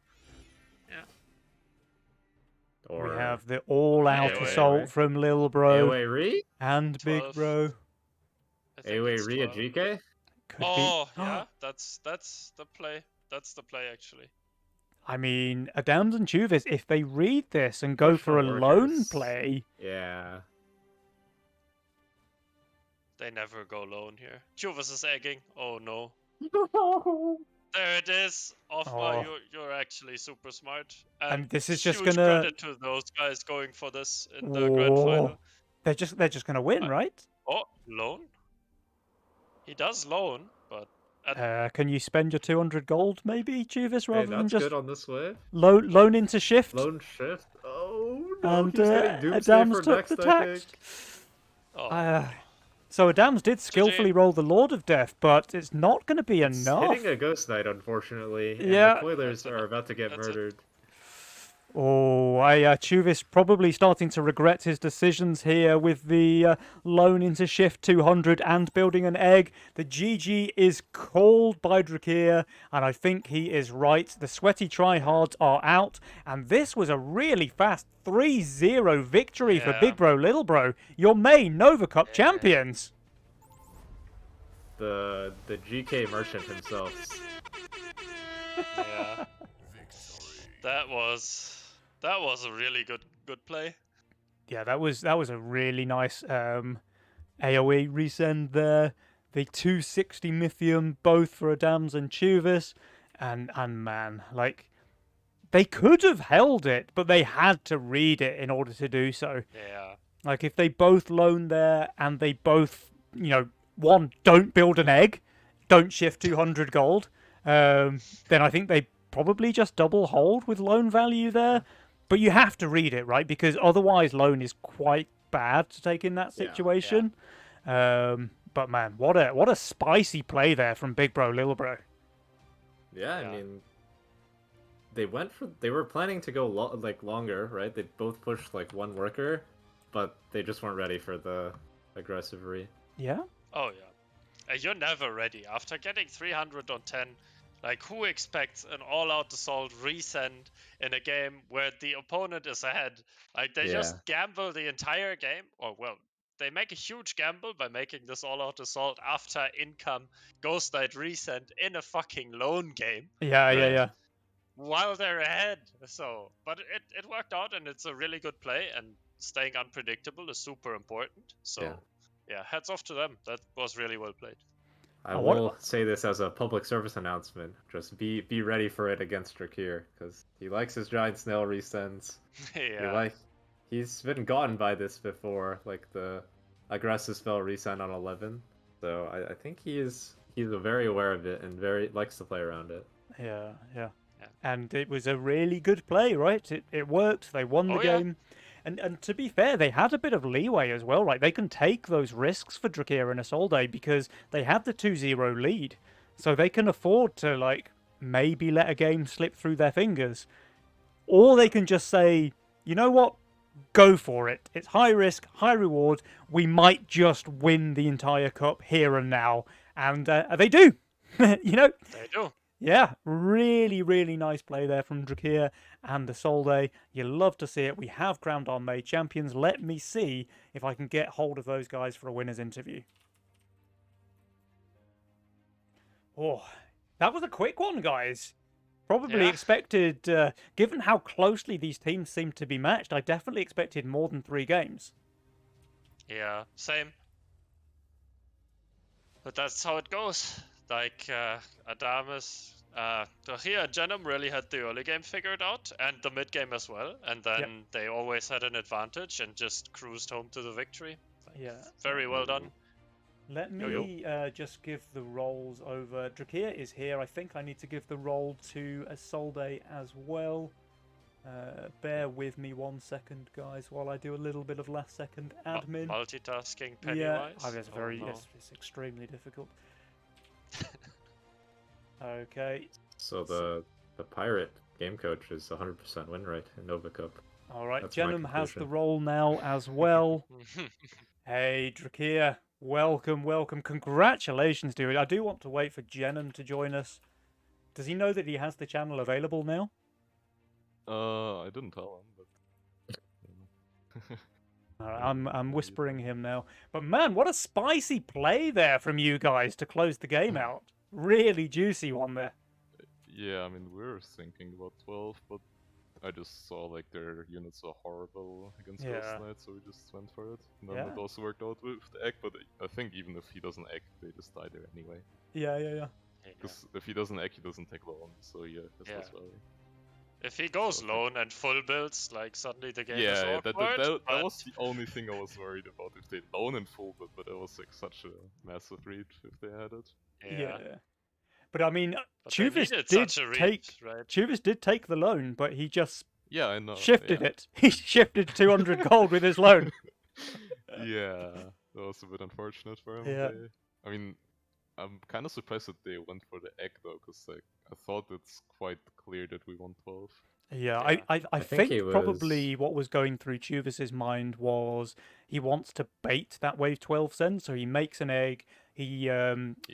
Or We have the all-out AoE, assault right? from Lil Bro AoE Re? and Big 12. Bro. I think AoE it's Re 12. GK? Could be. Oh, yeah, that's the play. That's the play, actually. I mean, Adams and Chuvis, if they read this and go Push for a the lone workers. play, Yeah. They never go lone here. Chuvis is egging. Oh no. There it is. Offma, Oh. you're actually super smart. And this is just huge gonna- credit to those guys going for this in the grand final. They're just gonna win, Uh, right? Oh, loan? He does loan, but Can you spend your 200 gold, maybe, Juvis, Hey, rather than that's just good on this wave. loan into shift? Lone shift. Oh no, And he's getting doomsday Adams for took next, the I think. text. oh, So Adams did Today- skillfully roll the Lord of Death, but it's not going to be It's enough. hitting a Ghost Knight, unfortunately, and Yeah. the Coilers That's it. are about to get That's it. murdered. Oh, Chuvis probably starting to regret his decisions here with the loan into shift 200 and building an egg. The GG is called by Drakir, and I think he is right. The sweaty tryhards are out, and this was a really fast 3-0 victory for Yeah. Big Bro Little Bro, your main Nova Cup champions. The GK merchant himself. yeah. That was a really good play. Yeah, that was a really nice AoE resend there. The 260 Mythium both for Adams and Chuvis, and man, like they could have held it, but they had to read it in order to do so. Yeah. Like if they both loan there and they both, one, don't build an egg, don't shift 200 gold, then I think they probably just double hold with loan value there. But you have to read it, right? Because otherwise loan is quite bad to take in that Yeah, situation. But man, what a spicy play there from Big Bro Little Bro. Yeah, Yeah. I mean, they were planning to go longer, right? They both pushed like one worker, but they just weren't ready for the aggressive re. Yeah? Oh yeah. You're never ready after getting 300 on 10. Like, who expects an all-out assault resend in a game where the opponent is ahead? Like, they Yeah. just gamble the entire game, or well, they make a huge gamble by making this all-out assault after income Ghost Knight resend in a fucking lone game Yeah, Right. yeah. while they're ahead. So, but it worked out, and it's a really good play, and staying unpredictable is super important. So, yeah, hats off to them. That was really well played. I Oh, what- will say this as a public service announcement. Just be ready for it against Drakir, because he likes his giant snail resends. yeah. He's been gotten by this before, like the aggressive spell resend on 11. So I think he's very aware of it and very likes to play around it. Yeah. Yeah. And it was a really good play, right? It worked. They won the Oh, yeah. game. And to be fair, they had a bit of leeway as well, right? They can take those risks for Drakir and Isolde because they had the 2-0 lead. So they can afford to, like, maybe let a game slip through their fingers. Or they can just say, you know what? Go for it. It's high risk, high reward. We might just win the entire cup here and now. And they do. They do. Yeah, really, really nice play there from Drakir and Isolde. You love to see it. We have crowned our May champions. Let me see if I can get hold of those guys for a winner's interview. Oh, that was a quick one, guys. Probably Yeah. expected, given how closely these teams seem to be matched, I definitely expected more than 3 games. Yeah, same. But that's how it goes. Like, Adamus, Drakir and Jenem really had the early game figured out, and the mid game as well, and then they always had an advantage and just cruised home to the victory. Like, Yeah. very well done. Let Yo-yo. me just give the roles over. Drakir is here. I think I need to give the role to Isolde as well. Bear with me 1 second, guys, while I do a little bit of last second admin. Multitasking Yeah, Pennywise. it's Oh, very no. it's extremely difficult. Okay, So the pirate game coach is 100% win rate in Nova Cup. all right. That's my Jenem has the conclusion. role now as well. Hey, Drakir, welcome. Congratulations, dude. I do want to wait for Jenem to join us. Does he know that he has the channel available now? I didn't tell him, but I'm whispering him now. But man, what a spicy play there from you guys to close the game out. Really juicy one there. yeah, I mean we're thinking about 12, but I just saw like their units are horrible against Yeah. Ghost Knight, so we just went for it. And then Yeah. it also worked out with the egg, but I think even if he doesn't egg, they just die there anyway. Yeah. Yeah. Because if he doesn't egg, he doesn't take long, so yeah, that's Yeah. well. If he goes So- lone and full builds, like suddenly the game is Yeah, awkward. that but was the only thing I was worried about if they loan in full, but that was like such a massive read if they had it. yeah. But I mean, But they Chuvas needed did such a read, take right? Chuvas did take the loan, but he just Yeah, I know. shifted yeah. it. He shifted 200 gold with his loan. Yeah, that was a bit unfortunate for him. Yeah. I mean, I'm kind of surprised that they went for the egg though, because like I thought it's quite clear that we won 12. Yeah, Yeah. I think think he was- probably what was going through Chuvas's mind was he wants to bait that wave 12 send, so he makes an egg, he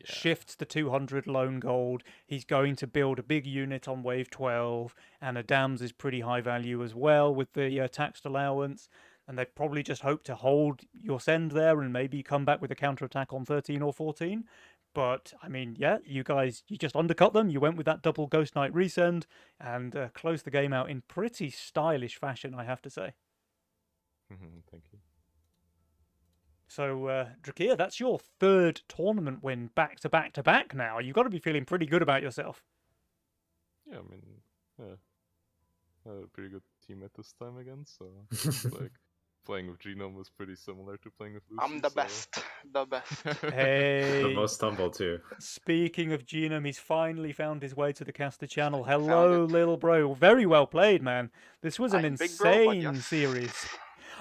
shifts the 200 lone gold, he's going to build a big unit on wave 12, and a dams is pretty high value as well with the taxed allowance, and they probably just hope to hold your send there and maybe come back with a counterattack on 13 or 14. But I mean, yeah, you guys, you just undercut them. You went with that double Ghost Knight resend and closed the game out in pretty stylish fashion, I have to say. Thank you. So, Drakir, that's your third tournament win back to back to back now. You've got to be feeling pretty good about yourself. Yeah, I mean, yeah, I had a pretty good team at this time again, so like playing with Genome was pretty similar to playing with Lucy. I'm the so- best. The best. Hey, The most humble too. speaking of Genome, he's finally found his way to the caster channel. Found Hello, it. little bro. Very well played, man. This was an I'm big bro, but insane yes. series.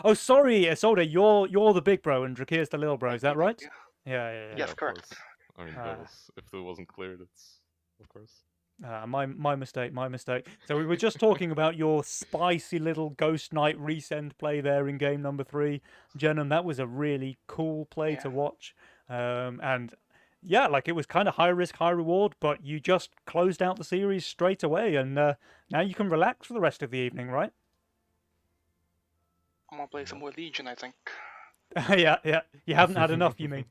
Oh, sorry, Isolde, you're the big bro and Drakir's the little bro. Is that Thank you, right? thank Yeah, yeah, yeah. Yes, of correct. course. I mean, Ah. that was if it wasn't clear, that's of course. My mistake, my mistake. So we were just talking about your spicy little Ghost Knight resend play there in game number 3, Jenom. That was a really cool play to Yeah. watch, and yeah, like it was kind of high risk, high reward, but you just closed out the series straight away, and now you can relax for the rest of the evening, right? I'm gonna play some more Legion, I think. Yeah, yeah. You haven't had enough, you mean?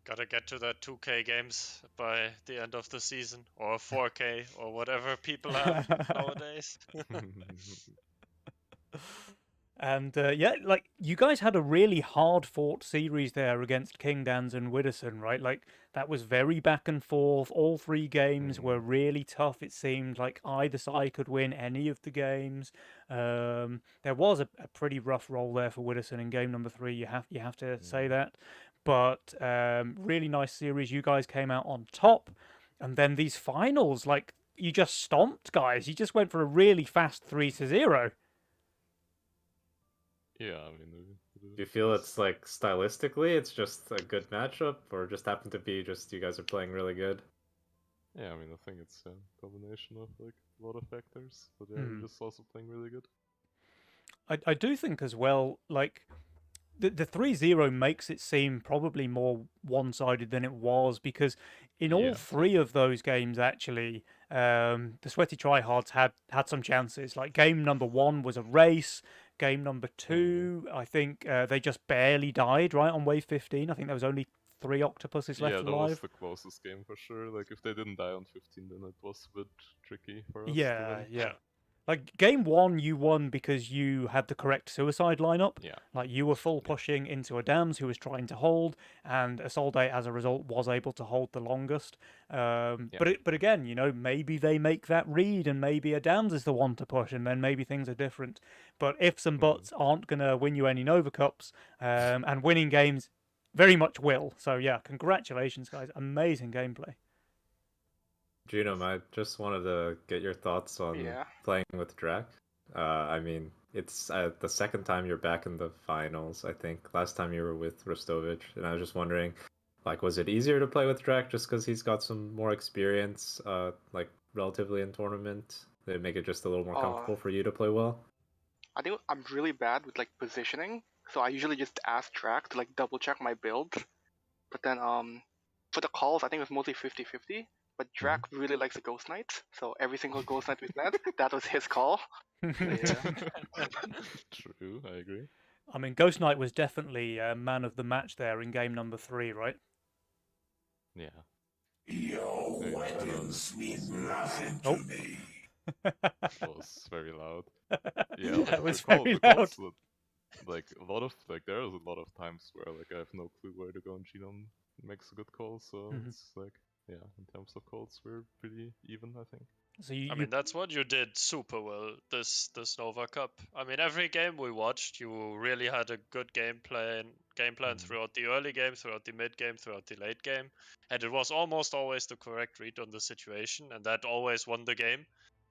Gotta get to the 2K games by the end of the season, or 4K, or whatever people have nowadays. And yeah, like you guys had a really hard fought series there against King Dans and Widdowson, right? Like that was very back and forth. All 3 games were really tough. It seemed like either side could win any of the games. There was a pretty rough roll there for Widdowson in game number 3. You have to say that. But really nice series. You guys came out on top, and then these finals, like you just stomped guys. You just went for a really fast 3-0. Yeah, I mean. Do you feel it's like stylistically it's just a good matchup, or just happened to be just you guys are playing really good? Yeah, I mean, I think it's a combination of like a lot of factors, but yeah, Hmm. we're just also playing really good. I do think as well, like the 3-0 makes it seem probably more one-sided than it was, because in all Yeah. 3 of those games actually the Sweaty Tryhards had some chances. Like game number 1 was a race. Game number 2, I think they just barely died right on wave 15. I think there was only 3 octopuses left Yeah, that alive. was the closest game for sure. Like if they didn't die on 15, then it was a bit tricky for us. to Yeah, win. yeah. Like game 1, you won because you had the correct suicide lineup. Yeah. Like you were full pushing into a Dams who was trying to hold, and Isolde as a result was able to hold the longest. But again, you know, maybe they make that read, and maybe a Dams is the one to push, and then maybe things are different. But ifs and buts aren't gonna win you any Nova Cups, and winning games very much will. So yeah, congratulations, guys! Amazing gameplay. Genome, I just wanted to get your thoughts on Yeah. playing with Drac. I mean, it's the second time you're back in the finals, I think. Last time you were with Rostovich, and I was just wondering, like, was it easier to play with Drac just because he's got some more experience, like, relatively in tournament? Did it make it just a little more comfortable for you to play well? I think I'm really bad with like positioning, so I usually just ask Track to like double check my build. But then for the calls, I think it was mostly 50-50. But Drac really likes the Ghost Knight, so every single Ghost Knight we played, that was his call. True, I agree. I mean, Ghost Knight was definitely man of the match there in game number 3, right? Yeah. Your Yeah, weapons mean nothing Oh. to me. It was very loud. Yeah, That was the very calls loud. like a lot of like there's a lot of times where like I have no clue where to go and Genome makes a good call, so Mhm. it's like yeah, in terms of calls, we're pretty even, I think. So you, I mean, that's what you did super well this Nova Cup. I mean, every game we watched, you really had a good game plan throughout the early game, throughout the mid game, throughout the late game, and it was almost always the correct read on the situation, and that always won the game.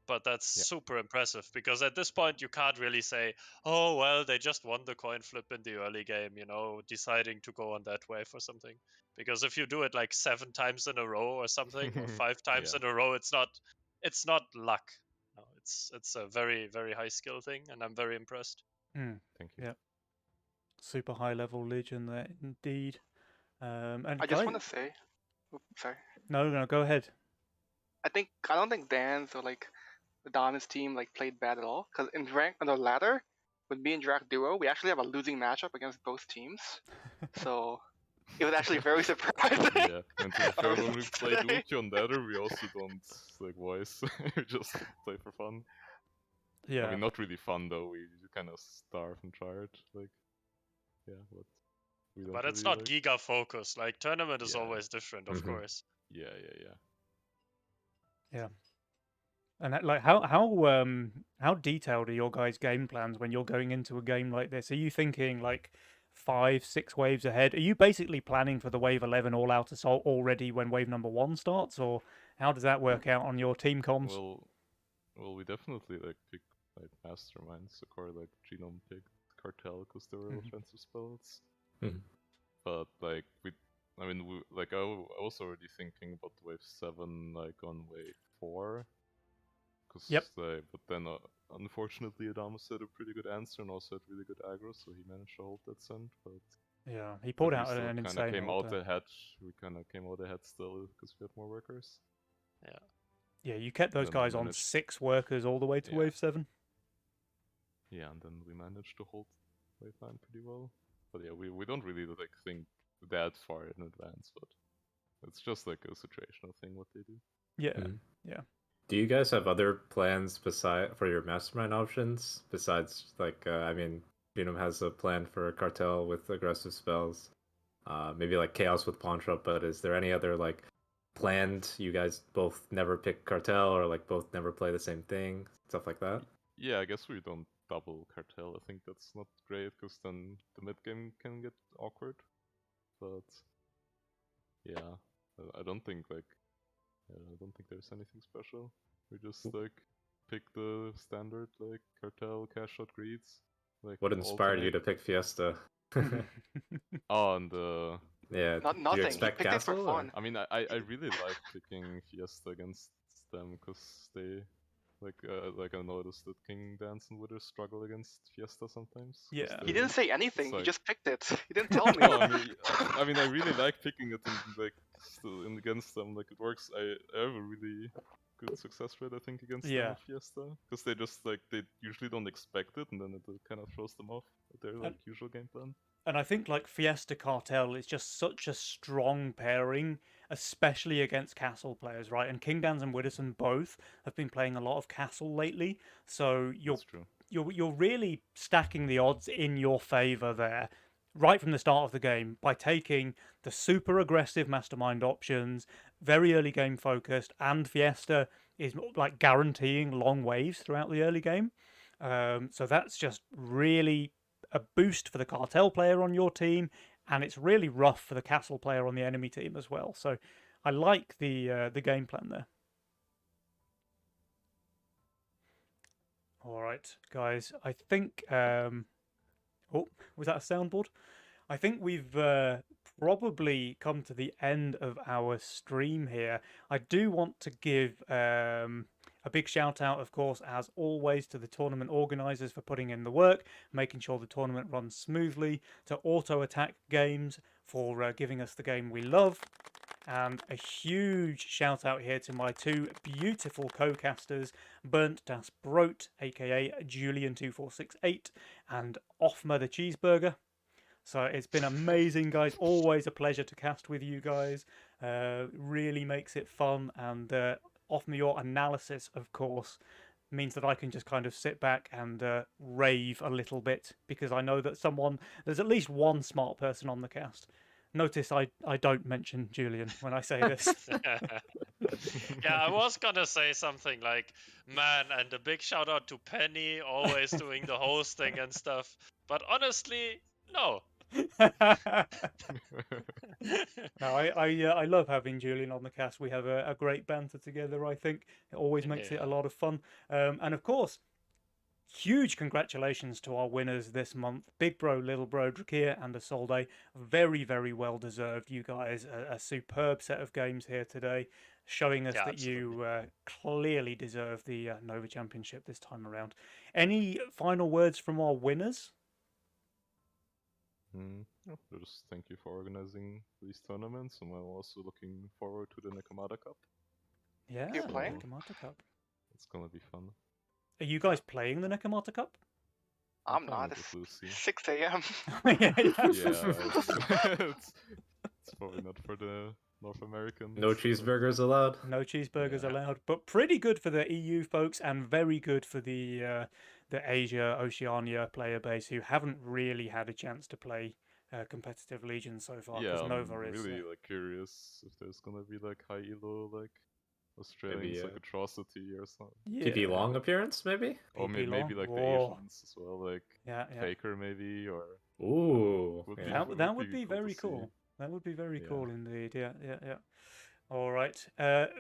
But that's Yeah. super impressive because at this point you can't really say, "Oh well, they just won the coin flip in the early game," deciding to go on that wave or something. Because if you do it like 7 times in a row or something, or 5 times Yeah. in a row, it's not luck. No, it's a very very high skill thing, and I'm very impressed. Mm, Thank you. yeah. Super high level Legion there, indeed. And I just guys, want to say, sorry. no, go ahead. I don't think Dan's or like the Don's team like played bad at all. Because in rank on the ladder, with me and Drac duo, we actually have a losing matchup against both teams. So it was actually very surprising. Yeah, and to be fair, when we Yes, play today. Duke on ladder, we also don't like voice. We just play for fun. Yeah. I mean, not really fun though. We kind of starve and try it. Like, yeah, but we don't. But it's really, not like... Giga focused. Like tournament is Yeah. always different, of Mhm. course. Yeah. And like how detailed are your guys' game plans when you're going into a game like this? Are you thinking like 5, 6 waves ahead? Are you basically planning for the wave 11 all out assault already when wave number 1 starts, or how does that work out on your team comms? Well, we definitely like pick like masterminds, or like Genome picked Cartel because they were Mhm. offensive spells. Mhm. But like I was already thinking about wave 7 like on wave 4. Yep. But then unfortunately Adamus had a pretty good answer and also had really good aggro, so he managed to hold that send. But Yeah, he pulled we out still an kinda insane came hold out there. ahead. We kind of came out ahead still because we had more workers. Yeah, you kept those Then we guys on managed- 6 workers all the way to Yeah. wave 7. Yeah, and then we managed to hold wave 9 pretty well. But yeah, we don't really like think that far in advance, but it's just like a situational thing what they do. Yeah. Mhm. Yeah. Do you guys have other plans for your mastermind options besides like I mean, Genome has a plan for a cartel with aggressive spells, maybe like chaos with pawn trap. But is there any other like planned? You guys both never pick cartel or like both never play the same thing, stuff like that. Yeah, I guess we don't double cartel. I think that's not great because then the mid game can get awkward. But yeah, I don't think I don't think there's anything special. We just like pick the standard like cartel, cash shot greeds. Like What inspired you alternate. to pick Fiesta? Oh, and Yeah, Not do you nothing. He expect picked it for castle? Or... fun. I mean, I really like picking Fiesta against them because they like I noticed that King Dance and Wither struggle against Fiesta sometimes. 'cause Yeah. He didn't say anything. like- He just picked it. He didn't tell me. No, I mean, I really like picking it in against them. Like it works. I have a really good success rate, I think, against them Yeah. with Fiesta, because they just they usually don't expect it, and then it kind of throws them off their like usual game plan. And I think like Fiesta Cartel is just such a strong pairing, especially against castle players, right? And King Dans and Widdowson both have been playing a lot of castle lately, so That's true. you're really stacking the odds in your favor there right from the start of the game by taking the super aggressive mastermind options, very early game focused, and Fiesta is like guaranteeing long waves throughout the early game. So that's just really a boost for the cartel player on your team, and it's really rough for the castle player on the enemy team as well. So I like the game plan there. All right, guys. I think. Oh, was that a soundboard? I think we've probably come to the end of our stream here. I do want to give a big shout out, of course, as always, to the tournament organisers for putting in the work, making sure the tournament runs smoothly, to Auto Attack Games for giving us the game we love. And a huge shout out here to my 2 beautiful co-casters, Burnt Das Brot, aka Julian2468, and Offma the Cheeseburger. So it's been amazing, guys. Always a pleasure to cast with you guys. Really makes it fun. And Offma, your analysis, of course, means that I can just kind of sit back and rave a little bit, because I know that there's at least one smart person on the cast. Notice I don't mention Julian when I say this. Yeah, I was gonna say something like, man, and a big shout out to Penny, always doing the hosting and stuff. But honestly, no. No, I love having Julian on the cast. We have a great banter together, I think. It always makes it a Yeah. lot of fun. And of course, huge congratulations to our winners this month, Big Bro, Little Bro, Drakir, and Isolde. Very, very well deserved. You guys, a superb set of games here today, showing us Yeah, that you clearly deserve the Nova Championship this time around. Any final words from our winners? No, just thank you for organizing these tournaments, and I'm also looking forward to the Nakamata Cup. Yeah, You're playing? Nakamata Cup. It's gonna be fun. Are you guys playing the Nakamata Cup? I'm playing not. with It's Lucy. 6 a.m. Yeah, Yeah, it's probably not for the North Americans. No but- cheeseburgers allowed. No cheeseburgers Yeah. allowed, but pretty good for the EU folks and very good for the Asia Oceania player base who haven't really had a chance to play competitive Legion so far Yeah, because I'm Nova is. really like curious if there's gonna be like high elo like Australians Maybe, like atrocity or something, PP Long appearance, maybe? or PP maybe Long? like the Whoa. Asians as well, like Yeah, yeah. Faker maybe, or Ooh. Would be yeah. fun. That would be cool to very see. cool. That would be very Yeah. cool indeed. Yeah, yeah, yeah. All right.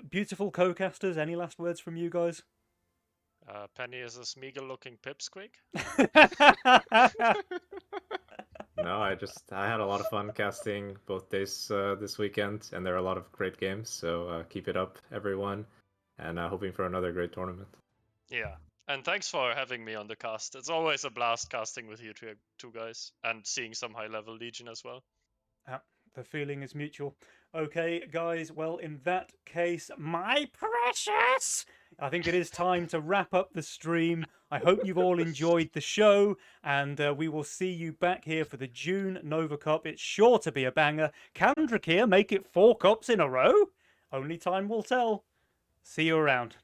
Beautiful co-casters. Any last words from you guys? Penny is a Smeagol-looking pipsqueak. No, I had a lot of fun casting both days this weekend, and there are a lot of great games. So keep it up, everyone, and hoping for another great tournament. Yeah. And thanks for having me on the cast. It's always a blast casting with you two guys and seeing some high-level Legion as well. The feeling is mutual. Okay, guys, well, in that case, my precious, I think it is time to wrap up the stream. I hope you've all enjoyed the show, and we will see you back here for the June Nova Cup. It's sure to be a banger. Can Drakir make it 4 cups in a row? Only time will tell. See you around.